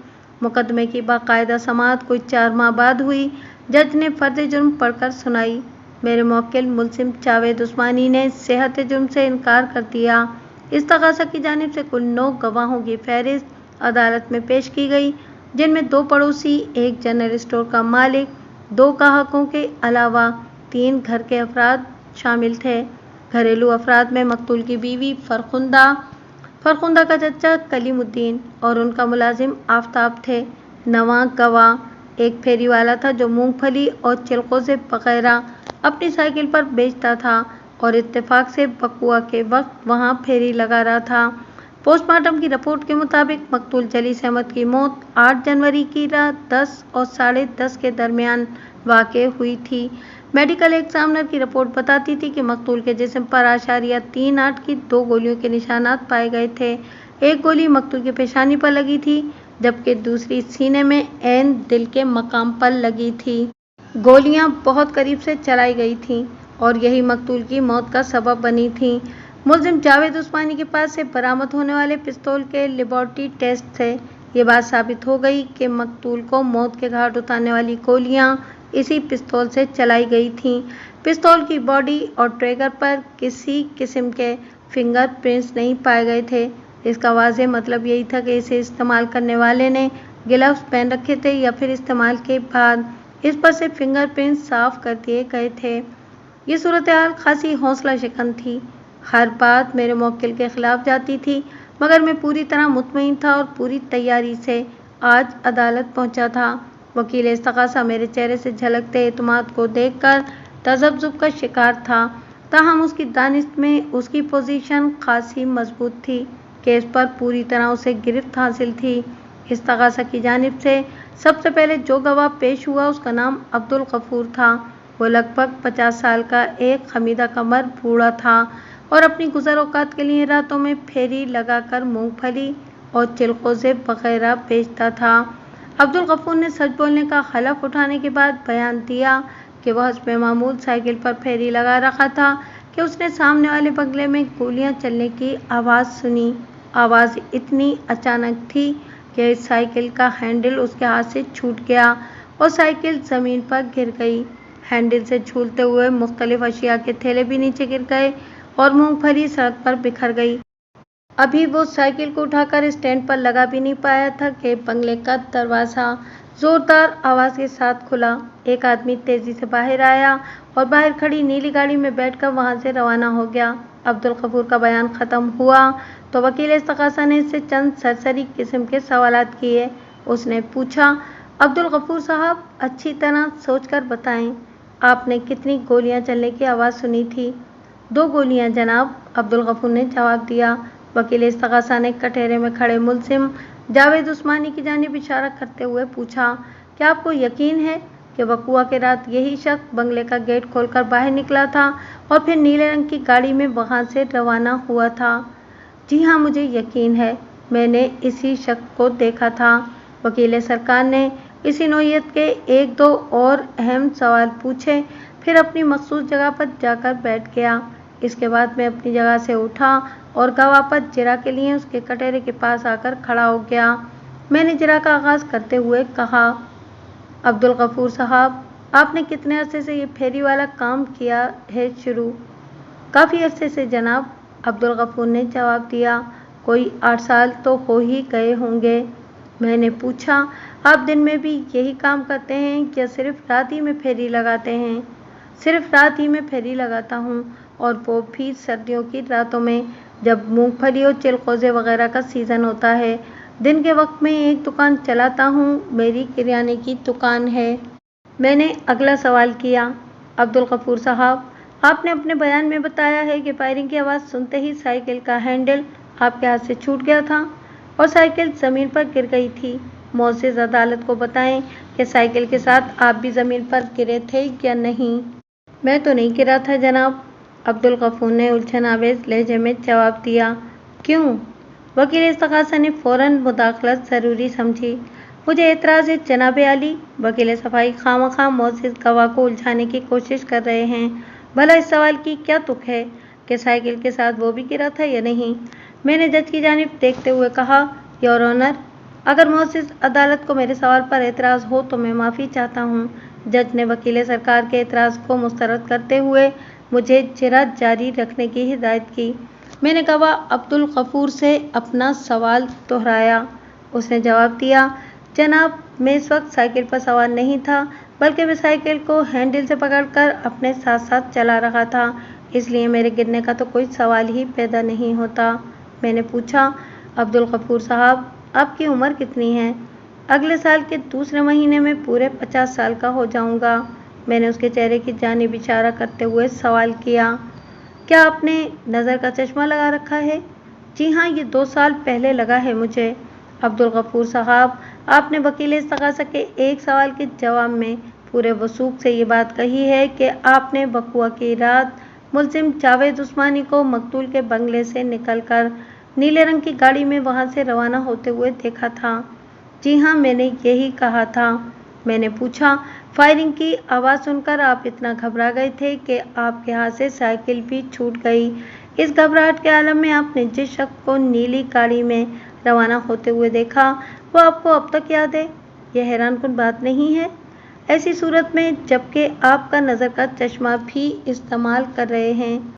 मुकदमे की बाकायदा समाअत कोई 4 माह बाद हुई। जज ने फ़र्द जुर्म पढ़कर सुनाई। मेरे मुवक्किल मुलजिम जावेद उस्मानी ने सेहत जुर्म से इनकार कर दिया। इस तकाज़ा की जानिब से कुल 9 गवाहों की फहरिस्त अदालत में पेश की गई, जिनमें 2 पड़ोसी, 1 जनरल स्टोर का मालिक, 2 ग्राहकों के अलावा 3 घर के अफराद शामिल थे। घरेलू अफराद में मकतूल की बीवी फरखुंदा का चचा कलीमुद्दीन और उनका मुलाजिम आफ्ताब थे। 9वां गवाह एक फेरी वाला था जो मूंगफली और चिलगोज़े वगैरह अपनी साइकिल पर बेचता था और इत्तेफाक से बकुआ के वक्त वहां फेरी लगा रहा था। पोस्टमार्टम की रिपोर्ट के मुताबिक मकतूल जलीस अहमद की मौत 8 जनवरी की रात 10 और 10:30 के दरमियान वाक़ई हुई थी। मेडिकल एग्जामिनर की रिपोर्ट बताती थी कि मकतूल के जिस्म पर 0.38 की 2 गोलियों के निशानात पाए गए थे। एक गोली मकतूल की पेशानी पर लगी थी, जबकि दूसरी सीने में ऐन दिल के मकाम पर लगी थी। गोलियां बहुत करीब से चलाई गई थीं और यही मकतूल की मौत का सबब बनी थीं। मुलजिम जावेद उस्मानी के पास से बरामद होने वाले पिस्तौल के लेबॉरेटरी टेस्ट थे। ये बात साबित हो गई कि मकतूल को मौत के घाट उतारने वाली गोलियां इसी पिस्तौल से चलाई गई थीं। पिस्तौल की बॉडी और ट्रिगर पर किसी किस्म के फिंगरप्रिंट्स नहीं पाए गए थे। इसका वाज़ेह मतलब यही था कि इसे इस्तेमाल करने वाले ने ग्लव्स पहन रखे थे या फिर इस्तेमाल के बाद इस पर से फिंगरप्रिंट साफ कर दिए गए थे। ये सूरत हाल खासी हौसला शिकन थी। हर बात मेरे मुवक्किल के खिलाफ जाती थी, मगर मैं पूरी तरह मुतमईन था और पूरी तैयारी से आज अदालत पहुंचा था। वकील इस्तग़ासा मेरे चेहरे से झलकते एतमाद को देखकर तज़ब्ज़ुब का शिकार था। ताहम उसकी दानिश में उसकी पोजीशन खासी मजबूत थी। केस पर पूरी तरह उसे गिरफ्त हासिल थी। इस्तग़ासा की जानिब से सबसे पहले जो गवाह पेश हुआ उसका नाम अब्दुल गफूर था। वो लगभग 50 साल का एक खमीदा कमर बूढ़ा था और अपनी गुज़र औक़ात के लिए रातों में फेरी लगाकर मूंगफली और चिलगोज़े वगैरह बेचता था। अब्दुल गफूर ने सच बोलने का हलफ उठाने के बाद बयान दिया कि वह हस्बे मामूल साइकिल पर फेरी लगा रखा था कि उसने सामने वाले बंगले में गोलियां चलने की आवाज़ सुनी। आवाज़ इतनी अचानक थी कि साइकिल का हैंडल उसके हाथ से छूट गया और साइकिल ज़मीन पर गिर गई। हैंडल से झूलते हुए मुख्तलिफ अशिया के थैले भी नीचे गिर गए और मूंगफली सड़क पर बिखर गई। अभी वो साइकिल को उठाकर स्टैंड पर लगा भी नहीं पाया था कि बंगले का दरवाज़ा ज़ोरदार आवाज़ के साथ खुला। एक आदमी तेज़ी से बाहर आया और बाहर खड़ी नीली गाड़ी में बैठकर वहां से रवाना हो गया। अब्दुल गफूर का बयान ख़त्म हुआ तो वकील इस्तग़ासा ने इससे चंद सरसरी किस्म के सवालात किए। उसने पूछा, अब्दुल गफूर साहब, अच्छी तरह सोचकर बताएं, आपने कितनी गोलियां चलने की आवाज़ सुनी थी? 2 गोलियां जनाब, अब्दुल गफूर ने जवाब दिया। वकील इस्तग़ासा ने कटहरे में खड़े मुलजिम जावेद उस्मानी की जानिब इशारा करते हुए पूछा, क्या आपको यकीन है कि वक़ुआ के रात यही शख्स बंगले का गेट खोलकर बाहर निकला था और फिर नीले रंग की गाड़ी में वहां से रवाना हुआ था? जी हाँ, मुझे यकीन है, मैंने इसी शख्स को देखा था। वकील सरकार ने इसी नौइयत के 1-2 और अहम सवाल पूछे, फिर अपनी मखसूस जगह पर जाकर बैठ गया। इसके बाद मैं अपनी जगह से उठा और गवाह पर जिरा के लिए उसके कटहरे के पास आकर खड़ा हो गया। मैंने जिरा का आगाज़ करते हुए कहा, अब्दुल गफूर साहब, आपने कितने अरसे से ये फेरी वाला काम किया है शुरू? काफ़ी अरसे से जनाब, अब्दुल गफूर ने जवाब दिया। कोई 8 साल तो हो ही गए होंगे। मैंने पूछा, आप दिन में भी यही काम करते हैं या सिर्फ रात ही में फेरी लगाते हैं? सिर्फ रात ही में फेरी लगाता हूँ, और वो भी सर्दियों की रातों में, जब मूंगफली और चिलगोज़े वगैरह का सीज़न होता है। दिन के वक्त में एक दुकान चलाता हूँ, मेरी किराने की दुकान है। मैंने अगला सवाल किया, अब्दुल गफूर साहब, आपने अपने बयान में बताया है कि फायरिंग की आवाज़ सुनते ही साइकिल का हैंडल आपके हाथ से छूट गया था और साइकिल ज़मीन पर गिर गई थी। मोअज़्ज़िज़ अदालत को बताएं कि साइकिल के साथ आप भी ज़मीन पर गिरे थे या नहीं? मैं तो नहीं गिरा था जनाब, अब्दुल गफूर ने उलझन आवेज़ लहजे में जवाब दिया। क्यों? वकील इस्तग़ासा ने फ़ौरन मुदाखलत ज़रूरी समझी। मुझे एतराज़ है जनाब आली, वकील सफ़ाई खामख़ा मोअज़्ज़िज़ गवाह को उलझाने की कोशिश कर रहे हैं। भला इस सवाल की क्या तुक है कि साइकिल के साथ वो भी गिरा था या नहीं? मैंने जज की जानिब देखते हुए कहा, योर ऑनर, अगर मोअज़्ज़िज़ अदालत को मेरे सवाल पर एतराज़ हो तो मैं माफ़ी चाहता हूँ। जज ने वकील सरकार के एतराज़ को मुस्तरद करते हुए मुझे जिरह जारी रखने की हिदायत की। मैंने गवाह अब्दुल गफूर से अपना सवाल दोहराया। उसने जवाब दिया, जनाब, मैं इस वक्त साइकिल पर सवार नहीं था, बल्कि मैं साइकिल को हैंडल से पकड़कर अपने साथ साथ चला रहा था, इसलिए मेरे गिरने का तो कोई सवाल ही पैदा नहीं होता। मैंने पूछा, अब्दुल गफूर साहब, आपकी उम्र कितनी है? अगले साल के दूसरे महीने में पूरे 50 साल का हो जाऊंगा। मैंने उसके चेहरे की जानिब इशारा करते हुए सवाल किया, क्या आपने नज़र का चश्मा लगा रखा है? जी हाँ, ये 2 साल पहले लगा है मुझे। अब्दुल गफूर साहब, आपने वकील इस्तग़ासा के एक सवाल के जवाब में पूरे वसूख से ये बात कही है कि आपने बकुआ की रात मुल्ज़िम जावेद उस्मानी को मकतूल के बंगले से निकलकर नीले रंग की गाड़ी में वहाँ से रवाना होते हुए देखा था। जी हाँ, मैंने यही कहा था। मैंने पूछा, फायरिंग की आवाज़ सुनकर आप इतना घबरा गए थे कि आपके हाथ से साइकिल भी छूट गई। इस घबराहट के आलम में आपने जिस शख्स को नीली गाड़ी में रवाना होते हुए देखा, वो आपको अब तक याद है? यह हैरानकुन बात नहीं है? ऐसी सूरत में जबकि आपका नज़र का चश्मा भी इस्तेमाल कर रहे हैं।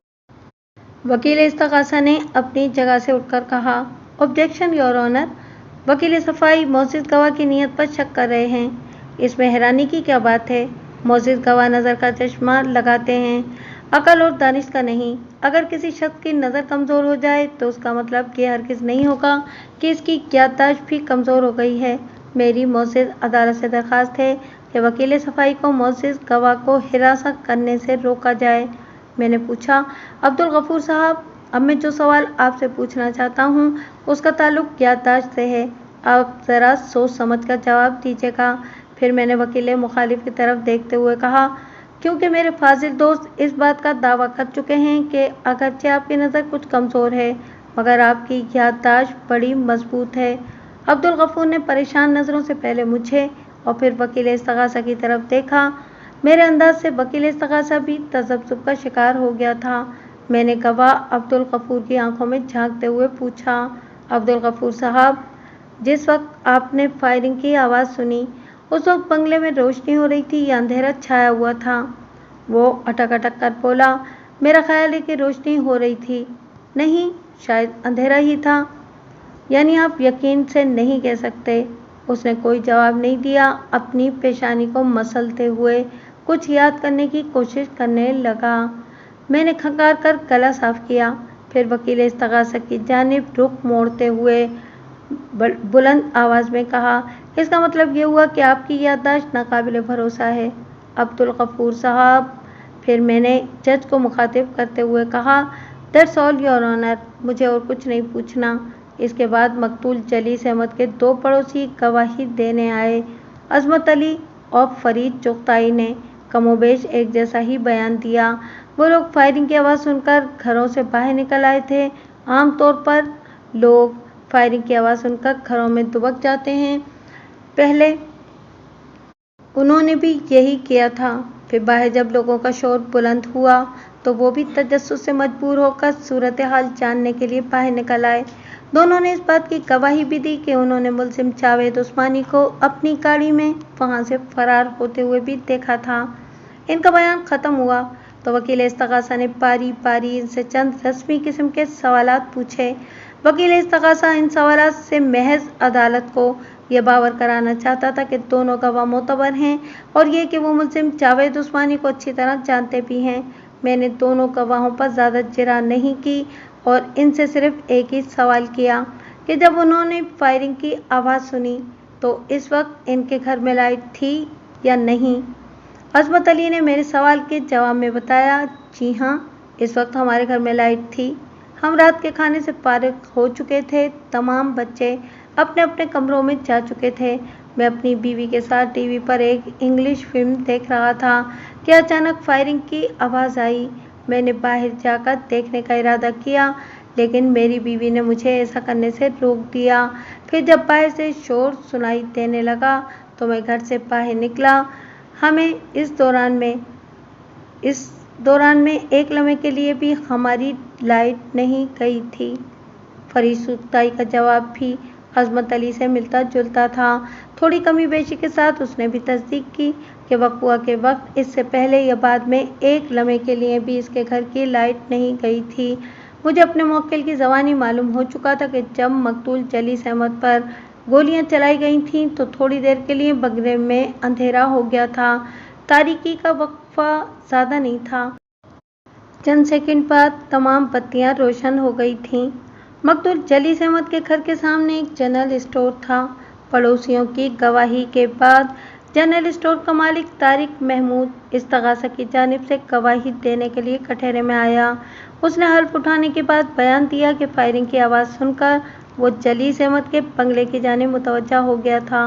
वकील इस्तग़ासा ने अपनी जगह से उठकर कहा, ऑब्जेक्शन योर ऑनर। वकील सफ़ाई मोअज़्ज़िज़ गवाह की नीयत पर शक कर रहे हैं। इसमें हैरानी की क्या बात है? मोअज़्ज़िज़ गवाह नज़र का चश्मा लगाते हैं, अकल और दानिश का नहीं। अगर किसी शख्स की नज़र कमज़ोर हो जाए तो उसका मतलब ये हरगिज़ नहीं होगा कि इसकी याददाश्त भी कमज़ोर हो गई है। मेरी मोअज़्ज़िज़ अदालत से दरख्वास्त है कि वकील सफ़ाई को मोअज़्ज़िज़ गवाह को हिरासत करने से रोका जाए। मैंने पूछा, अब्दुल गफूर साहब, अब मैं जो सवाल आपसे पूछना चाहता हूँ उसका ताल्लुक याददाश्त से है। आप ज़रा सोच समझ कर जवाब दीजिएगा। फिर मैंने वकील मुखालिफ की तरफ देखते हुए कहा, क्योंकि मेरे फाजिल दोस्त इस बात का दावा कर चुके हैं कि अगरचे आपकी नज़र कुछ कमज़ोर है, मगर आपकी याददाश्त बड़ी मजबूत है। अब्दुल गफूर ने परेशान नज़रों से पहले मुझे और फिर वकील इस्तग़ासा की तरफ देखा। मेरे अंदाज से वकील इस्तग़ासा भी तज़ब्ज़ुब का शिकार हो गया था। मैंने गवाह अब्दुल गफूर की आंखों में झांकते हुए पूछा, अब्दुल गफूर साहब, जिस वक्त आपने फायरिंग की आवाज़ सुनी उस वक्त बंगले में रोशनी हो रही थी या अंधेरा छाया हुआ था? वो अटक अटक कर बोला, मेरा ख्याल है कि रोशनी हो रही थी। नहीं, शायद अंधेरा ही था। यानी आप यकीन से नहीं कह सकते? उसने कोई जवाब नहीं दिया, अपनी पेशानी को मसलते हुए कुछ याद करने की कोशिश करने लगा। मैंने खंगार कर गला साफ किया, फिर वकील इस्तग़ासा की जानिब रुख मोड़ते हुए बुलंद आवाज़ में कहा, इसका मतलब ये हुआ कि आपकी याददाश्त नाकाबिले भरोसा है, अब्दुल गफूर साहब। फिर मैंने जज को मुखातिब करते हुए कहा, दैट्स ऑल योर ऑनर, मुझे और कुछ नहीं पूछना। इसके बाद मकतूल जलीस अहमद के 2 पड़ोसी गवाही देने आए। अज़मत अली और फरीद चुग़ताई ने कमोबेश एक जैसा ही बयान दिया। वो लोग फायरिंग की आवाज़ सुनकर घरों से बाहर निकल आए थे। आम तौर पर लोग फायरिंग की आवाज़ सुनकर घरों में दुबक जाते हैं। पहले उन्होंने भी यही किया था। फिर बाहर जब लोगों का शोर बुलंद हुआ तो वो भी तजस्सुस से मजबूर होकर सूरत हाल जानने के लिए बाहर निकल आए। दोनों ने इस बात की गवाही भी दी कि उन्होंने मुलजिम जावेद उस्मानी को अपनी गाड़ी में वहां से फरार होते हुए भी देखा था। इनका बयान खत्म हुआ तो वकील इस्तगासा ने बारी बारी इनसे चंद रस्मी किस्म के सवालात पूछे। वकील इस्तगासा इन सवालात से महज अदालत को यह बावर कराना चाहता था कि दोनों गवाह मोतबर हैं और ये कि वो मुलजिम जावेद उस्मानी को अच्छी तरह जानते भी हैं। मैंने दोनों गवाहों पर ज़्यादा जिरा नहीं की और इनसे सिर्फ एक ही सवाल किया कि जब उन्होंने फायरिंग की आवाज़ सुनी तो इस वक्त इनके घर में लाइट थी या नहीं। अजमत अली ने मेरे सवाल के जवाब में बताया, जी हाँ, इस वक्त हमारे घर में लाइट थी। हम रात के खाने से फारिग हो चुके थे। तमाम बच्चे अपने अपने कमरों में जा चुके थे। मैं अपनी बीवी के साथ टीवी पर एक इंग्लिश फिल्म देख रहा था कि अचानक फायरिंग की आवाज़ आई। मैंने बाहर जाकर देखने का इरादा किया लेकिन मेरी बीवी ने मुझे ऐसा करने से रोक दिया। फिर जब बाहर से शोर सुनाई देने लगा तो मैं घर से बाहर निकला। हमें इस दौरान में एक लम्हे के लिए भी हमारी लाइट नहीं गई थी। फरीद सुताई का जवाब भी अजमत अली से मिलता जुलता था। थोड़ी कमी बेशी के साथ उसने भी तस्दीक की कि वक़्वा के वक्त इससे पहले या बाद में एक लम्हे के लिए भी इसके घर की लाइट नहीं गई थी। मुझे अपने मौक्किल की ज़बानी मालूम हो चुका था कि जब मकतूल जलीस अहमद पर गोलियां चलाई गई थीं तो थोड़ी देर के लिए बंगले में अंधेरा हो गया था। तारीकी का वक्फा ज़्यादा नहीं था। चंद सेकंड बाद तमाम बत्तियां रोशन हो गई थीं। मकतूल जलीस अहमद के घर के सामने एक जनरल स्टोर था। पड़ोसियों की गवाही के बाद जनरल स्टोर का मालिक तारिक महमूद इस्तगासा की जानिब से गवाही देने के लिए कटहरे में आया। उसने हल्फ उठाने के बाद बयान दिया कि फायरिंग की आवाज़ सुनकर वो जलीस अहमद के बंगले की जानिब मुतवज्जा हो गया था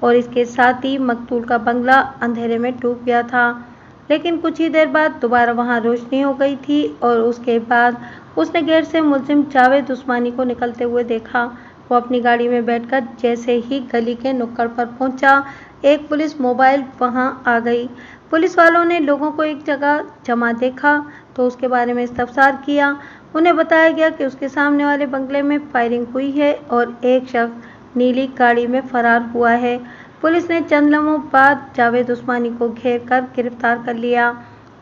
और इसके साथ ही मकतूल का बंगला अंधेरे में डूब गया था। लेकिन कुछ ही देर बाद दोबारा वहां रोशनी हो गई थी और उसके बाद उसने गेट से मुलजिम जावेद उस्मानी को निकलते हुए देखा। वो अपनी गाड़ी में बैठकर जैसे ही गली के नुक्कड़ पर पहुंचा, एक पुलिस मोबाइल वहां आ गई। पुलिस वालों ने लोगों को एक जगह जमा देखा तो उसके बारे में इस्तफसार किया। उन्हें बताया गया कि उसके सामने वाले बंगले में फायरिंग हुई है और एक शख्स नीली गाड़ी में फरार हुआ है। पुलिस ने चंद लम्हों बाद जावेद उस्मानी को घेर कर गिरफ्तार कर लिया।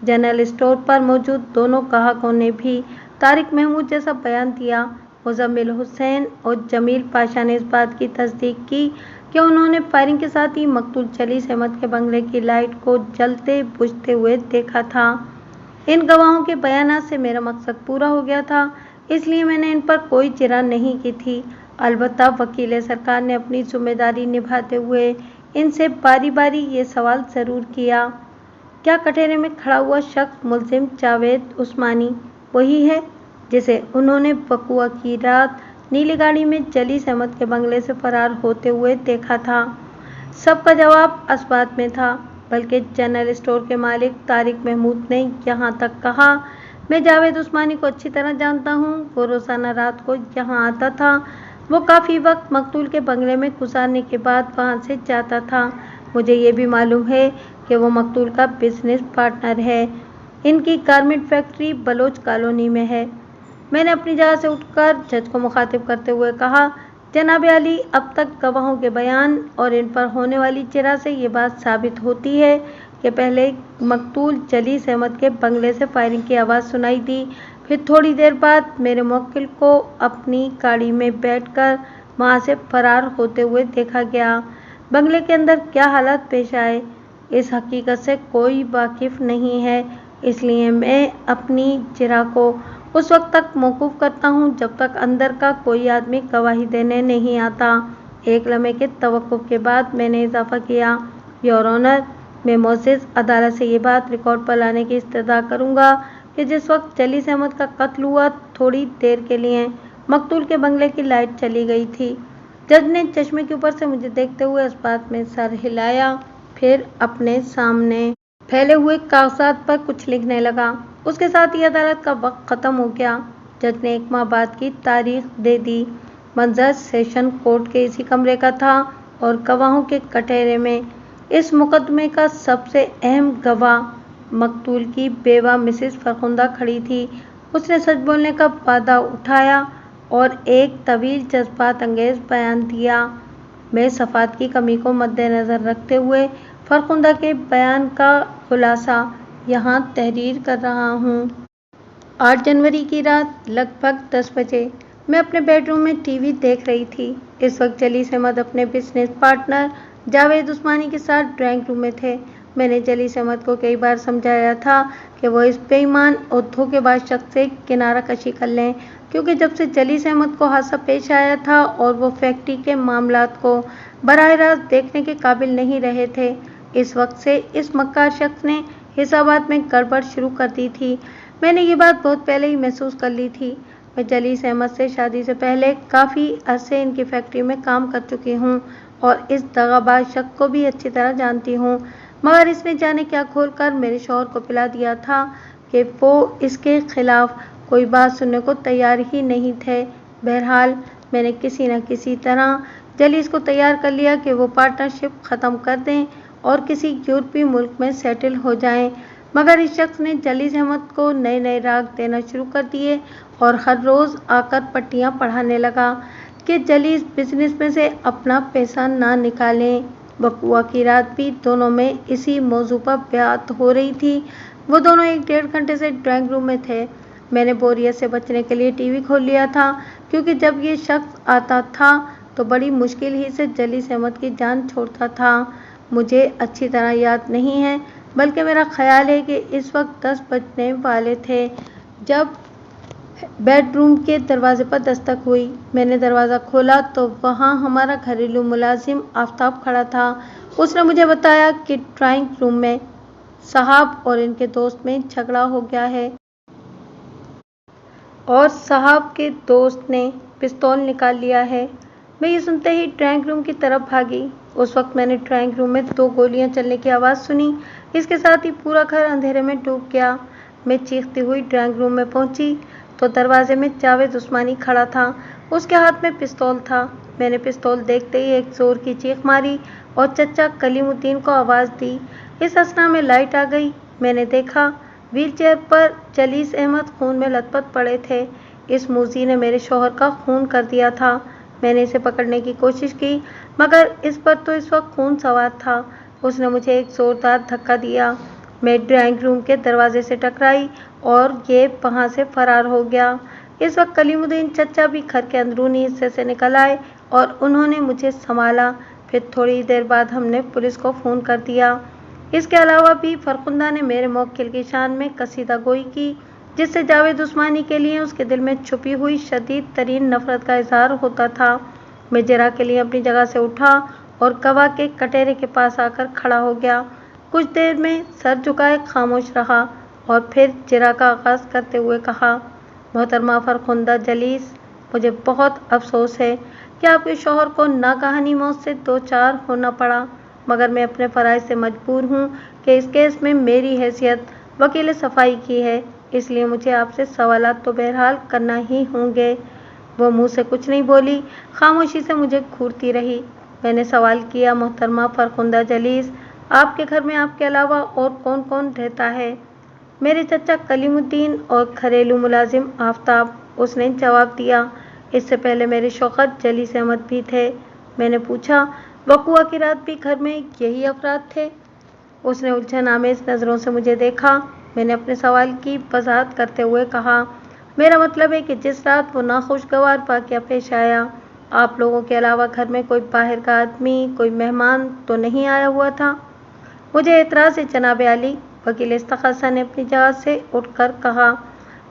जनरल स्टोर पर मौजूद दोनों ग्राहकों ने भी तारिक महमूद जैसा बयान दिया। मुजम्मिल हुसैन और जमील पाशा ने इस बात की तस्दीक की कि उन्होंने फायरिंग के साथ ही मकतूल जलीस अहमद के बंगले की लाइट को जलते बुझते हुए देखा था। इन गवाहों के बयानात से मेरा मकसद पूरा हो गया था, इसलिए मैंने इन पर कोई जिरह नहीं की थी। अलबत्ता वकील सरकार ने अपनी जिम्मेदारी निभाते हुए इनसे बारी बारी ये सवाल ज़रूर किया, क्या कटहरे में खड़ा हुआ शख्स मुलजिम जावेद उस्मानी वही है जिसे उन्होंने वक़्वा की रात नीली गाड़ी में जलीस अहमद के बंगले से फरार होते हुए देखा था? सबका जवाब इस्बात में था, बल्कि जनरल स्टोर के मालिक तारिक महमूद ने यहाँ तक कहा, मैं जावेद उस्मानी को अच्छी तरह जानता हूँ। वो रोज़ाना रात को यहाँ आता था। वो काफ़ी वक्त मकतूल के बंगले में गुजारने के बाद वहाँ से जाता था। मुझे ये भी मालूम है कि वो मकतूल का बिजनेस पार्टनर है। इनकी गारमेंट फैक्ट्री बलोच कॉलोनी में है। मैंने अपनी जगह से उठकर जज को मुखातिब करते हुए कहा, जनाब अली, अब तक गवाहों के बयान और इन पर होने वाली जिरह से ये बात साबित होती है कि पहले मकतूल जलीस अहमद के बंगले से फायरिंग की आवाज़ सुनाई दी। फिर थोड़ी देर बाद मेरे मुवक्किल को अपनी गाड़ी में बैठकर वहाँ से फरार होते हुए देखा गया। बंगले के अंदर क्या हालात पेश आए, इस हकीकत से कोई वाकिफ़ नहीं है, इसलिए मैं अपनी जिरह को उस वक्त तक मौकूफ़ करता हूँ जब तक अंदर का कोई आदमी गवाही देने नहीं आता। एक लम्हे के तवक्कुफ़ के बाद मैंने इजाफ़ा किया, योर ऑनर, मैं मोअज़्ज़ज़ अदालत से ये बात रिकॉर्ड पर लाने की इस्तदा करूँगा कि जिस वक्त जलीस अहमद का कत्ल हुआ, थोड़ी देर के लिए मकतूल के बंगले की लाइट चली गई थी। जज ने चश्मे के ऊपर से मुझे देखते हुए इस बात में सर हिलाया, फिर अपने सामने फैले हुए कागजात पर कुछ लिखने लगा। उसके साथ ही अदालत का वक्त ख़त्म हो गया। जज ने 1 माह बाद की तारीख दे दी। मंजर सेशन कोर्ट के इसी कमरे का था और गवाहों के कटहरे में इस मुकदमे का सबसे अहम गवाह मकतूल की बेवा मिसेस फरखुंदा खड़ी थी। उसने सच बोलने का वादा उठाया اور ایک طویل جذبات انگیز بیان دیا۔ میں صفات کی کمی کو مد نظر رکھتے ہوئے فرخندہ کے بیان کا خلاصہ یہاں تحریر کر رہا ہوں۔ 8 جنوری کی رات لگ بھگ 10 بجے میں اپنے بیڈ روم میں ٹی وی دیکھ رہی تھی۔ اس وقت جلیس احمد اپنے بزنس پارٹنر جاوید عثمانی کے ساتھ ڈرائنگ روم میں تھے۔ میں نے جلیس احمد کو کئی بار سمجھایا تھا کہ وہ اس بے ایمان اور دھوکے باز شخص سے کنارہ کشی کر لیں، کیونکہ جب سے جلیس احمد کو حادثہ پیش آیا تھا اور وہ فیکٹری کے معاملات کو براہ راست دیکھنے کے قابل نہیں رہے تھے، اس وقت سے اس مکار شخص نے حسابات میں گڑبڑ شروع کر دی تھی۔ میں نے یہ بات بہت پہلے ہی محسوس کر لی تھی۔ میں جلیس احمد سے شادی سے پہلے کافی عرصے ان کی فیکٹری میں کام کر چکی ہوں اور اس دغا باز شخص کو بھی اچھی طرح جانتی ہوں، مگر اس نے جانے کیا کھول کر میرے شوہر کو پلا دیا تھا کہ وہ اس کے خلاف کوئی بات سننے کو تیار ہی نہیں تھے۔ بہرحال میں نے کسی نہ کسی طرح جلیس کو تیار کر لیا کہ وہ پارٹنرشپ ختم کر دیں اور کسی یورپی ملک میں سیٹل ہو جائیں، مگر اس شخص نے جلیس احمد کو نئے نئے راگ دینا شروع کر دیے اور ہر روز آ کر پٹیاں پڑھانے لگا کہ جلیس بزنس میں سے اپنا پیسہ نہ نکالیں۔ وقوعہ کی رات بھی دونوں میں اسی موضوع پر بحث ہو رہی تھی۔ وہ دونوں 1-1.5 گھنٹے سے ڈرائنگ روم میں تھے۔ میں نے بوریت سے بچنے کے لیے ٹی وی کھول لیا تھا، کیونکہ جب یہ شخص آتا تھا تو بڑی مشکل ہی سے جلیس احمد کی جان چھوڑتا تھا۔ مجھے اچھی طرح یاد نہیں ہے، بلکہ میرا خیال ہے کہ اس وقت 10 بجنے والے تھے جب بیڈ روم کے دروازے پر دستک ہوئی۔ میں نے دروازہ کھولا تو وہاں ہمارا گھریلو ملازم آفتاب کھڑا تھا۔ اس نے مجھے بتایا کہ ڈرائنگ روم میں صاحب اور ان کے دوست میں جھگڑا ہو گیا ہے اور صاحب کے دوست نے پستول نکال لیا ہے۔ میں یہ سنتے ہی ڈرائنگ روم کی طرف بھاگی۔ اس وقت میں نے ڈرائنگ روم میں 2 گولیاں چلنے کی آواز سنی۔ اس کے ساتھ ہی پورا گھر اندھیرے میں ڈوب گیا۔ میں چیختی ہوئی ڈرائنگ روم میں پہنچی تو دروازے میں جاوید عثمانی کھڑا تھا۔ اس کے ہاتھ میں پستول تھا۔ میں نے پستول دیکھتے ہی ایک زور کی چیخ ماری اور چچا کلیم الدین کو آواز دی۔ اس اثنا میں لائٹ آ گئی۔ میں نے دیکھا وہیل چیئر پر جلیس احمد خون میں لت پت پڑے تھے۔ اس موذی نے میرے شوہر کا خون کر دیا تھا۔ میں نے اسے پکڑنے کی کوشش کی، مگر اس پر تو اس وقت خون سوار تھا۔ اس نے مجھے ایک زوردار دھکا دیا۔ میں ڈرائنگ روم کے دروازے سے ٹکرائی اور یہ وہاں سے فرار ہو گیا۔ اس وقت کلیم الدین چچا بھی گھر کے اندرونی حصے سے نکل آئے اور انہوں نے مجھے سنبھالا۔ پھر تھوڑی دیر بعد ہم نے پولیس کو فون کر دیا۔ اس کے علاوہ بھی فرخندہ نے میرے موکل کی شان میں قصیدہ گوئی کی، جس سے جاوید عثمانی کے لیے اس کے دل میں چھپی ہوئی شدید ترین نفرت کا اظہار ہوتا تھا۔ میں جرح کے لیے اپنی جگہ سے اٹھا اور گواہ کے کٹہرے کے پاس آ کر کھڑا ہو گیا۔ کچھ دیر میں سر جھکائے خاموش رہا اور پھر جرح کا آغاز کرتے ہوئے کہا: محترمہ فرخندہ جلیس، مجھے بہت افسوس ہے کہ آپ کے شوہر کو ناگہانی موت سے دوچار ہونا پڑا، مگر میں اپنے فرائض سے مجبور ہوں کہ اس کیس میں میری حیثیت وکیل صفائی کی ہے، اس لیے مجھے آپ سے سوالات تو بہرحال کرنا ہی ہوں گے۔ وہ منہ سے کچھ نہیں بولی، خاموشی سے مجھے گھورتی رہی۔ میں نے سوال کیا: محترمہ فرخندہ جلیس، آپ کے گھر میں آپ کے علاوہ اور کون کون رہتا ہے؟ میرے چچا کلیم الدین اور گھریلو ملازم آفتاب، اس نے جواب دیا۔ اس سے پہلے میرے شوہر جلیس احمد بھی تھے۔ میں نے پوچھا: وقوعہ کی رات بھی گھر میں یہی افراد تھے؟ اس نے الجھن آمیز نظروں سے مجھے دیکھا۔ میں نے اپنے سوال کی وضاحت کرتے ہوئے کہا: میرا مطلب ہے کہ جس رات وہ ناخوشگوار واقعہ پیش آیا، آپ لوگوں کے علاوہ گھر میں کوئی باہر کا آدمی، کوئی مہمان تو نہیں آیا ہوا تھا؟ مجھے اعتراض ہے جناب عالی، وکیل استغاثہ نے اپنی جگہ سے اٹھ کر کہا۔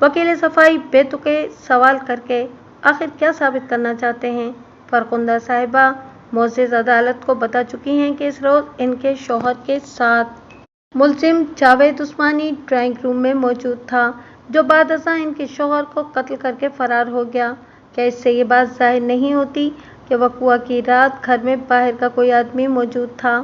وکیل صفائی بے تکے سوال کر کے آخر کیا ثابت کرنا چاہتے ہیں؟ فرخندہ صاحبہ معزز عدالت کو بتا چکی ہیں کہ اس روز ان کے شوہر کے ساتھ ملزم جاوید عثمانی ڈرائنگ روم میں موجود تھا، جو بعد ازاں ان کے شوہر کو قتل کر کے فرار ہو گیا۔ کیا اس سے یہ بات ظاہر نہیں ہوتی کہ وقوعہ کی رات گھر میں باہر کا کوئی آدمی موجود تھا؟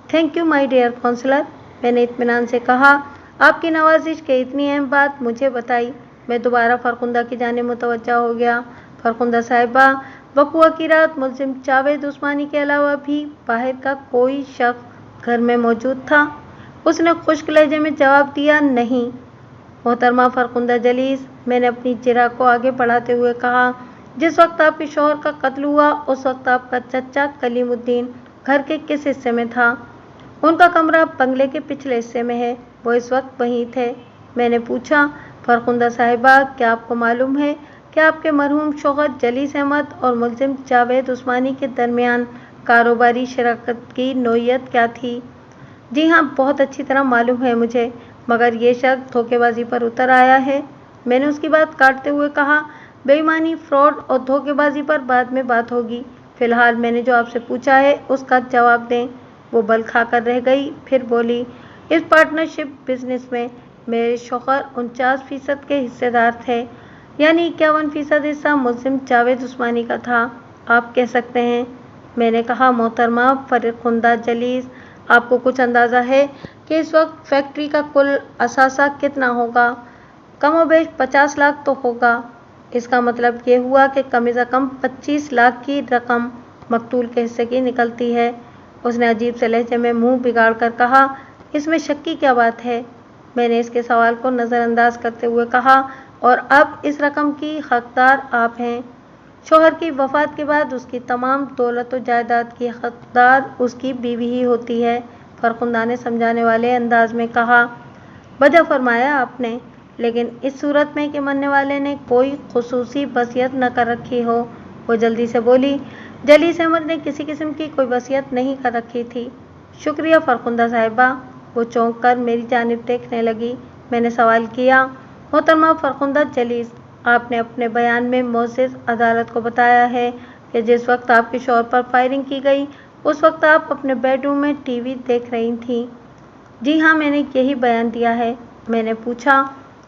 Thank you my dear counsellor, میں نے اطمینان سے کہا۔ آپ کی نوازش کہ اتنی اہم بات مجھے بتائی۔ میں دوبارہ فرخندہ کی جانب متوجہ ہو گیا۔ فرخندہ صاحبہ، وقوعہ کی رات ملزم جاوید عثمانی کے علاوہ بھی باہر کا کوئی شخص گھر میں موجود تھا؟ اس نے خشک لہجے میں جواب دیا: نہیں۔ محترمہ فرخندہ جلیس، میں نے اپنی جرح کو آگے بڑھاتے ہوئے کہا، जिस वक्त आपके शौहर का कत्ल हुआ उस वक्त आपका चचा कलीमुद्दीन घर के किस हिस्से में था? उनका कमरा बंगले के पिछले हिस्से में है, वो इस वक्त वहीं थे। मैंने पूछा, फरखुंदा साहिबा, क्या आपको मालूम है कि आपके मरहूम शौहर जलीस अहमद और मुलजिम जावेद उस्मानी के दरमियान कारोबारी शराकत की नोयत क्या थी? जी हाँ, बहुत अच्छी तरह मालूम है मुझे, मगर ये शक धोखेबाजी पर उतर आया है। मैंने उसकी बात काटते हुए कहा, बेईमानी, फ्रॉड और धोखेबाजी पर बाद में बात होगी। फिलहाल मैंने जो आपसे पूछा है उसका जवाब दें। वो बल खाकर रह गई, फिर बोली, इस पार्टनरशिप बिजनेस में मेरे शौहर 49% के हिस्सेदार थे, यानी 51% हिस्सा मुलजिम जावेद उस्मानी का था, आप कह सकते हैं। मैंने कहा, मोहतरमा फरखुंदा जलीस, आपको कुछ अंदाज़ा है कि इस वक्त फैक्ट्री का कुल असासा कितना होगा? कमोबेश 50 लाख तो होगा। इसका मतलब ये हुआ कि कम से कम 25 लाख की रकम मकतूल के हिस्से की निकलती है। उसने अजीब से लहजे में मुंह बिगाड़ कर कहा, इसमें शक की क्या बात है? मैंने इसके सवाल को नज़रअंदाज करते हुए कहा, और अब इस रकम की हकदार आप हैं। शौहर की वफ़ात के बाद उसकी तमाम दौलत और जायदाद की हकदार उसकी बीवी ही होती है, फरखुंदा ने समझाने वाले अंदाज में कहा। वजह फरमाया आपने, लेकिन इस सूरत में कि मरने वाले ने कोई खुसूसी वसीयत न कर रखी हो। वो जल्दी से बोली, जलीस अहमद ने किसी किस्म की कोई वसीयत नहीं कर रखी थी। शुक्रिया फरखुंदा साहिबा। वो चौंक कर मेरी जानिब देखने लगी। मैंने सवाल किया, मोहतरमा फरखुंदा जलीस, आपने अपने बयान में मोअज़्ज़िज़ अदालत को बताया है कि जिस वक्त आपके शौहर पर फायरिंग की गई उस वक्त आप अपने बेडरूम में टीवी देख रही थीं। जी हाँ, मैंने यही बयान दिया है। मैंने पूछा,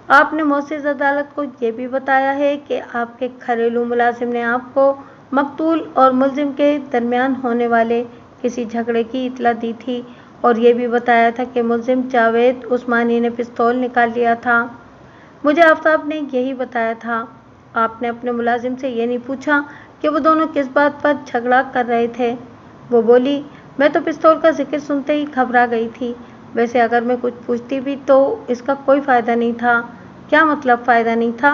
आपने मोअज़्ज़िज़ अदालत को ये भी बताया है कि आपके घरेलू मुलाजिम ने आपको मकतूल और मुलजिम के दरमियान होने वाले किसी झगड़े की इत्तला दी थी, और ये भी बताया था कि मुलजिम जावेद उस्मानी ने पिस्तौल निकाल लिया था। मुझे आफ्ताब ने यही बताया था। आपने अपने मुलाजिम से ये नहीं पूछा कि वो दोनों किस बात पर झगड़ा कर रहे थे? वो बोली, मैं तो पिस्तौल का जिक्र सुनते ही घबरा गई थी। वैसे अगर मैं कुछ पूछती भी तो इसका कोई फ़ायदा नहीं था। क्या मतलब फ़ायदा नहीं था?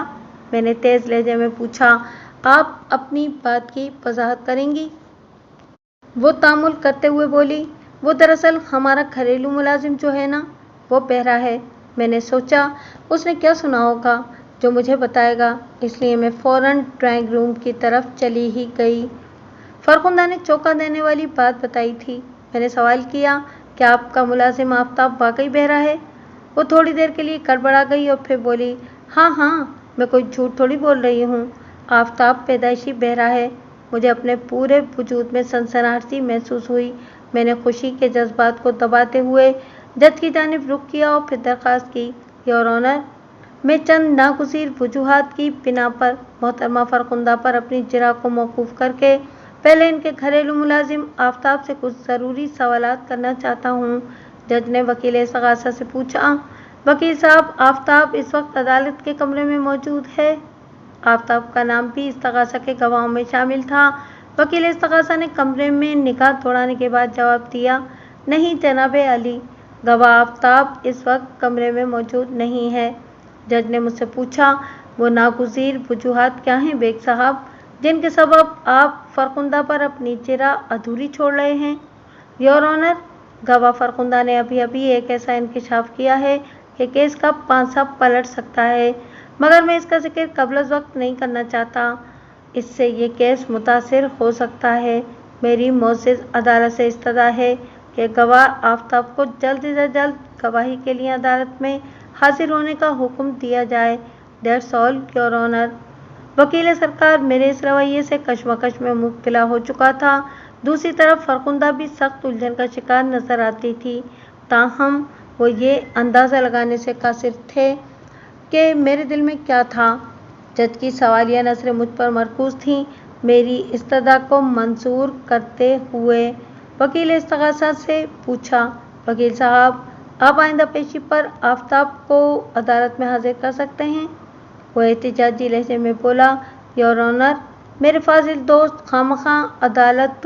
मैंने तेज़ लहजे में पूछा। आप अपनी बात की वजाहत करेंगी? वो तामुल करते हुए बोली, वो दरअसल हमारा घरेलू मुलाजिम जो है ना, वो बहरा है। मैंने सोचा उसने क्या सुना होगा जो मुझे बताएगा, इसलिए मैं फ़ौरन ड्राइंग रूम की तरफ चली ही गई। फरखुंदा ने चौंका देने वाली बात बताई थी। मैंने सवाल किया, क्या आपका मुलाजिम आफ्ताब वाकई बहरा है? वो थोड़ी देर के लिए गड़बड़ा गई और फिर बोली, हाँ हाँ, मैं कोई झूठ थोड़ी बोल रही हूँ। आफ्ताब पैदाइशी बहरा है। मुझे अपने पूरे वजूद में सनसनाहट सी महसूस हुई। मैंने खुशी के जज्बात को दबाते हुए जज की जानिब रुख किया और फिर दरख्वास्त की, योर ऑनर, मैं चंद नागुज़ीर वजूहात की बिना पर मोहतरमा फरखुंदा पर अपनी जिरा को मौकूफ़ करके पहले इनके घरेलू मुलाजिम आफ्ताब से कुछ ज़रूरी सवालात करना चाहता हूँ। जज ने वकील इस्तग़ासा से पूछा, वकील साहब, आफ्ताब इस वक्त अदालत के कमरे में मौजूद है? आफ्ताब का नाम भी इस्तग़ासा के गवाहों में शामिल था। वकील इस्तग़ासा ने कमरे में निगाह दौड़ाने के बाद जवाब दिया, नहीं जनाब अली, गवाह आफ्ताब इस वक्त कमरे में मौजूद नहीं है। जज ने मुझसे पूछा, वो नागुज़ीर वजूहात क्या हैं बेग साहब, जिनके सबब आप फरखुंदा पर अपनी जिरा अधूरी छोड़ रहे हैं? योर ऑनर, गवाह फरखुंदा ने अभी अभी एक ऐसा इंकशाफ किया है कि केस का पांसा पलट सकता है, मगर मैं इसका जिक्र कबल वक्त नहीं करना चाहता। इससे ये केस मुतासिर हो सकता है। मेरी मोअज़्ज़िज़ अदालत से इस्तदा है कि गवाह आफ्ताब को जल्द से जल्द गवाही के लिए अदालत में हाजिर होने का हुक्म दिया जाए। That's all your honour. वकील सरकार मेरे इस रवैये से कशमकश में मुब्तला हो चुका था। दूसरी तरफ फरखुंदा भी सख्त उलझन का शिकार नजर आती थी। ताहम वो ये अंदाज़ा लगाने से कासिर थे कि मेरे दिल में क्या था। जज की सवालिया नज़रें मुझ पर मरकूज़ थीं। मेरी इस्तदा को मंजूर करते हुए वकील इस्तग़ासा से पूछा, वकील साहब, आप आइंदा पेशी पर आफ्ताब को अदालत में हाजिर कर सकते हैं? वो एहतिजाजी लहजे में बोला, योर ऑनर, मेरे फाजिल दोस्त खामखा अदालत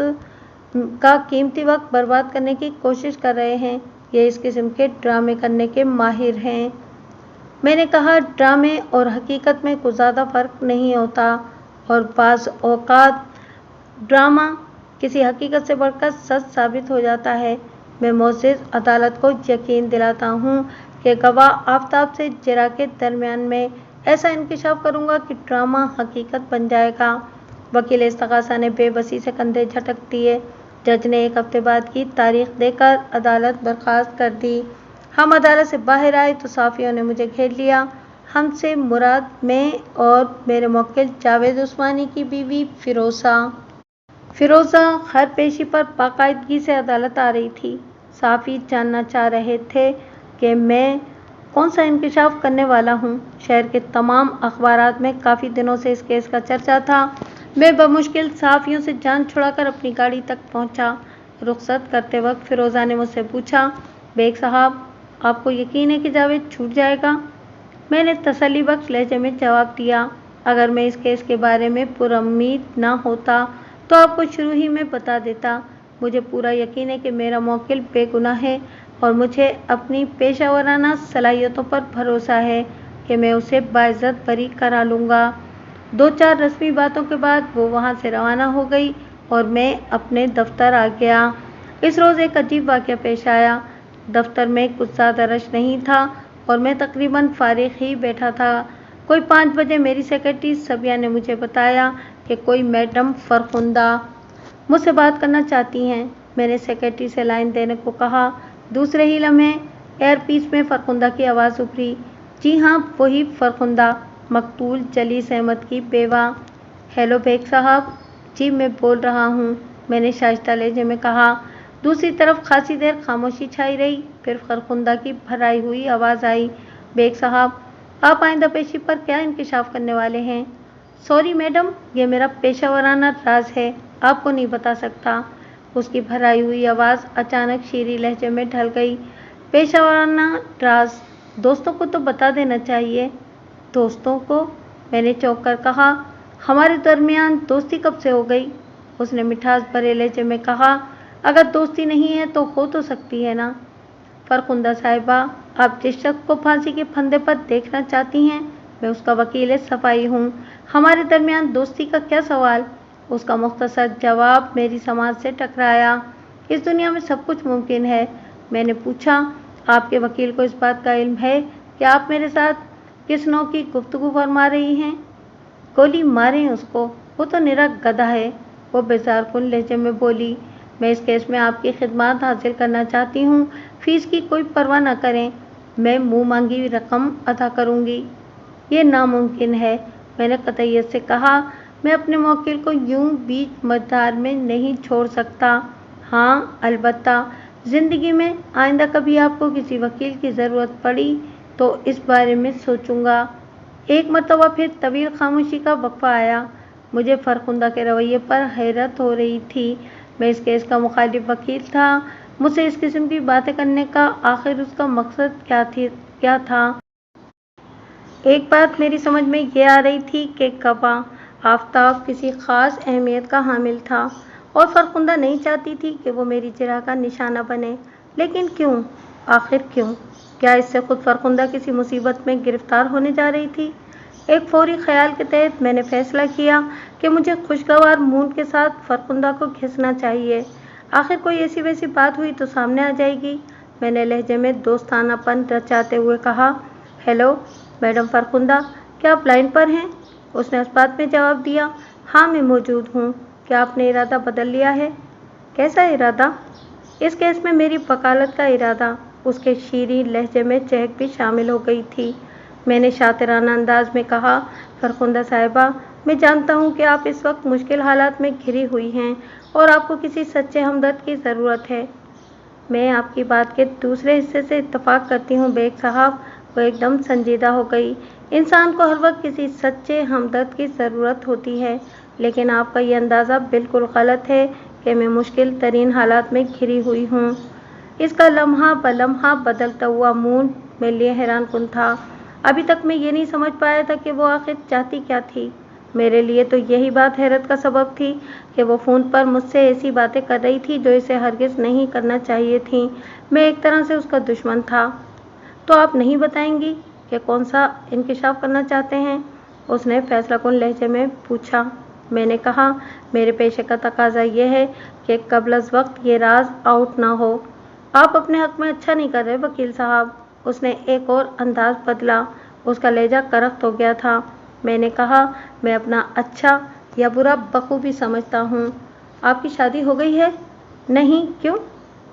का कीमती वक्त बर्बाद करने की कोशिश कर रहे हैं। ये इस किस्म के ड्रामे करने के माहिर हैं। मैंने कहा, ड्रामे और हकीकत में कुछ ज़्यादा फ़र्क नहीं होता। और बाज़ औक़ात ड्रामा किसी हकीकत से बढ़कर सच साबित हो जाता है। मैं मोअज़्ज़िज़ अदालत को यकीन दिलाता हूँ कि गवाह आफ़ताब से ज़रा के दरमियान में ऐसा इंकशाफ करूँगा कि ड्रामा हकीकत बन जाएगा। वकील इस्तग़ासा ने बेबसी से कंधे झटक दिए। जज ने 1 हफ्ते बाद की तारीख देकर अदालत बर्खास्त कर दी। हम अदालत से बाहर आए तो साफ़ियों ने मुझे घेर लिया। हमसे मुराद मैं और मेरे मुवक्किल जावेद उस्मानी की बीवी फ़िरोज़ा हर पेशी पर बाकायदगी से अदालत आ रही थी। साफ़ी जानना चाह रहे थे कि मैं कौन सा इंकशाफ करने वाला हूँ। शहर के तमाम अखबारात में काफ़ी दिनों से इस केस का चर्चा था। मैं बमुश्किल साफ़ियों से जान छुड़ाकर अपनी गाड़ी तक पहुँचा। रुखसत करते वक्त फ़िरोज़ा ने मुझसे पूछा, बेग साहब, आपको यकीन है कि जावेद छूट जाएगा? मैंने तसल्लीबख्श लहजे में जवाब दिया, अगर मैं इस केस के बारे में पुरुम्मीद न होता तो आपको शुरू ही में बता देता। मुझे पूरा यकीन है कि मेरा मुवक्किल बेगुनाह है और मुझे अपनी पेशावराना सलाहियतों पर भरोसा है कि मैं उसे बाइज़्ज़त बरी करा लूँगा। 2-4 रस्मी बातों के बाद वो वहाँ से रवाना हो गई और मैं अपने दफ्तर आ गया। इस रोज़ एक अजीब वाक़या पेश आया। दफ्तर में कुछ ज़्यादा रश नहीं था और मैं तकरीबन फ़ारिग ही बैठा था। कोई 5 बजे मेरी सेक्रेटरी सबिया ने मुझे बताया कि कोई मैडम फ़रखुंदा मुझसे बात करना चाहती हैं। मैंने सेक्रेटरी से लाइन देने को कहा। दूसरे ही लम्हे एयरपीस में फ़रखुंदा की आवाज़ उभरी। जी हाँ, वही फ़रखुंदा, मकतूल जलीस अहमद की बेवा। हेलो बेग साहब। जी, मैं बोल रहा हूँ, मैंने शाइस्ता लहजे में कहा। दूसरी तरफ खासी देर खामोशी छाई रही। फिर फ़रखुंदा की भराई हुई आवाज़ आई, बेग साहब, आप आइंदा पेशी पर क्या इंकशाफ करने वाले हैं? सॉरी मैडम, ये मेरा पेशावराना राज है, आपको नहीं बता सकता। उसकी भराई हुई आवाज़ अचानक शीरी लहजे में ढल गई। पेशावराना राज? दोस्तों को तो बता देना चाहिए। दोस्तों को? मैंने चौंक कर कहा। हमारे दरमियान दोस्ती कब से हो गई? उसने मिठास भरे लहजे में कहा, अगर दोस्ती नहीं है तो हो तो सकती है ना। फ़रखुंदा साहिबा, आप जिस शख्स को फांसी के फंदे पर देखना चाहती हैं, मैं उसका वकील सफ़ाई हूँ। हमारे दरमियान दोस्ती का क्या सवाल? उसका मुख्तसर जवाब मेरी समाज से टकराया। इस दुनिया में सब कुछ मुमकिन है। मैंने पूछा, आपके वकील को इस बात का इल्म है कि आप मेरे साथ किस नौ की गुफ्तगू फरमा रही हैं? गोली मारें उसको, वो तो निरा गधा है, वो बेजारकुन लहजे में बोली। मैं इस केस में आपकी खिदमत हासिल करना चाहती हूँ। फ़ीस की कोई परवाह न करें, मैं मुँह मांगी रकम अदा करूँगी। ये नामुमकिन है, मैंने कतईयत से कहा। मैं अपने मुवक्किल को यूं बीच मझधार में नहीं छोड़ सकता। हाँ, अलबत्ता ज़िंदगी में आइंदा कभी आपको किसी वकील की ज़रूरत पड़ी तो इस बारे में सोचूंगा। एक मरतबा फिर तवील खामोशी का वक़्फ़ा आया। मुझे फ़रखुंदा के रवैये पर हैरत हो रही थी। मैं इस केस का मुखालिफ वकील था। मुझसे इस किस्म की बातें करने का आखिर उसका मकसद क्या था? एक बात मेरी समझ में ये आ रही थी कि गवाह आफ़ताब किसी ख़ास अहमियत का हामिल था और फ़रखुंदा नहीं चाहती थी कि वो मेरी जिरह का निशाना बने। लेकिन क्यों? आखिर क्यों? क्या इससे खुद फ़रखुंदा किसी मुसीबत में गिरफ़्तार होने जा रही थी? एक फ़ौरी ख़याल के तहत मैंने फ़ैसला किया कि मुझे खुशगवार मूड के साथ फ़रखुंदा को घिसना चाहिए। आखिर कोई ऐसी वैसी बात हुई तो सामने आ जाएगी। मैंने लहजे में दोस्तानापन रचाते हुए कहा, हेलो मैडम फ़रखुंदा, क्या आप लाइन पर हैं? उसने उस बात में जवाब दिया, हाँ मैं मौजूद हूँ। क्या आपने इरादा बदल लिया है? कैसा इरादा? इस केस में मेरी वकालत का इरादा। उसके शीरीं लहजे में चहक भी शामिल हो गई थी। मैंने शातिराना अंदाज में कहा, फ़रखुंदा साहिबा, मैं जानता हूँ कि आप इस वक्त मुश्किल हालात में घिरी हुई हैं और आपको किसी सच्चे हमदर्द की ज़रूरत है। मैं आपकी बात के दूसरे हिस्से से इत्तफ़ाक़ करती हूँ बेग साहब। वो एकदम संजीदा हो गई। इंसान को हर वक्त किसी सच्चे हमदर्द की ज़रूरत होती है, लेकिन आपका ये अंदाज़ा बिल्कुल गलत है कि मैं मुश्किल तरीन हालात में घिरी हुई हूँ। इसका लम्हा ब लम्हा बदलता हुआ मूड मेरे लिए हैरानकुन था। अभी तक मैं ये नहीं समझ पाया था कि वो आखिर चाहती क्या थी। मेरे लिए तो यही बात हैरत का सबब थी कि वो फ़ोन पर मुझसे ऐसी बातें कर रही थी जो इसे हरगिज़ नहीं करना चाहिए थी। मैं एक तरह से उसका दुश्मन था। तो आप नहीं बताएंगी कि कौन सा इंकशाफ करना चाहते हैं? उसने फैसला कुन लहजे में पूछा। मैंने कहा, मेरे पेशे का तकाजा ये है कि कबल वक्त ये राज आउट ना हो। आप अपने हक में अच्छा नहीं कर रहे वकील साहब। उसने एक और अंदाज बदला। उसका लहजा करख्त हो गया था। मैंने कहा, मैं अपना अच्छा या बुरा बखूबी समझता हूँ। आपकी शादी हो गई है? नहीं, क्यों?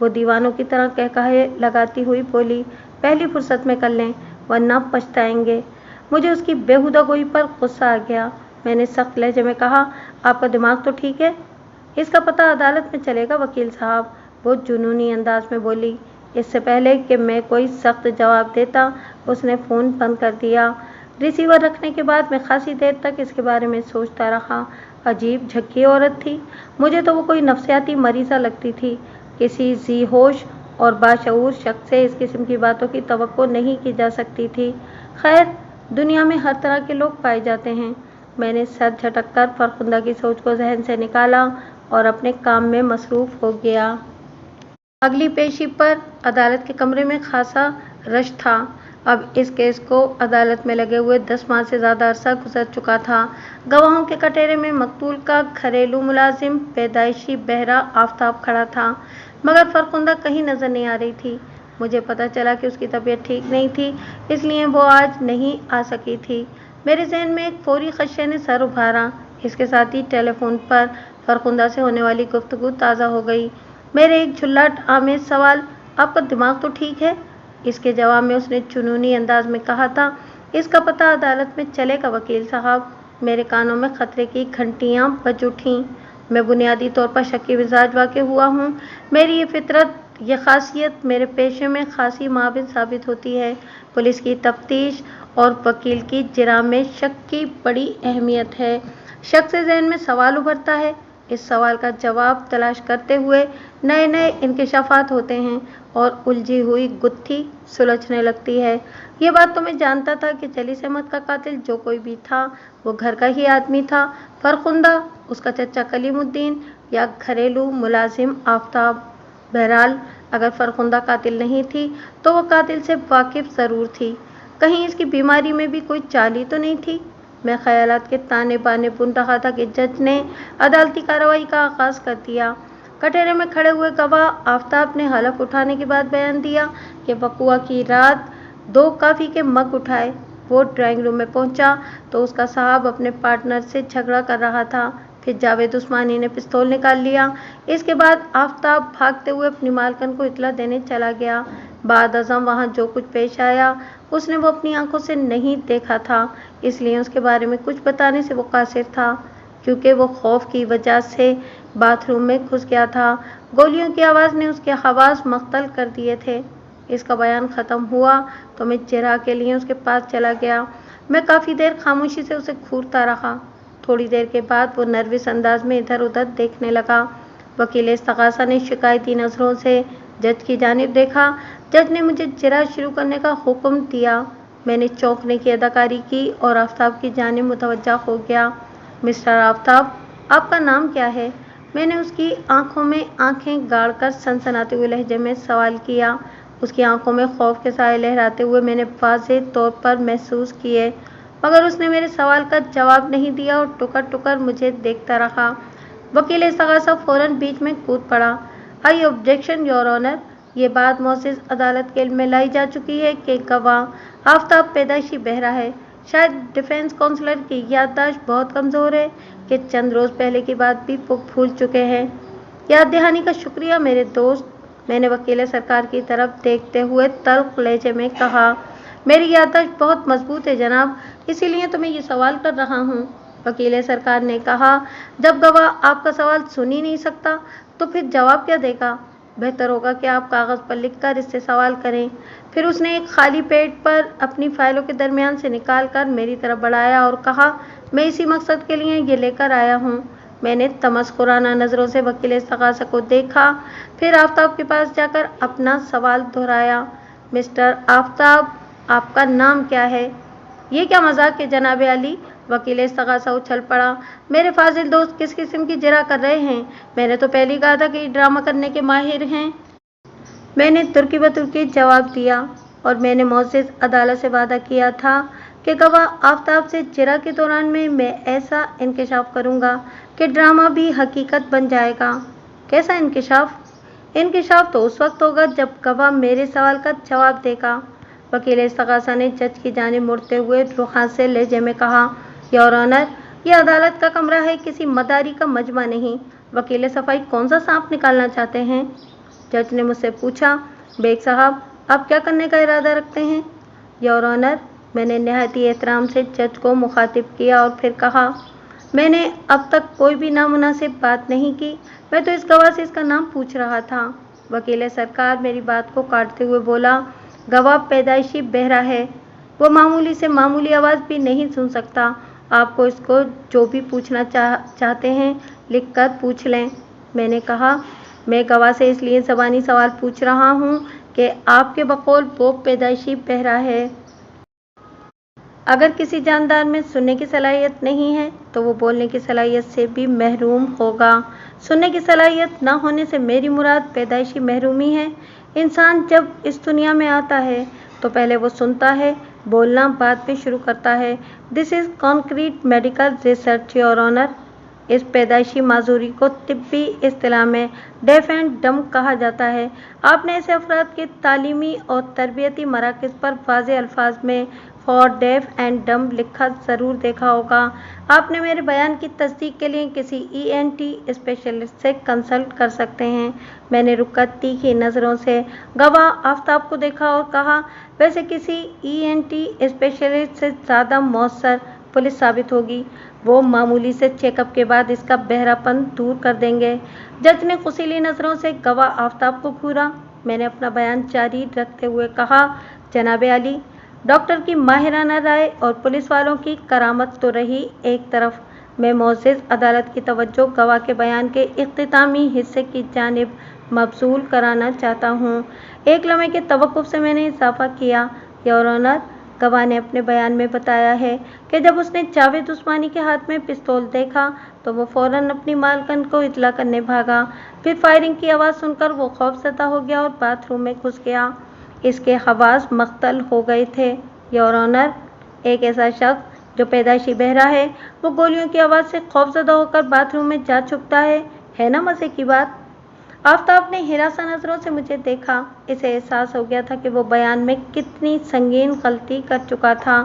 वो दीवानों की तरह कहकहे लगाती हुई बोली, पहली फुर्सत में कर लें वरना पछताएंगे। मुझे उसकी बेहुदा गोई पर गुस्सा आ गया। मैंने सख्त लहजे में कहा, आपका दिमाग तो ठीक है? इसका पता अदालत में चलेगा वकील साहब, वो जुनूनी अंदाज में बोली। इससे पहले कि मैं कोई सख्त जवाब देता, उसने फ़ोन बंद कर दिया। रिसीवर रखने के बाद मैं खासी देर तक इसके बारे में सोचता रहा। अजीब झक्की औरत थी। मुझे तो वो कोई नफ्सियाती मरीज़ा लगती थी। किसी जी होश और बाशऊर शख्स से इस किस्म की बातों की तवक्को नहीं की जा सकती थी। खैर, दुनिया में हर तरह के लोग पाए जाते हैं। मैंने सर झटक कर फरखुंदा की सोच को जहन से निकाला और अपने काम में मसरूफ़ हो गया। अगली पेशी पर अदालत के कमरे में खासा रश था। अब इस केस को अदालत में लगे हुए 10 माह से ज़्यादा अरसा गुजर चुका था। गवाहों के कटहरे में मकतूल का घरेलू मुलाजिम पैदाइशी बहरा आफ्ताब खड़ा था, मगर फरखुंदा कहीं नज़र नहीं आ रही थी। मुझे पता चला कि उसकी तबीयत ठीक नहीं थी, इसलिए वो आज नहीं आ सकी थी। मेरे जहन में एक फौरी खदशे ने सर उभारा। इसके साथ ही टेलीफोन पर फरखुंदा से होने वाली गुफ्तगू ताज़ा हो गई। मेरे एक झुल्लाट आमेज सवाल, आपका दिमाग तो ठीक है? इसके जवाब में उसने जुनूनी अंदाज में कहा था, इसका पता अदालत में चलेगा वकील साहब। मेरे कानों में खतरे की घंटियां बज उठीं। मैं बुनियादी तौर पर शक्की मिजाज वाक़ हुआ हूँ। मेरी ये फितरत, ये खासियत मेरे पेशे में खासी माविन साबित होती है। पुलिस की तफ्तीश और वकील की जिरा में शक की बड़ी अहमियत है। शक से जहन में सवाल उभरता है। इस सवाल का जवाब तलाश करते हुए नए नए इंकिशाफात होते हैं और उलझी हुई गुत्थी सुलझने लगती है। ये बात तो मैं जानता था कि जलीस अहमद का कातिल जो कोई भी था, वो घर का ही आदमी था। फरखुंदा, उसका चचा कलीमुद्दीन या घरेलू मुलाजिम आफ्ताब। बहरहाल, अगर फरखुंदा कातिल नहीं थी तो वो कातिल से वाकिफ ज़रूर थी। कहीं इसकी बीमारी में भी कोई चाल ही तो नहीं थी। मैं ख्यालात के ताने बाने बुन रहा था कि जज ने अदालती कार्रवाई का आगाज़ कर दिया। कटहरे में खड़े हुए गवाह आफ्ताब ने हलफ उठाने के बाद बयान दिया कि वक़ुआ की रात 2 कॉफ़ी के मग उठाए। वो ड्राइंग रूम में पहुंचा तो उसका साहब अपने पार्टनर से झगड़ा कर रहा था। फिर जावेद उस्मानी ने पिस्तौल निकाल लिया। इसके बाद आफ्ताब भागते हुए अपनी मालकन को इत्तला देने चला गया। बाद अज़म वहाँ जो कुछ पेश आया उसने वो अपनी आंखों से नहीं देखा था, इसलिए उसके बारे में कुछ बताने से वो कासिर था, क्योंकि वो खौफ की वजह से बाथरूम में घुस गया था। गोलियों की आवाज़ ने उसके हवास मख्तल कर दिए थे। इसका बयान ख़त्म हुआ तो मैं जिरा के लिए उसके पास चला गया। मैं काफ़ी देर खामोशी से उसे घूरता रहा। थोड़ी देर के बाद वो नर्वस अंदाज में इधर उधर देखने लगा। वकील इस्तग़ासा ने शिकायती नज़रों से जज की जानिब देखा। जज ने मुझे जिरा शुरू करने का हुक्म दिया। मैंने चौंकने की अदाकारी की और आफ्ताब की जानिब मुतवज्जा हो गया। मिस्टर आफ्ताब, आपका नाम क्या है? मैंने उसकी आंखों में आंखें गाड़कर सनसनाते हुए लहजे में सवाल किया। उसकी आंखों में खौफ के साए लहराते हुए मैंने वाज़ेह तौर पर महसूस किए, मगर उसने मेरे सवाल का जवाब नहीं दिया और टुकर टुकर मुझे देखता रहा। वकील इस्तग़ासा फ़ौरन बीच में कूद पड़ा। आई ऑब्जेक्शन योर ऑनर। ये बात मोअज़्ज़ज़ अदालत के इल्म में लाई जा चुकी है कि गवाह आफ्ताब पैदाइशी बहरा है। शायद डिफेंस काउंसलर की याददाश्त बहुत कमज़ोर है कि चंद रोज़ पहले की बात भी भूल चुके हैं। याद दहानी का शुक्रिया मेरे दोस्त, मैंने वकील सरकार की तरफ देखते हुए तल्ख़ लहजे में कहा। मेरी याददाश्त बहुत मजबूत है जनाब, इसीलिए तो मैं ये सवाल कर रहा हूँ। वकील सरकार ने कहा, जब गवाह आपका सवाल सुन ही नहीं सकता तो फिर जवाब क्या देगा? बेहतर होगा कि आप कागज़ पर लिखकर इससे सवाल करें। फिर उसने एक खाली पेट पर अपनी फाइलों के दरमियान से निकाल कर मेरी तरफ बढ़ाया और कहा, मैं इसी मकसद के लिए ये लेकर आया हूँ। मैंने तमस्खुराना नज़रों से वकील इस्तग़ासा को देखा, फिर आफ्ताब के पास जाकर अपना सवाल दोहराया। मिस्टर आफ्ताब, आपका नाम क्या है? ये क्या मजाक है जनाब अली? वकील इस्तग़ासा उछल पड़ा। मेरे फाजिल दोस्त किस किस्म की जिरा कर रहे हैं? मैंने तो पहले कहा था कि ड्रामा करने के माहिर हैं। मैंने तुर्की ब तुर्की जवाब दिया, और मैंने मोअज़्ज़ज़ अदालत से वादा किया था کہ गवाह आफ्ताब से जिरा के दौरान में मैं ऐसा इंकशाफ करूँगा कि ड्रामा भी हकीकत बन जाएगा। कैसा इंकशाफ? इंकशाफ तो उस वक्त होगा जब गवाह मेरे सवाल का जवाब देगा। वकील इस्तगासा ने जज की जानिब मुड़ते हुए रुखासे लहजे में कहा, योर ऑनर, यह अदालत का कमरा है, किसी मदारी का मजमा नहीं। वकील सफाई कौन सा सांप निकालना चाहते हैं? जज ने मुझसे पूछा। बेग साहब, आप क्या करने का इरादा रखते हैं? योर ऑनर, मैंने निहायती एहतराम से जज को मुखातिब किया और फिर कहा, मैंने अब तक कोई भी नामुनासिब बात नहीं की, मैं तो इस गवाह से इसका नाम पूछ रहा था। वकील सरकार मेरी बात को काटते हुए बोला, गवाह पैदाइशी बहरा है, वो मामूली से मामूली आवाज़ भी नहीं सुन सकता। आपको इसको जो भी पूछना चाहते हैं लिख कर पूछ लें। मैंने कहा, मैं गवाह से इसलिए ज़बानी सवाल पूछ रहा हूँ कि आपके बकौल वो पैदाइशी बहरा है। अगर किसी जानदार में सुनने की सलाहियत नहीं है तो वो बोलने की सलाहियत से भी महरूम होगा। सुनने की सलाहियत ना होने से मेरी मुराद पैदाइशी महरूमी है। इंसान जब इस दुनिया में आता है तो पहले वो सुनता है, बोलना बाद में शुरू करता है। This is concrete medical research your honour. इस पैदाइशी माजूरी को तिब्बी इस्तिलाह में डेफ एंड डम कहा जाता है। आपने ऐसे अफराद के तालीमी और तरबियती मराकज़ पर वाज़े अल्फाज में फॉर डेफ एंड डम लिखा ज़रूर देखा होगा। आपने मेरे बयान की तस्दीक के लिए किसी ENT स्पेशलिस्ट से कंसल्ट कर सकते हैं। मैंने रुककर तीखी नज़रों से गवाह आफ्ताब को देखा और कहा, वैसे किसी ENT स्पेशलिस्ट से ज़्यादा मौसर पुलिस साबित होगी। वो मामूली से चेकअप के बाद इसका बहरापन दूर कर देंगे। जज ने खुशीली नज़रों से गवाह आफ्ताब को घूरा। मैंने अपना बयान जारी रखते हुए कहा, जनाबे आली, डॉक्टर की माहिराना राय और पुलिस वालों की करामत तो रही एक तरफ, मैं मोअज़्ज़िज़ अदालत की तवज्जो गवाह के बयान के इख्तितामी हिस्से की जानिब मबसूल कराना चाहता हूँ। एक लम्हे के तवक्कुफ़ से मैंने इजाफ़ा किया, योर ऑनर, गवाह ने अपने बयान में बताया है कि जब उसने जावेद उस्मानी के हाथ में पिस्तौल देखा तो वो फ़ौरन अपनी मालकन को इतला करने भागा। फिर फायरिंग की आवाज़ सुनकर वो खौफज़दा हो गया और बाथरूम में घुस गया। इसके हवास मख्तल हो गए थे। योर ऑनर, एक ऐसा शख्स जो पैदाइशी बहरा है वो गोलियों की आवाज़ से खौफज़दा होकर बाथरूम में जा छुपता है ना मज़े की बात। आफ्ताब ने हिरासा नज़रों से मुझे देखा। इसे एहसास हो गया था कि वो बयान में कितनी संगीन गलती कर चुका था,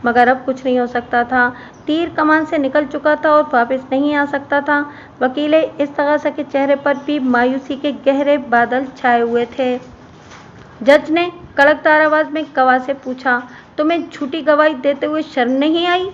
मगर अब कुछ नहीं हो सकता था। तीर कमान से निकल चुका था और वापस नहीं आ सकता था। वकील इस्तगासा के चेहरे पर भी मायूसी के गहरे बादल छाए हुए थे। जज ने कड़कदार आवाज़ में गवाह से पूछा, तुम्हें झूठी गवाही देते हुए शर्म नहीं आई?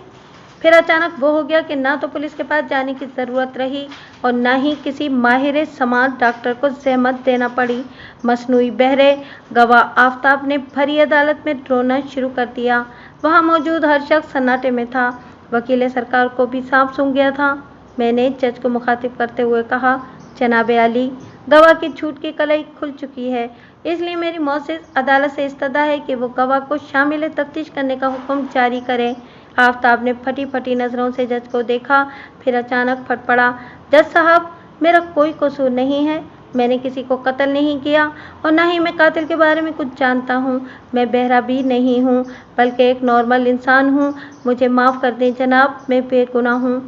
फिर अचानक वो हो गया कि ना तो पुलिस के पास जाने की ज़रूरत रही और ना ही किसी माहिर समाज डॉक्टर को ज़हमत देना पड़ी। मसनूई बहरे गवाह आफ्ताब ने भरी अदालत में रोना शुरू कर दिया। वहाँ मौजूद हर शख्स सन्नाटे में था। वकील सरकार को भी सांप सूंघ गया था। मैंने जज को मुखातिब करते हुए कहा, जनाबे आली, गवाह की झूठ की कलई खुल चुकी है, इसलिए मेरी मोअज़्ज़िज़ अदालत से इस्तदा है कि वो गवाह को शामिल तफ्तीश करने का हुक्म जारी करे। आफ्ताब ने फटी फटी नज़रों से जज को देखा, फिर अचानक फट पड़ा, जज साहब, मेरा कोई कसूर नहीं है, मैंने किसी को कत्ल नहीं किया और ना ही मैं कातिल के बारे में कुछ जानता हूँ। मैं बहरा भी नहीं हूँ, बल्कि एक नॉर्मल इंसान हूँ। मुझे माफ़ कर दें जनाब, मैं बेगुनाह हूँ।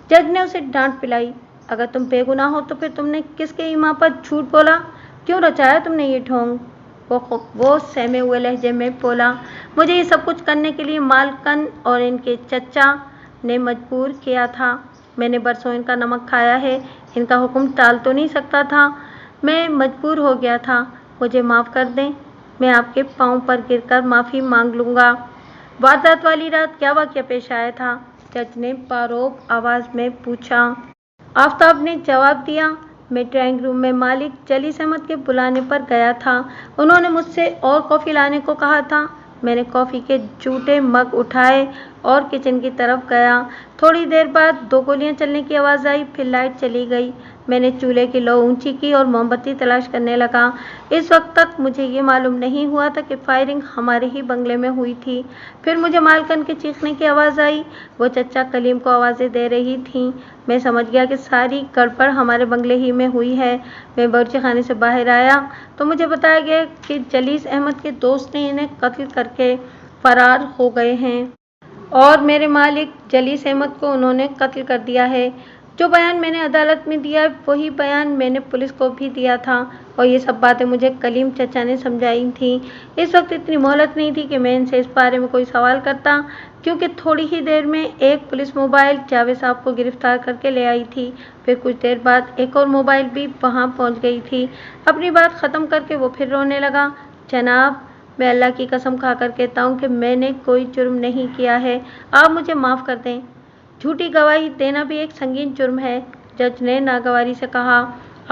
जज ने उसे डांट पिलाई। अगर तुम बेगुनाह हो तो फिर तुमने किसके ईमा पर झूठ बोला? क्यों रचाया तुमने ये ढोंग? वो सहमे हुए लहजे में बोला, मुझे ये सब कुछ करने के लिए मालकन और इनके चचा ने मजबूर किया था। मैंने बरसों इनका नमक खाया है, इनका हुक्म टाल तो नहीं सकता था। मैं मजबूर हो गया था, मुझे माफ़ कर दें, मैं आपके पाँव पर गिरकर माफ़ी मांग लूँगा। वारदात वाली रात क्या वाक़या पेश आया था? जज ने बारोब आवाज़ में पूछा। आफ्ताब ने जवाब दिया, मैं ड्राइंग रूम में मालिक जलीस अहमद के बुलाने पर गया था। उन्होंने मुझसे और कॉफ़ी लाने को कहा था। मैंने कॉफ़ी के जूठे मग उठाए और किचन की तरफ गया। थोड़ी देर बाद 2 गोलियां चलने की आवाज़ आई, फिर लाइट चली गई। मैंने चूल्हे की लौ ऊंची की और मोमबत्ती तलाश करने लगा। इस वक्त तक मुझे ये मालूम नहीं हुआ था कि फायरिंग हमारे ही बंगले में हुई थी। फिर मुझे मालकन के चीखने की आवाज़ आई। वो चचा कलीम को आवाज़ें दे रही थीं। मैं समझ गया कि सारी गड़बड़ हमारे बंगले ही में हुई है। मैं बावर्ची खाने से बाहर आया तो मुझे बताया गया कि जलीस अहमद के दोस्त ने इन्हें कत्ल करके फरार हो गए हैं। और मेरे मालिक जलीस अहमद को उन्होंने कत्ल कर दिया है। जो बयान मैंने अदालत में दिया वही बयान मैंने पुलिस को भी दिया था और ये सब बातें मुझे कलीम चचा ने समझाई थी। इस वक्त इतनी मोहलत नहीं थी कि मैं इनसे इस बारे में कोई सवाल करता, क्योंकि थोड़ी ही देर में एक पुलिस मोबाइल जावेद साहब को गिरफ्तार करके ले आई थी। फिर कुछ देर बाद एक और मोबाइल भी वहाँ पहुँच गई थी। अपनी बात ख़त्म करके वो फिर रोने लगा। जनाब, मैं अल्लाह की कसम खाकर कहता हूँ कि मैंने कोई जुर्म नहीं किया है, आप मुझे माफ़ कर दें। झूठी गवाही देना भी एक संगीन जुर्म है, जज ने नागवारी से कहा।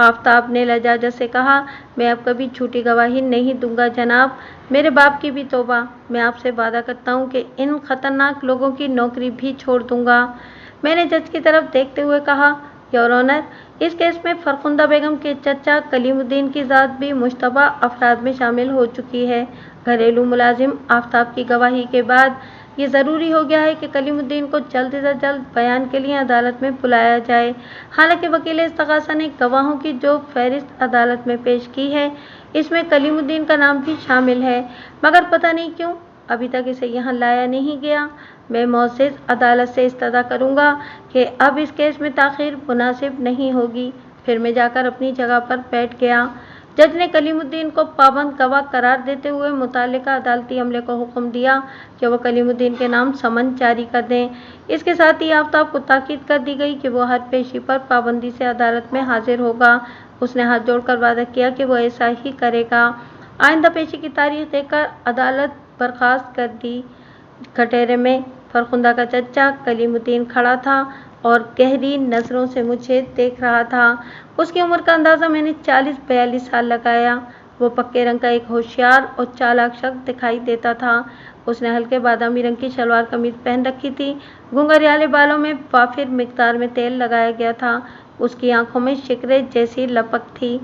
आफताब ने लजाजत से कहा, मैं अब कभी झूठी गवाही नहीं दूंगा जनाब, मेरे बाप की भी तौबा। मैं आपसे वादा करता हूँ कि इन खतरनाक लोगों की नौकरी भी छोड़ दूंगा। मैंने जज की तरफ देखते हुए कहा, योर ऑनर, इस केस में फरखुंदा बेगम के चचा कलीमुद्दीन की ज़ात भी मुश्तबा अफराद में शामिल हो चुकी है। घरेलू मुलाजिम आफताब की गवाही के बाद ये ज़रूरी हो गया है कि कलीमुद्दीन को जल्द से जल्द बयान के लिए अदालत में बुलाया जाए। हालांकि वकील इस्तग़ासा ने गवाहों की जो फहरिस्त अदालत में पेश की है, इसमें कलीमुद्दीन का नाम भी शामिल है, मगर पता नहीं क्यों अभी तक इसे यहाँ लाया नहीं गया। मैं मोअज़्ज़िज़ अदालत से इस्तदा करूँगा कि अब इस केस में ताख़ीर मुनासिब नहीं होगी। फिर मैं जाकर अपनी जगह पर बैठ गया। जज ने कलीमुद्दीन को पाबंद गवाह करार देते हुए मुतालिका अदालती अमले को हुक्म दिया कि वो कलीमुद्दीन के नाम समन जारी कर दें। इसके साथ ही आफताब को ताकीद कर दी गई कि वो हर पेशी पर पाबंदी से अदालत में हाजिर होगा। उसने हाथ जोड़कर वादा किया कि वो ऐसा ही करेगा। आइंदा पेशी की तारीख देकर अदालत बर्खास्त कर दी। कटहरे में फरखुंदा का चचा कलीमुद्दीन खड़ा था और गहरी नज़रों से मुझे देख रहा था। उसकी उम्र का अंदाज़ा मैंने 40-42 साल लगाया। वो पक्के रंग का एक होशियार और चालाक शख्स दिखाई देता था। उसने हल्के बादामी रंग की शलवार कमीज पहन रखी थी। घुंघराले बालों में वाफिर मिकदार में तेल लगाया गया था। उसकी आंखों में शिकरे जैसी लपक थी।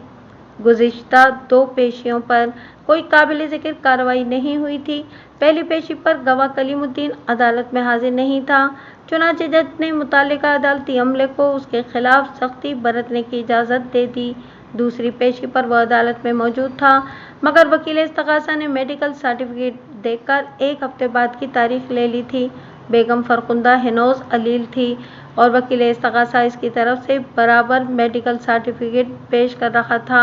गुज़िश्ता 2 पेशियों पर कोई काबिल ज़िक्र कार्रवाई नहीं हुई थी। पहली पेशी पर गवाह कलीमुद्दीन अदालत में हाजिर नहीं था। चुनांचे जज ने मुतालिका अदालती अमले को उसके खिलाफ सख्ती बरतने की इजाज़त दे दी। दूसरी पेशी पर वह अदालत में मौजूद था, मगर वकील इस्तग़ासा ने मेडिकल सर्टिफिकेट देकर 1 हफ्ते बाद की तारीख ले ली थी। बेगम फरखुंदा हिनोज अलील थी और वकील इस्तग़ासा इसकी तरफ से बराबर मेडिकल सर्टिफिकेट पेश कर रहा था।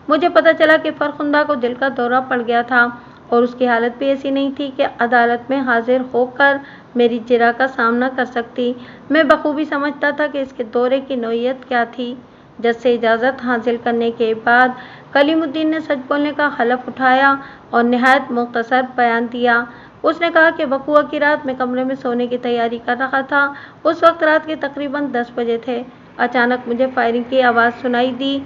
मुझे पता चला कि फरखुंदा को दिल का दौरा पड़ गया था और उसकी हालत भी ऐसी नहीं थी कि अदालत में हाजिर होकर मेरी जिरा का सामना कर सकती। मैं बखूबी समझता था कि इसके दौरे की नौइयत क्या थी। जज से इजाज़त हासिल करने के बाद कलीमुद्दीन ने सच बोलने का हलफ उठाया और निहायत मुख्तसर बयान दिया। उसने कहा कि वक़ुआ की रात में कमरे में सोने की तैयारी कर रहा था। उस वक्त रात के तकरीबन 10 बजे थे। अचानक मुझे फायरिंग की आवाज़ सुनाई दी।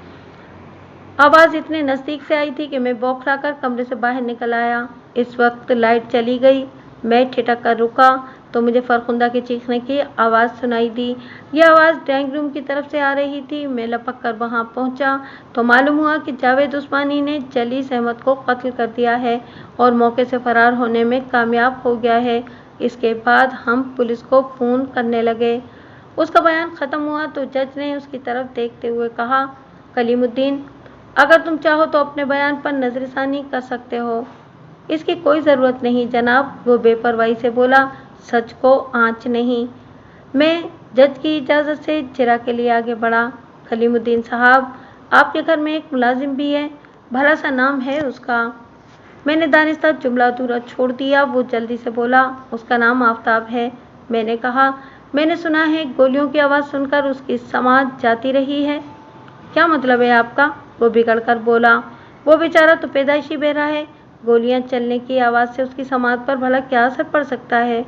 आवाज़ इतने नज़दीक से आई थी कि मैं बौखला कर कमरे से बाहर निकल आया। इस वक्त लाइट चली गई। मैं ठिठक कर रुका तो मुझे फरखुंदा के चीखने की आवाज़ सुनाई दी। यह आवाज़ ड्राइंग रूम की तरफ से आ रही थी। मैं लपक कर वहाँ पहुँचा तो मालूम हुआ कि जावेद उस्मानी ने जलीस अहमद को कत्ल कर दिया है और मौके से फ़रार होने में कामयाब हो गया है। इसके बाद हम पुलिस को फ़ोन करने लगे। उसका बयान ख़त्म हुआ तो जज ने उसकी तरफ देखते हुए कहा, कलीमुद्दीन, अगर तुम चाहो तो अपने बयान पर नज़रसानी कर सकते हो। इसकी कोई ज़रूरत नहीं जनाब, वो बेपरवाही से बोला, सच को आँच नहीं। मैं जज की इजाज़त से जिरा के लिए आगे बढ़ा। कलीमुद्दीन साहब, आपके घर में एक मुलाजिम भी है, भला सा नाम है उसका। मैंने दानिस्ता जुमला अधूरा छोड़ दिया। वो जल्दी से बोला, उसका नाम आफताब है। मैंने कहा, मैंने सुना है गोलियों की आवाज़ सुनकर उसकी समाज जाती रही है। क्या मतलब है आपका? वो बिगड़ कर बोला, वो बेचारा तो पैदाइशी बहरा है। गोलियां चलने की आवाज़ से उसकी समाज पर भला क्या असर पड़ सकता है?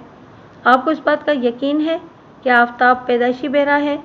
आपको इस बात का यकीन है कि आफताब पैदाइशी बहरा है?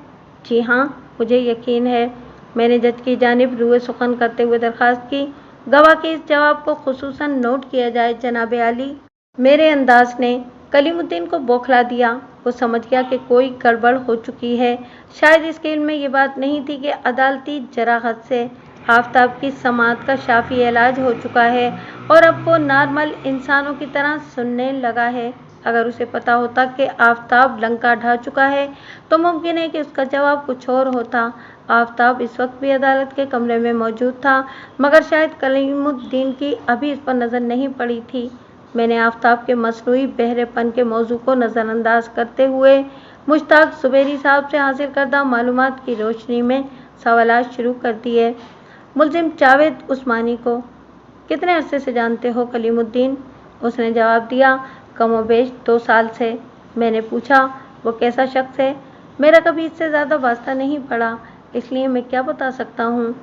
जी हाँ, मुझे यकीन है। मैंने जज की जानिब रुए सुखन करते हुए दरख्वास्त की, गवाह के इस जवाब को खुसूसन नोट किया जाए जनाब आली। मेरे अंदाज ने कलीमुद्दीन को बौखला दिया। वो समझ गया कि कोई गड़बड़ हो चुकी है। शायद इसके इल्म में ये बात नहीं थी कि अदालती जराहत से आफताब की समात का शाफी इलाज हो चुका है और अब वो नॉर्मल इंसानों की तरह सुनने लगा है। अगर उसे पता होता कि आफताब लंका ढा चुका है तो मुमकिन है कि उसका जवाब कुछ और होता। आफताब इस वक्त भी अदालत के कमरे में मौजूद था, मगर शायद कलीमुद्दीन की अभी इस पर नज़र नहीं पड़ी थी। मैंने आफताब के मसनूई बहरेपन के मौजू को नज़रअंदाज करते हुए मुश्ताक जुबैरी साहब से हासिल करदा मालूमात की रोशनी में सवालात शुरू कर दिए। मुलजिम जावेद उस्मानी को कितने अरसे से जानते हो कलीमुद्दीन? उसने जवाब दिया, कमोबेश 2 साल से। मैंने पूछा, वो कैसा शख्स है? मेरा कभी इससे ज़्यादा वास्ता नहीं पड़ा, इसलिए मैं क्या बता सकता हूँ।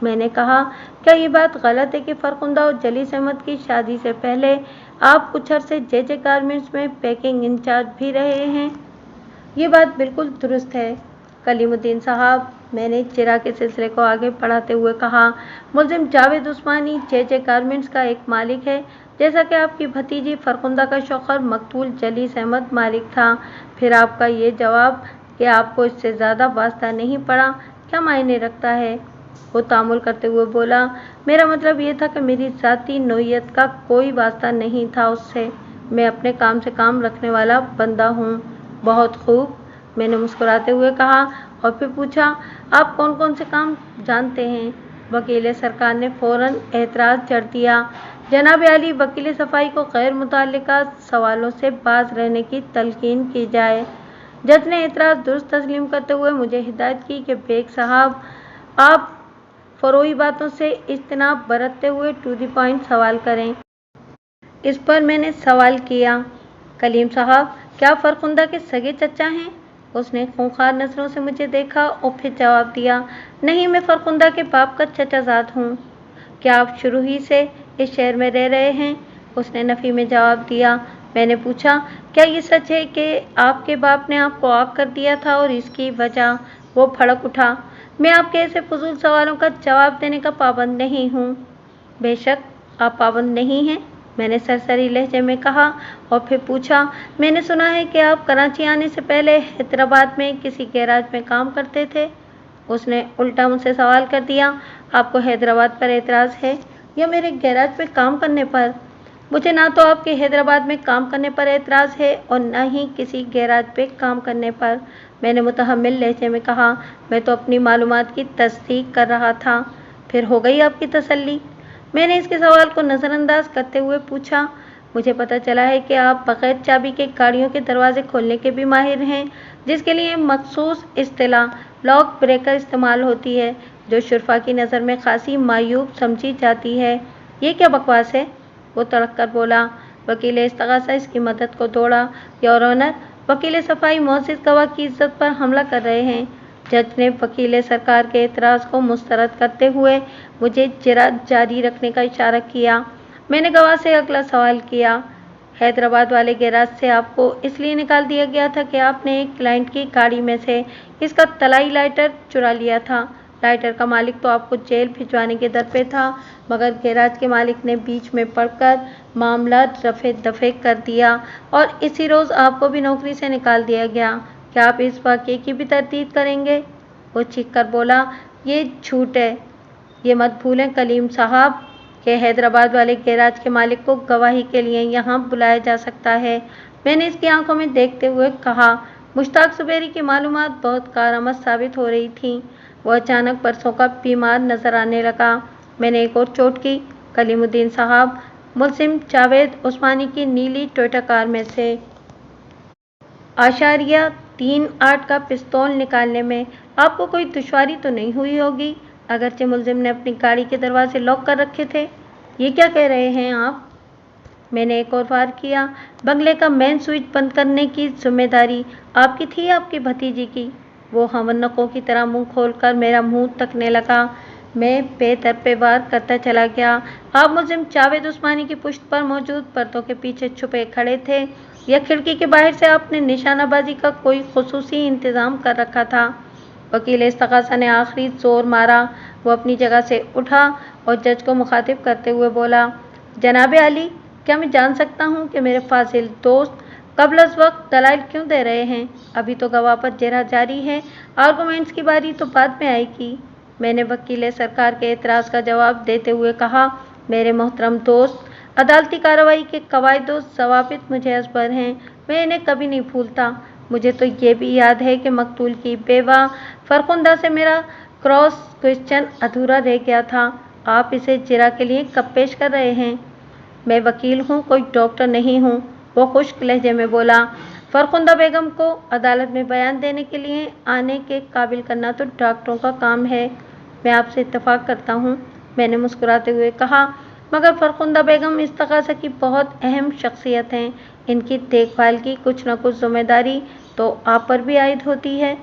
मैंने कहा, क्या ये बात गलत है कि फरखुंदा और जलीस अहमद की शादी से पहले आप कुछ अरसे जे गारमेंट्स में पैकिंग इंचार्ज भी रहे हैं? ये बात बिल्कुल दुरुस्त है कलीमुद्दीन साहब। मैंने जिरा के सिलसिले को आगे बढ़ाते हुए कहा, मुलजिम जावेद उस्मानी जे गारमेंट्स का एक मालिक है, जैसा कि आपकी भतीजी फरखुंदा का शौहर मकतूल जलीस अहमद मालिक था। फिर आपका ये जवाब कि आपको इससे ज़्यादा वास्ता नहीं पड़ा क्या मायने रखता है? वो तामुल करते हुए बोला, मेरा मतलब ये था कि मेरी ज़ाती नौइयत का कोई वास्ता नहीं था उससे। मैं अपने काम से काम रखने वाला बंदा हूँ। बहुत खूब, मैंने मुस्कुराते हुए कहा और फिर पूछा, आप कौन कौन से काम जानते हैं? वकील सरकार ने फ़ौरन एतराज़ जड़ दिया, जनाब आली, वकील सफाई को गैर मुतल्लिका सवालों से बाज रहने की तलकीन की जाए। जज ने एतराज़ दुरुस्त तस्लीम करते हुए मुझे हिदायत की कि बेग साहब, आप फरोई बातों से इज्तनाब बरतते हुए टू द पॉइंट सवाल करें। इस पर मैंने सवाल किया, कलीम साहब, क्या फरखुंदा के सगे चचा हैं? उसने खूंखार नज़रों से मुझे देखा और फिर जवाब दिया, नहीं, मैं फरखुंदा के बाप का चचाजाद हूँ। क्या आप शुरू ही से इस शहर में रह रहे हैं? उसने नफ़ी में जवाब दिया। मैंने पूछा, क्या ये सच है कि आपके बाप ने आपको आग कर दिया था और इसकी वजह? वो भड़क उठा, मैं आपके ऐसे फजूल सवालों का जवाब देने का पाबंद नहीं हूँ। बेशक आप पाबंद नहीं हैं, मैंने सरसरी लहजे में कहा और फिर पूछा, मैंने सुना है कि आप कराची आने से पहले हैदराबाद में किसी गैराज में काम करते थे। उसने उल्टा मुझसे सवाल कर दिया, आपको हैदराबाद पर एतराज़ है या मेरे गैराज में काम करने पर? मुझे ना तो आपके हैदराबाद में काम करने पर एतराज़ है और न ही किसी गैराज पे काम करने पर, मैंने मुतहम्मिल लहजे में कहा। मैं तो अपनी मालूमात की तस्दीक कर रहा था। फिर हो गई आपकी तसल्ली? मैंने इसके सवाल को नज़रअंदाज करते हुए पूछा, मुझे पता चला है कि आप बग़ैर चाबी के गाड़ियों के दरवाजे खोलने के भी माहिर हैं, जिसके लिए मखसूस इस्तिलाह लॉक ब्रेकर इस्तेमाल होती है, जो शुरफा की नज़र में खासी मायूब समझी जाती है। ये क्या बकवास है? वो तड़क कर बोला। वकील इस्तग़ासा इसकी मदद को दौड़ा, योर ऑनर, वकील सफाई मोअज़्ज़िज़ गवाह की इज्जत पर हमला कर रहे हैं। जज ने वकील सरकार के एतराज़ को मुस्तरद करते हुए मुझे जिरा जारी रखने का इशारा किया। मैंने गवाह से अगला सवाल किया, हैदराबाद वाले गैराज से आपको इसलिए निकाल दिया गया था कि आपने एक क्लाइंट की गाड़ी में से इसका तलाई लाइटर चुरा लिया था। लाइटर का मालिक तो आपको जेल भिजवाने के दर पे था, मगर गैराज के मालिक ने बीच में पड़कर मामला रफे दफे कर दिया और इसी रोज़ आपको भी नौकरी से निकाल दिया गया। क्या आप इस वाक़ये की भी तरदीद करेंगे? वो चीख कर बोला, ये झूठ है। ये मत भूलें कलीम साहब कि हैदराबाद वाले गैराज के मालिक को गवाही के लिए यहाँ बुलाया जा सकता है। मैंने इसकी आंखों में देखते हुए कहा। मुश्ताक जुबैरी की मालूमात बहुत कारआमद साबित हो रही थी। वो अचानक बरसों का बीमार नजर आने लगा। मैंने एक और चोट की, कलीमुद्दीन साहब, मुलजिम जावेद उस्मानी की नीली टोयोटा कार में से .38 का पिस्तौल निकालने में आपको कोई दुश्वारी तो नहीं हुई होगी, अगरचे मुलजिम ने अपनी गाड़ी के दरवाजे लॉक कर रखे थे। ये क्या कह रहे हैं आप? मैंने एक और वार किया, बंगले का मेन स्विच बंद करने की जिम्मेदारी आपकी थी या आपकी भतीजी की? वो हमन्नकों की तरह मुंह खोलकर मेरा मुंह तकने लगा। मैं बेदरपे वार करता चला गया। आप मुलजिम जावेद उस्मानी की पुश्त पर मौजूद पर्दों के पीछे छुपे खड़े थे या खिड़की के बाहर से आपने निशानाबाजी का कोई खुसूसी इंतज़ाम कर रखा था? वकील इस्तग़ासा ने आखिरी जोर मारा। वो अपनी जगह से उठा और जज को मुखातिब करते हुए बोला, जनाब आली, क्या मैं जान सकता हूँ कि मेरे फाजिल दोस्त कबल अज़ वक्त दलाइल क्यों दे रहे हैं? अभी तो गवाह पर जिरह जारी है, आर्गूमेंट्स की बारी तो बाद में आएगी। मैंने वकील सरकार के एतराज़ का जवाब देते हुए कहा, मेरे मोहतरम दोस्त, अदालती कार्रवाई के कवायद व ज़वाबित मुझे असबर हैं, मैं इन्हें कभी नहीं भूलता। मुझे तो ये भी याद है कि मकतूल की बेवा फरखुंदा से मेरा क्रॉस क्वेश्चन अधूरा रह गया था। आप इसे जिरा के लिए कब पेश कर रहे हैं? मैं वकील हूँ, कोई डॉक्टर नहीं हूँ, वो खुश्क लहजे में बोला। फरखुंदा बेगम को अदालत में बयान देने के लिए आने के काबिल करना तो डॉक्टरों का काम है। मैं आपसे इत्तेफाक करता हूँ, मैंने मुस्कुराते हुए कहा, मगर फरखुंदा बेगम इस तकाज़ा की बहुत अहम शख्सियत हैं। इनकी देखभाल की कुछ न कुछ जिम्मेदारी तो आप पर भी आयद होती है।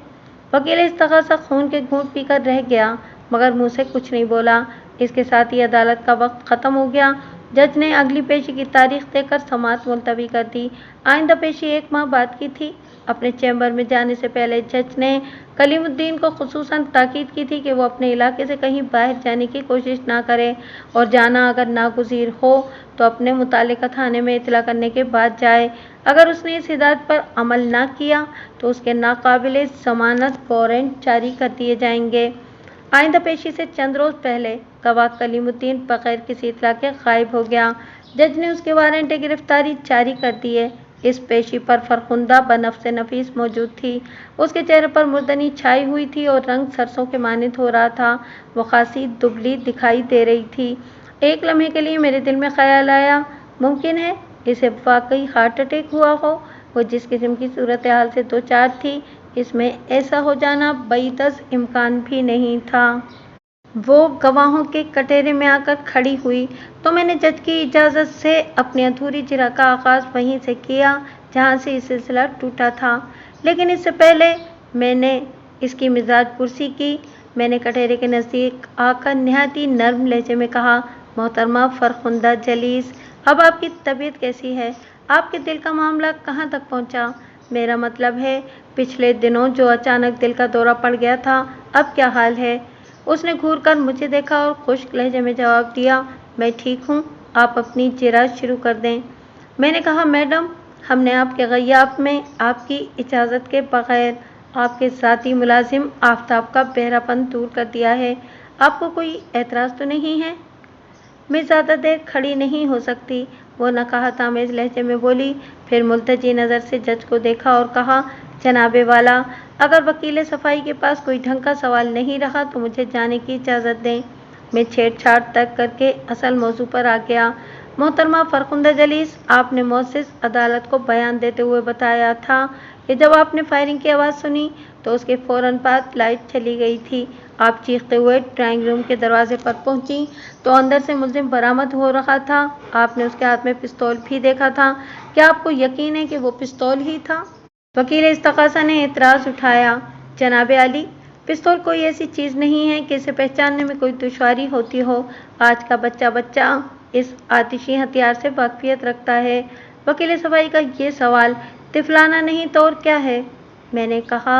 वकील इस तकाज़ा खून के घूंट पीकर रह गया, मगर मुंह से कुछ नहीं बोला। इसके साथ ही अदालत का वक्त ख़त्म हो गया। जज ने अगली पेशी की तारीख देकर समाअत मुलतवी कर दी। आइंदा पेशी 1 माह बाद की थी। अपने चैम्बर में जाने से पहले जज ने कलीमुद्दीन को खुसूसन ताकीद की थी कि वो अपने इलाके से कहीं बाहर जाने की कोशिश ना करे, और जाना अगर नागुज़ीर हो तो अपने मुतालिका थाने में इतला करने के बाद जाए। अगर उसने इस हिदायत पर अमल ना किया तो उसके नाकाबिले ज़मानत वारंट जारी कर दिए जाएंगे। आइंदा पेशी से चंद रोज़ पहले गवाह कलीमुद्दीन बगैर किसी इत्तला के गायब हो गया। जज ने उसके वारंट गिरफ्तारी जारी कर दिए। इस पेशी पर फरखुंदा बनफ्से नफीस मौजूद थी। उसके चेहरे पर मुर्दनी छाई हुई थी और रंग सरसों के मानित हो रहा था। वो खासी दुबली दिखाई दे रही थी। एक लम्हे के लिए मेरे दिल में ख्याल आया, मुमकिन है इसे वाकई हार्ट अटैक हुआ हो। वो जिस किस्म की सूरत हाल से दो चार थी, इसमें ऐसा हो जाना बईदस इम्कान भी नहीं था। वो गवाहों के कटहरे में आकर खड़ी हुई तो मैंने जज की इजाज़त से अपनी अधूरी जिरा का आगाज़ वहीं से किया जहाँ से ये सिलसिला टूटा था। लेकिन इससे पहले मैंने इसकी मिजाज पुरसी की। मैंने कटहरे के नज़दीक आकर नहायती नर्म लहजे में कहा, मोहतरमा फरखुंदा जलीस, अब आपकी तबीयत कैसी है? आपके दिल का मामला कहाँ तक पहुँचा? मेरा मतलब है, पिछले दिनों जो अचानक दिल का दौरा पड़ गया था, अब क्या हाल है? उसने घूर कर मुझे देखा और खुश्क लहजे में जवाब दिया, मैं ठीक हूँ, आप अपनी जिरा शुरू कर दें। मैंने कहा, मैडम, हमने आपके ग़याब में आपकी इजाज़त के बग़ैर आपके ज़ाती मुलाजिम आफ्ताब का बहरापन दूर कर दिया है। आपको कोई एतराज़ तो नहीं है? मैं ज़्यादा देर खड़ी नहीं हो सकती, वो नकाहतामेज़ लहजे में बोली। फिर मुल्तजी नज़र से जज को देखा और कहा, जनाबे वाला, अगर वकील सफ़ाई के पास कोई ढंग का सवाल नहीं रहा तो मुझे जाने की इजाज़त दें। मैं छेड़छाड़ तक करके असल मौजू पर आ गया। मोहतरमा फरखुंदा जलीस, आपने मोअज़्ज़िज़ अदालत को बयान देते हुए बताया था कि जब आपने फायरिंग की आवाज़ सुनी तो उसके फ़ौरन बाद लाइट चली गई थी। आप चीखते हुए ड्राइंग रूम के दरवाजे पर पहुंची तो अंदर से मुलजिम बरामद हो रहा था। आपने उसके हाथ में पिस्तौल भी देखा था। क्या आपको यकीन है कि वो पिस्तौल ही था? वकील इस्तग़ासा ने एतराज़ उठाया, जनाबे आली, पिस्तौल कोई ऐसी चीज़ नहीं है कि इसे पहचानने में कोई दुश्वारी होती हो। आज का बच्चा इस आतिशी हथियार से वाक़फ़ियत रखता है। वकील सफ़ाई का ये सवाल तिफलाना नहीं तो और क्या है? मैंने कहा,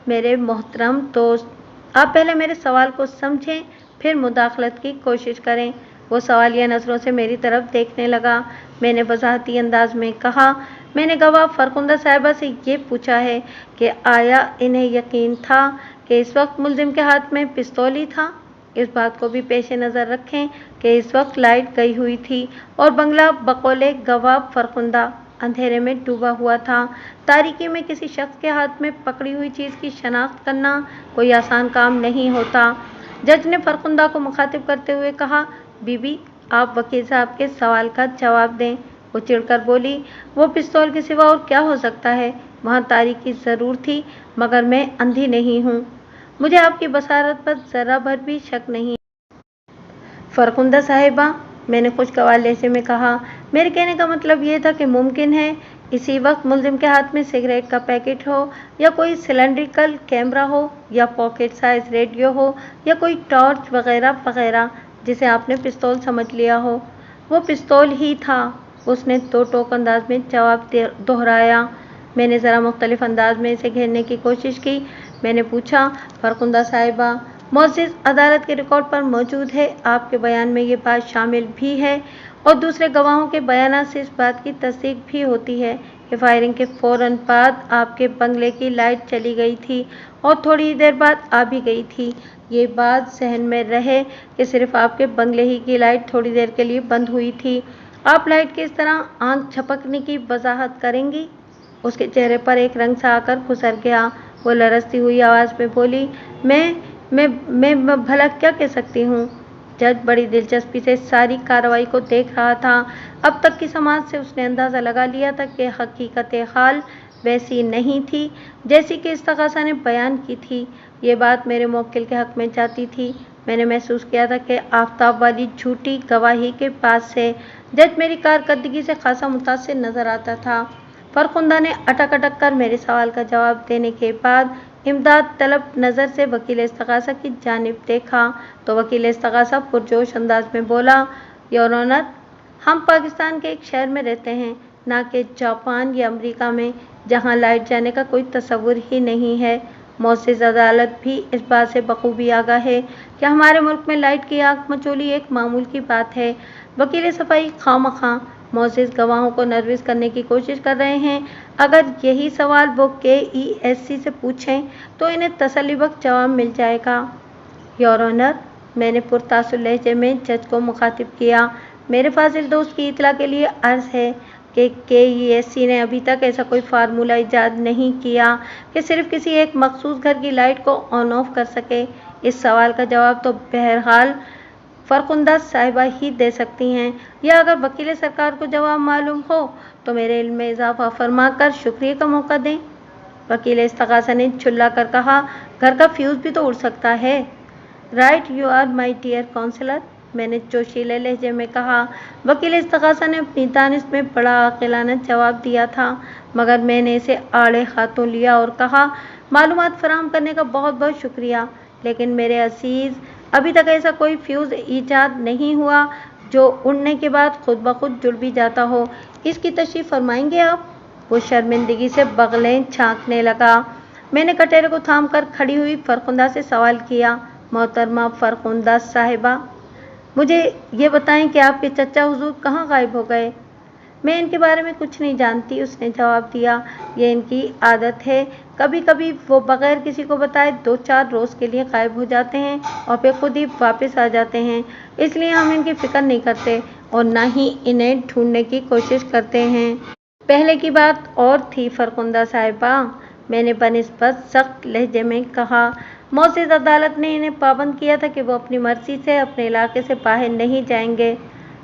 मेरे मोहतरम दोस्त, आप पहले मेरे सवाल को समझें, फिर मुदाखलत की कोशिश करें। वो सवालिया नज़रों से मेरी तरफ देखने लगा। मैंने वज़ाहती अंदाज में कहा, मैंने गवाह फरखुंदा साहिबा से ये पूछा है कि आया इन्हें यकीन था कि इस वक्त मुलजिम के हाथ में पिस्तौल ही था? इस बात को भी पेश नज़र रखें कि इस वक्त लाइट गई हुई थी और बंगला बकौले गवाह फरखुंदा अंधेरे में डूबा हुआ था। तारीकी में किसी शख्स के हाथ में पकड़ी हुई चीज़ की शनाख्त करना कोई आसान काम नहीं होता। जज ने फरखुंदा को मुखातिब करते हुए कहा, बीबी, आप वकील साहब के सवाल का जवाब दें। वो चिढ़कर बोली, वो पिस्तौल के सिवा और क्या हो सकता है? वहाँ तारीकी ज़रूर थी, मगर मैं अंधी नहीं हूँ। मुझे आपकी बसारत पर ज़रा भर भी शक नहीं। फरखुंदा साहिबा, मैंने खुशगवार लहजे में कहा, मेरे कहने का मतलब ये था कि मुमकिन है इसी वक्त मुलजिम के हाथ में सिगरेट का पैकेट हो, या कोई सिलेंड्रिकल कैमरा हो, या पॉकेट साइज रेडियो हो, या कोई टॉर्च वगैरह वगैरह, जिसे आपने पिस्तौल समझ लिया हो। वो पिस्तौल ही था, उसने दो टोक अंदाज में जवाब दोहराया। मैंने ज़रा मुख्तलिफ अंदाज में इसे घेरने की कोशिश की। मैंने पूछा, फरखुंदा साहिबा, मुअज़्ज़िज़ अदालत के रिकॉर्ड पर मौजूद है, आपके बयान में ये बात शामिल भी है और दूसरे गवाहों के बयानात से इस बात की तस्दीक भी होती है कि फायरिंग के फ़ौरन बाद आपके बंगले की लाइट चली गई थी और थोड़ी देर बाद आ भी गई थी। ये बात जहन में रहे कि सिर्फ आपके बंगले ही की लाइट थोड़ी देर के लिए बंद हुई थी। आप लाइट की इस तरह आंख झपकने की वजाहत करेंगी? उसके चेहरे पर एक रंग सा आकर गुजर गया। वो लरजती हुई आवाज़ में बोली, मैं भला क्या कह सकती हूँ? जज बड़ी दिलचस्पी से सारी कार्रवाई को देख रहा था। अब तक की समाअत से उसने अंदाज़ा लगा लिया था कि हकीकत हाल वैसी नहीं थी जैसी कि इस्तग़ासा ने बयान की थी। ये बात मेरे मुवक्किल के हक़ में जाती थी। मैंने महसूस किया था कि आफताब वाली झूठी गवाही के पास से जज मेरी कारकर्दगी से खासा मुतासिर नज़र आता था। फरखुंदा ने अटक अटक कर मेरे सवाल का जवाब देने के बाद इमदाद तलब नज़र से वकील इस्तग़ासा की जानिब देखा तो वकील इस्तग़ासा पुरजोश अंदाज में बोला, योर ऑनर, हम पाकिस्तान के एक शहर में रहते हैं, ना कि जापान या अमेरिका में, जहां लाइट जाने का कोई तसव्वुर ही नहीं है। मोअज़्ज़िज़ अदालत भी इस बात से बखूबी आगाह है कि हमारे मुल्क में लाइट की आग मचोली एक मामूल की बात है। वकील सफ़ाई खामख़ा मोअज़्ज़िज़ गवाहों को नर्वस करने की कोशिश कर रहे हैं। अगर यही सवाल वो KESC से पूछें तो इन्हें तसल्लीबख्श जवाब मिल जाएगा। योर ऑनर, मैंने पुरतासुर लहजे में जज को मुखातिब किया, मेरे फाजिल दोस्त की इत्तला के लिए अर्ज़ है कि KESC ने अभी तक ऐसा कोई फार्मूला ईजाद नहीं किया कि सिर्फ किसी एक मखसूस घर की लाइट को ऑन ऑफ कर सके। इस सवाल का जवाब तो बहरहाल फरखुंदा साहिबा ही दे सकती हैं, या अगर वकील सरकार को जवाब मालूम हो तो मेरे इल्म में इजाफा फरमा कर शुक्रिया का मौका दें। वकील इस्तग़ासा ने झुल्ला कर कहा, घर का फ्यूज़ भी तो उड़ सकता है। Right you are my dear counsellor, मैंने जोशीले लहजे में कहा। वकील इस्तग़ासा ने अपनी दानिश में बड़ा आक़िलाना जवाब दिया था, मगर मैंने इसे आड़े हाथों लिया और कहा, मालूमात फराहम करने का बहुत बहुत शुक्रिया, लेकिन मेरे अजीज़, अभी तक ऐसा कोई फ्यूज़ ईजाद नहीं हुआ जो उड़ने के बाद खुद ब खुद जुड़ भी जाता हो। इसकी तशरीह फरमाएंगे आप? वो शर्मिंदगी से बगलें झाँकने लगा। मैंने कटहरे को थाम कर खड़ी हुई फरखुंदा से सवाल किया, मोहतरमा फरखुंदा साहिबा, मुझे ये बताएं कि आपके चचा हुजूर कहाँ गायब हो गए? मैं इनके बारे में कुछ नहीं जानती, उसने जवाब दिया। ये इनकी आदत है, कभी कभी वो बग़ैर किसी को बताए 2-4 रोज़ के लिए गायब हो जाते हैं और फिर खुद ही वापस आ जाते हैं। इसलिए हम इनकी फ़िक्र नहीं करते और ना ही इन्हें ढूंढने की कोशिश करते हैं। पहले की बात और थी फरखुंदा साहिबा, मैंने बनिस्बत सख्त लहजे में कहा। मोअज़्ज़िज़ अदालत ने इन्हें पाबंद किया था कि वो अपनी मर्ज़ी से अपने इलाके से बाहर नहीं जाएंगे।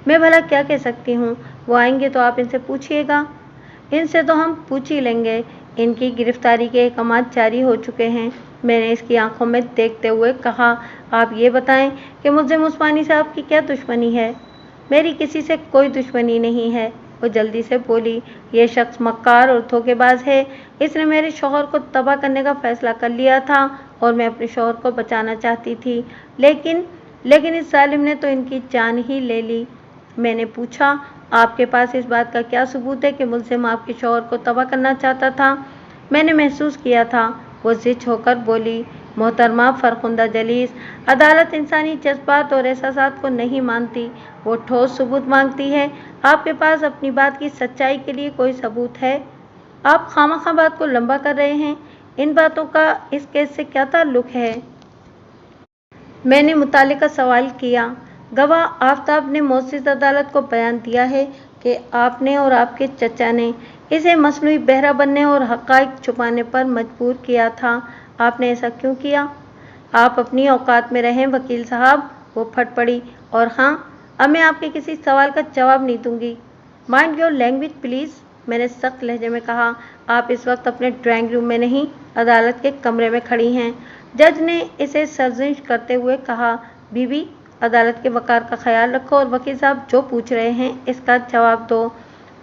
मैं भला क्या कह सकती हूँ? वो आएंगे तो आप इनसे पूछिएगा। इनसे तो हम पूछ ही लेंगे। इनकी गिरफ्तारी के अहकामात जारी हो चुके हैं। मैंने इसकी आंखों में देखते हुए कहा, आप ये बताएं कि मुल्ज़िम उस्मानी साहब की क्या दुश्मनी है? मेरी किसी से कोई दुश्मनी नहीं है, वो जल्दी से बोली। ये शख्स मक्कार और धोखेबाज है। इसने मेरे शौहर को तबाह करने का फ़ैसला कर लिया था और मैं अपने शौहर को बचाना चाहती थी, लेकिन इस जालिम ने तो इनकी जान ही ले ली। मैंने पूछा, आपके पास इस बात का क्या सबूत है कि मुल्ज़िम आपके शौहर को तबाह करना चाहता था? मैंने महसूस किया था, वो ज़िद होकर बोली। मोहतरमा फरखुंदा जलीस, अदालत इंसानी जज्बात और एहसासात को नहीं मानती, वो ठोस सबूत मांगती है। आपके पास अपनी बात की सच्चाई के लिए कोई सबूत है? आप खामखा बात को लंबा कर रहे हैं। इन बातों का इस केस से क्या ताल्लुक़ है? मैंने मुतालिका सवाल किया। गवाह आफताब ने मोअज़्ज़िज़ अदालत को बयान दिया है कि आपने और आपके चचा ने इसे मसनूई बहरा बनने और हक़ाइक़ छुपाने पर मजबूर किया था। आपने ऐसा क्यों किया? आप अपनी औकात में रहें वकील साहब, वो फट पड़ी। और हाँ, अब मैं आपके किसी सवाल का जवाब नहीं दूंगी। माइंड योर लैंग्वेज प्लीज़, मैंने सख्त लहजे में कहा। आप इस वक्त अपने ड्राइंग रूम में नहीं, अदालत के कमरे में खड़ी हैं। जज ने इसे सर्जनिश करते हुए कहा, बीबी, अदालत के वक़ार का ख्याल रखो और वकील साहब जो पूछ रहे हैं इसका जवाब दो।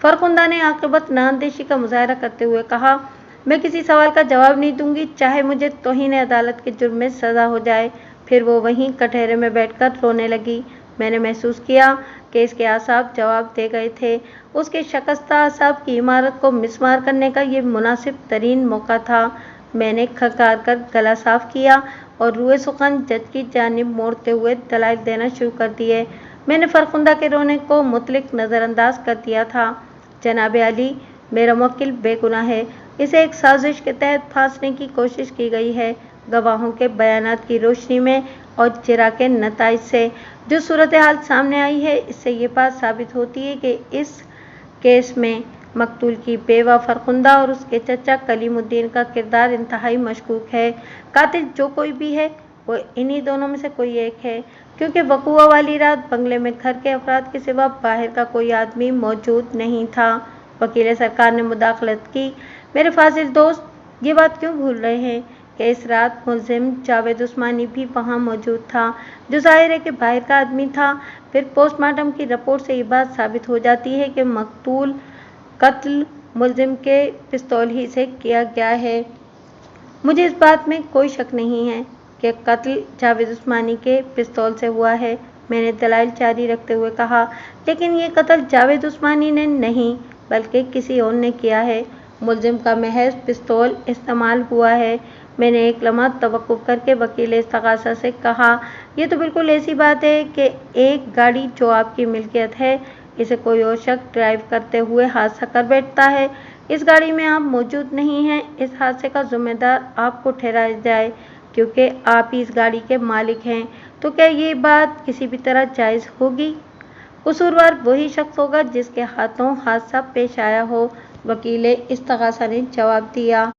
फरखुंदा ने आक़िबत नाअंदेशी का मुज़ाहरा करते हुए कहा, मैं किसी सवाल का जवाब नहीं दूंगी, चाहे मुझे तौहीन अदालत के जुर्म में सज़ा हो जाए। फिर वो वहीं कटहरे में बैठकर रोने लगी। मैंने महसूस किया कि इसके आसाब जवाब दे गए थे। उसके शकस्ता आसाब की इमारत को मिसमार करने का ये मुनासिब तरीन मौका था। मैंने खकार कर गला साफ किया और रूए सुखन जज की जानिब मोड़ते हुए दलाइल देना शुरू कर दिए। मैंने फरखुंदा के रोने को मुतलिक नज़रअंदाज कर दिया था। जनाब अली, मेरा मुवक्किल बेगुनाह है, इसे एक साजिश के तहत फांसने की कोशिश की गई है। गवाहों के बयानात की रोशनी में और जिरा के नताइज से जो सूरत हाल सामने आई है, इससे ये बात साबित होती है कि इस केस में मकतूल की बेवा फरखुंदा और उसके चचा कलीमुद्दीन का किरदार इंतहाई मशकूक है। कातिल जो कोई भी है वो इन्हीं दोनों में से कोई एक है, क्योंकि वक़ूआ वाली रात बंगले में घर के अफराद के सिवा बाहर का कोई आदमी मौजूद नहीं था। वकील सरकार ने मुदाखलत की। मेरे फाजिल दोस्त, ये बात क्यों भूल रहे हैं कि इस रात मुलजिम जावेद उस्मानी भी वहाँ मौजूद था, जो ज़ाहिर है कि बाहर का आदमी था। फिर पोस्टमार्टम की रिपोर्ट से ये बात साबित हो जाती है कि मकतूल कत्ल मुलजिम के पिस्तौल ही से किया गया है। मुझे इस बात में कोई शक नहीं है कि कत्ल जावेद उस्मानी के पिस्तौल से हुआ है, मैंने दलाइल जारी रखते हुए कहा। लेकिन ये कत्ल जावेद उस्मानी ने नहीं बल्कि किसी और ने किया है। मुलजिम का महज पिस्तौल इस्तेमाल हुआ है। मैंने एक लम्हा तवक्कुफ करके वकील इस्तग़ासा से कहा, ये तो बिल्कुल ऐसी बात है कि एक गाड़ी जो आपकी मिल्कियत है, इसे कोई और शख्स ड्राइव करते हुए हादसा कर बैठता है। इस गाड़ी में आप मौजूद नहीं हैं। इस हादसे का जिम्मेदार आपको ठहराया जाए क्योंकि आप ही इस गाड़ी के मालिक हैं। तो क्या ये बात किसी भी तरह जायज़ होगी? कसूरवार वही शख्स होगा जिसके हाथों हादसा पेश आया हो, वकील इस्तग़ासा ने जवाब दिया।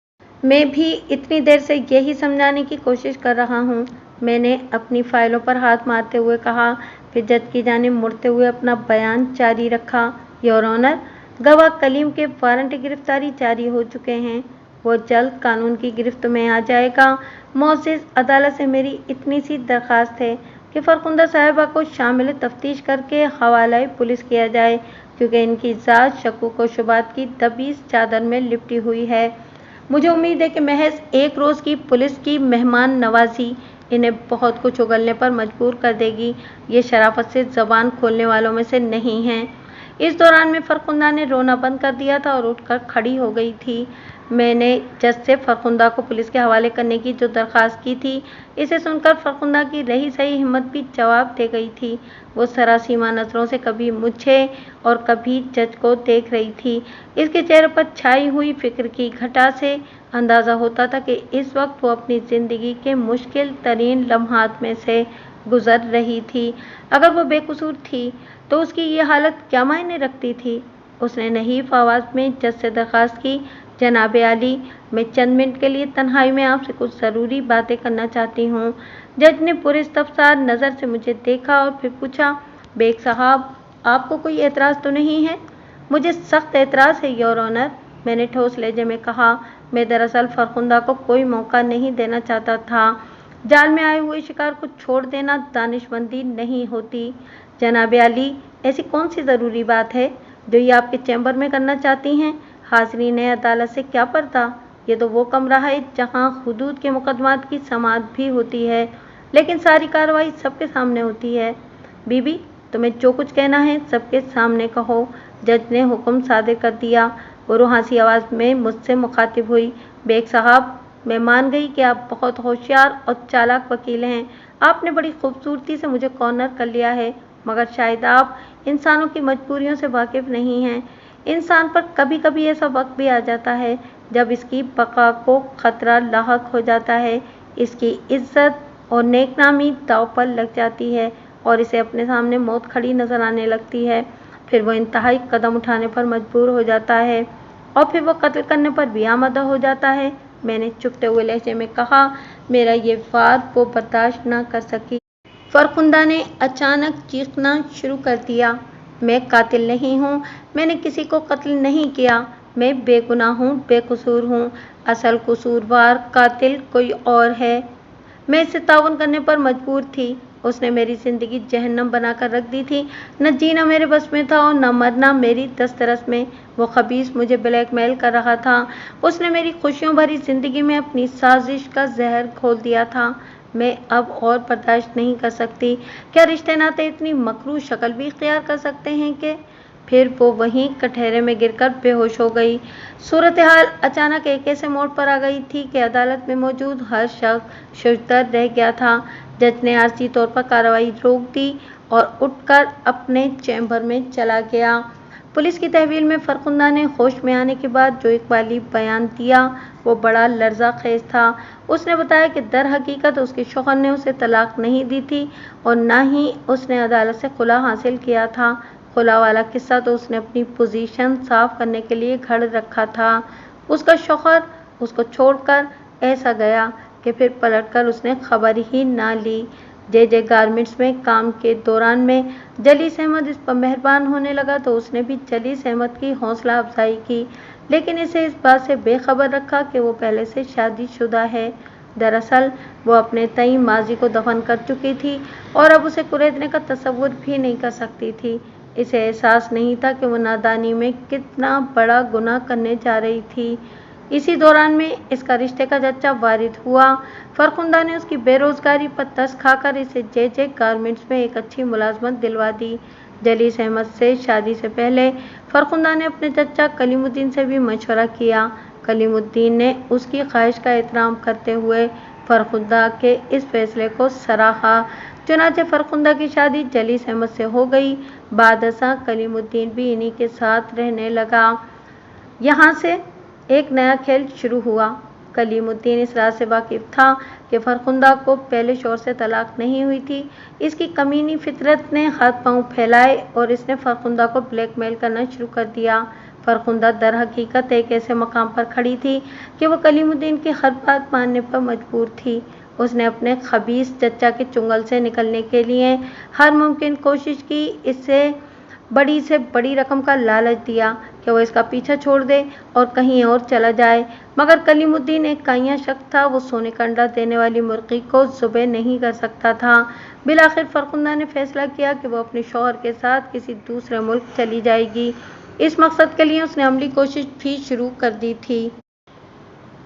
मैं भी इतनी देर से यही समझाने की कोशिश कर रहा हूँ, मैंने अपनी फाइलों पर हाथ मारते हुए कहा। फिर जज की जानिब मुड़ते हुए अपना बयान जारी रखा। योर ऑनर, गवाह कलीम के वारंट गिरफ्तारी जारी हो चुके हैं। वो जल्द कानून की गिरफ्त में आ जाएगा। मोअज़्ज़िज़, अदालत से मेरी इतनी सी दरख्वास्त है कि फरखुंदा साहिबा को शामिल तफ्तीश करके हवाला पुलिस किया जाए, क्योंकि इनकी ज़ात शक्कुक व शुबात की दबीस चादर में लिपटी हुई है। मुझे उम्मीद है कि महज एक रोज़ की पुलिस की मेहमान नवाजी इन्हें बहुत कुछ उगलने पर मजबूर कर देगी। ये शराफत से ज़बान खोलने वालों में से नहीं हैं। इस दौरान में फरखुंदा ने रोना बंद कर दिया था और उठकर खड़ी हो गई थी। मैंने जज से फरखुंदा को पुलिस के हवाले करने की जो दरख्वास्त की थी, इसे सुनकर फरखुंदा की रही सही हिम्मत भी जवाब दे गई थी। वो सरासीमा नज़रों से कभी मुझे और कभी जज को देख रही थी। इसके चेहरे पर छाई हुई फिक्र की घटा से अंदाज़ा होता था कि इस वक्त वो अपनी ज़िंदगी के मुश्किल तरीन लम्हात में से गुजर रही थी। अगर वो बेकसूर थी तो उसकी ये हालत क्या मायने रखती थी? उसने नहीफ आवाज़ में जज से दरख्वास्त की, जनाब आली, मैं चंद मिनट के लिए तन्हाई में आपसे कुछ ज़रूरी बातें करना चाहती हूँ। जज ने पुरइस्तफ़सार नज़र से मुझे देखा और फिर पूछा, बेग साहब, आपको कोई एतराज़ तो नहीं है? मुझे सख्त एतराज़ है योर ऑनर, मैंने ठोस लहजे में कहा। मैं दरअसल फरखुंदा को कोई मौका नहीं देना चाहता था। जाल में आए हुए शिकार को छोड़ देना दानिशमंदी नहीं होती। जनाब आली, ऐसी कौन सी ज़रूरी बात है जो ये आपके चैम्बर में करना चाहती हैं? हाज़रीन अदालत से क्या पर्दा? ये तो वो कमरा है जहाँ हुदूद के मुकदमात की समाअत भी होती है, लेकिन सारी कार्रवाई सबके सामने होती है। बीबी, तुम्हें जो कुछ कहना है सबके सामने कहो, जज ने हुक्म सादिर कर दिया। वो रुहासी आवाज़ में मुझसे मुखातिब हुई, बेग साहब, मैं मान गई कि आप बहुत होशियार और चालाक वकील हैं। आपने बड़ी खूबसूरती से मुझे कॉर्नर कर लिया है, मगर शायद आप इंसानों की मजबूरियों से वाकिफ़ नहीं हैं। इंसान पर कभी कभी ऐसा वक्त भी आ जाता है जब इसकी बका को ख़तरा लाहक हो जाता है, इसकी इज्जत और नेकनामी दांव पर लग जाती है और इसे अपने सामने मौत खड़ी नज़र आने लगती है। फिर वो इंतहाई कदम उठाने पर मजबूर हो जाता है और फिर वो कत्ल करने पर भी आमादा हो जाता है। मैंने चुपते हुए लहजे में कहा। मेरा ये वार वो बर्दाश्त न कर सकी। फरखुंदा ने अचानक चीखना शुरू कर दिया, मैं कातिल नहीं हूँ, मैंने किसी को कत्ल नहीं किया, मैं बेगुनाह हूँ, बेकसूर हूँ, असल कसूरवार कातिल कोई और है। मैं इससे ताउन करने पर मजबूर थी। उसने मेरी ज़िंदगी जहन्नम बनाकर रख दी थी। न जीना मेरे बस में था और न मरना मेरी दस्तरस में। वो खबीस मुझे ब्लैकमेल कर रहा था। उसने मेरी खुशियों भरी ज़िंदगी में अपनी साजिश का जहर घोल दिया था। मैं अब और बर्दाश्त नहीं कर सकती। क्या रिश्ते नाते इतनी मकरूह शक्ल भी इख्तियार कर सकते हैं कि? फिर वो वहीं कटहरे में गिरकर बेहोश हो गई। सूरत हाल अचानक एक ऐसे मोड़ पर आ गई थी कि अदालत में मौजूद हर शख्स शुजदर रह गया था। जज ने आर्जी तौर पर कार्रवाई रोक दी और उठकर अपने चैम्बर में चला गया। पुलिस की तहवील में फरखुंदा ने होश में आने के बाद जो इकबाली बयान दिया वो बड़ा लर्जा खेज था। उसने बताया कि दर हकीकत उसके शौहर ने उसे तलाक नहीं दी थी और न ही उसने अदालत से खुला हासिल किया था। खुला वाला किस्सा तो उसने अपनी पोजीशन साफ करने के लिए घड़ रखा था। उसका शौहर उसको छोड़कर ऐसा गया कि फिर पलटकर उसने खबर ही ना ली। जे गारमेंट्स में काम के दौरान में जलीस अहमद इस पर मेहरबान होने लगा तो उसने भी जलीस अहमद की हौसला अफजाई की, लेकिन इसे इस बात से बेखबर रखा कि वो पहले से शादीशुदा है। दरअसल वो अपने तय माजी को दफन कर चुकी थी और अब उसे कुरेदने का तसव्वुर भी नहीं कर सकती थी। इसे एहसास नहीं था कि वो नादानी में कितना बड़ा गुनाह करने जा रही थी। इसी दौरान में इसका रिश्ते का जच्चा वारिद हुआ। फरखुंदा ने उसकी बेरोजगारी पर तरस खाकर इसे जे गारमेंट्स में एक अच्छी मुलाजमत दिलवा दी। जलीस अहमद से शादी से पहले फरखुंदा ने अपने चचा कलीमुद्दीन से भी मशवरा किया। कलीमुद्दीन ने उसकी ख्वाहिश का एहतराम करते हुए फरखुंदा के इस फैसले को सराहा। चुनांचे फरखुंदा की शादी जलीस अहमद से हो गई। बादशाह कलीमुद्दीन भी इन्हीं के साथ रहने लगा। यहाँ से एक नया खेल शुरू हुआ। कलीमुद्दीन इस राज से वाकिफ था कि फरखुंदा को पहले शौहर से तलाक नहीं हुई थी। इसकी कमीनी फितरत ने हाथ पांव फैलाए और इसने फरखुंदा को ब्लैकमेल करना शुरू कर दिया। फरखुंदा दर हकीकत एक ऐसे मकाम पर खड़ी थी कि वो कलीमुद्दीन की हर बात मानने पर मजबूर थी। उसने अपने खबीस चचा के चुंगल से निकलने के लिए हर मुमकिन कोशिश की। इससे बड़ी रकम का लालच दिया कि वो इसका पीछा छोड़ दे और कहीं और चला जाए, मगर कलीमुद्दीन एक काइयां शख्स था। वो सोने का अंडा देने वाली मुर्गी को ज़ुबे नहीं कर सकता था। बिलाखिर फरखुंदा ने फैसला किया कि वो अपने शौहर के साथ किसी दूसरे मुल्क चली जाएगी। इस मकसद के लिए उसने अमली कोशिश भी शुरू कर दी थी,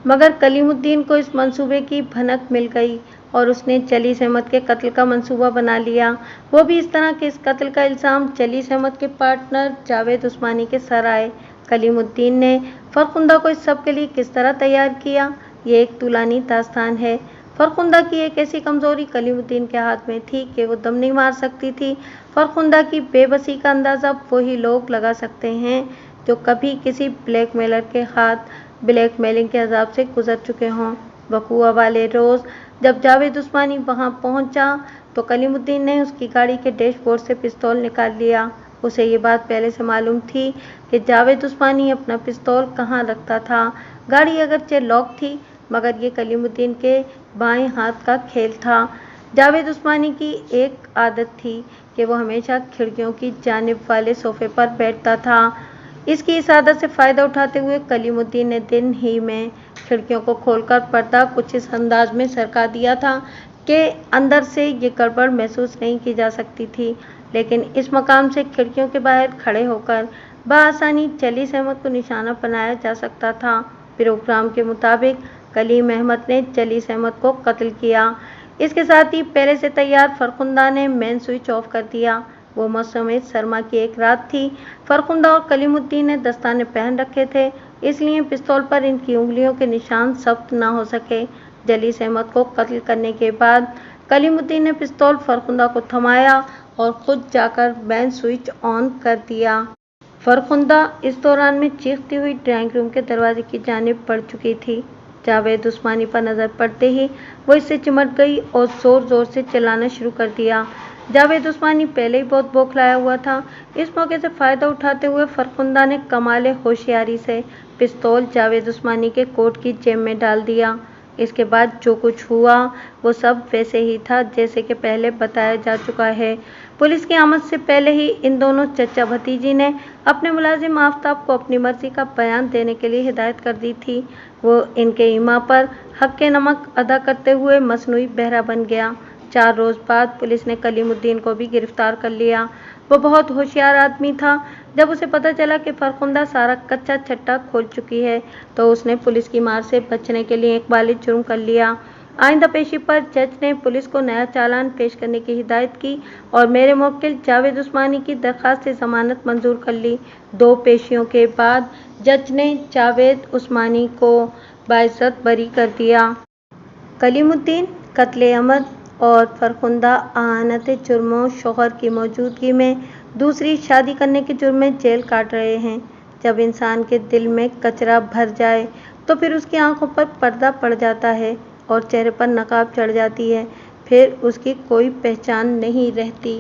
मगर कलीमुद्दीन को इस मंसूबे की भनक मिल गई और उसने जलीस अहमद के कत्ल का मंसूबा बना लिया। वो भी इस तरह कि इस कत्ल का इल्ज़ाम जलीस अहमद के पार्टनर जावेद उस्मानी के सर आए। कलीमुद्दीन ने फरखुंदा को इस सब के लिए किस तरह तैयार किया, ये एक तूलानी दास्तान है। फरखुंदा की एक ऐसी कमज़ोरी कलीमुद्दीन के हाथ में थी कि वो दम नहीं मार सकती थी। फरखुंदा की बेबसी का अंदाज़ा वही लोग लगा सकते हैं जो कभी किसी ब्लैकमेलर के हाथ ब्लैकमेलिंग के अजाब से गुजर चुके हों। वकूआ वाले रोज़ जब जावेद उस्मानी वहां पहुंचा तो कलीमुद्दीन ने उसकी गाड़ी के डैशबोर्ड से पिस्तौल निकाल लिया। उसे ये बात पहले से मालूम थी कि जावेद उस्मानी अपना पिस्तौल कहाँ रखता था। गाड़ी अगरचे लॉक थी, मगर ये कलीमुद्दीन के बाएं हाथ का खेल था। जावेद उस्मानी की एक आदत थी कि वो हमेशा खिड़कियों की जानिब वाले सोफे पर बैठता था। इसकी इस आदत से फ़ायदा उठाते हुए कलीमुद्दीन ने दिन ही में खिड़कियों को खोलकर पर्दा कुछ इस अंदाज में सरका दिया था कि अंदर से ये गड़बड़ महसूस नहीं की जा सकती थी, लेकिन इस मकाम से खिड़कियों के बाहर खड़े होकर बआसानी जलीस अहमद को निशाना बनाया जा सकता था। प्रोग्राम के मुताबिक कलीम अहमद ने जलीस अहमद को कत्ल किया। इसके साथ ही पहले से तैयार फरखुंदा ने मेन स्विच ऑफ कर दिया। वो मौसम सरमा की एक रात थी। फरखुंदा और कलीमुद्दीन ने दस्ताने पहन रखे थे, इसलिए पिस्तौल पर इनकी उंगलियों के निशान सख्त ना हो सके। जलीस अहमद को कत्ल करने के बाद कलीमुद्दीन ने पिस्तौल फरखुंदा को थमाया और खुद जाकर मेन स्विच ऑन कर दिया। फरखुंदा इस दौरान में चीखती हुई ड्राइंग रूम के दरवाजे की जानिब बढ़ चुकी थी। जावेद उस्मानी पर नज़र पड़ते ही वो इससे चिमट गई और ज़ोर ज़ोर से चिल्लाना शुरू कर दिया। जावेद उस्मानी पहले ही बहुत बौखलाया हुआ था। इस मौके से फ़ायदा उठाते हुए फरखुंदा ने कमाल होशियारी से पिस्तौल जावेद उस्मानी के कोट की जेब में डाल दिया। इसके बाद जो कुछ हुआ वो सब वैसे ही था जैसे कि पहले बताया जा चुका है। पुलिस की आमद से पहले ही इन दोनों चचा भतीजी ने अपने मुलाजिम आफ्ताब को अपनी मर्जी का बयान देने के लिए हिदायत कर दी थी। वो इनके ईमा पर हक नमक अदा करते हुए मसनूई बहरा बन गया। 4 रोज़ बाद पुलिस ने कलीमुद्दीन को भी गिरफ्तार कर लिया। वो बहुत होशियार आदमी था। जब उसे पता चला कि फरखुंदा सारा कच्चा छट्टा खोल चुकी है तो उसने पुलिस की मार से बचने के लिए एक वालिद जुर्म कर लिया। आइंदा पेशी पर जज ने पुलिस को नया चालान पेश करने की हिदायत की और मेरे मुवक्किल जावेद उस्मानी की दरख्वास्त ज़मानत मंजूर कर ली। 2 पेशियों के बाद जज ने जावेद उस्मानी को बाइज्जत बरी कर दिया। कलीमुद्दीन कत्ले अमद और फरखुंदा आनत जुर्मों शौहर की मौजूदगी में दूसरी शादी करने के जुर्म में जेल काट रहे हैं। जब इंसान के दिल में कचरा भर जाए तो फिर उसकी आंखों पर पर्दा पड़ जाता है और चेहरे पर नकाब चढ़ जाती है, फिर उसकी कोई पहचान नहीं रहती।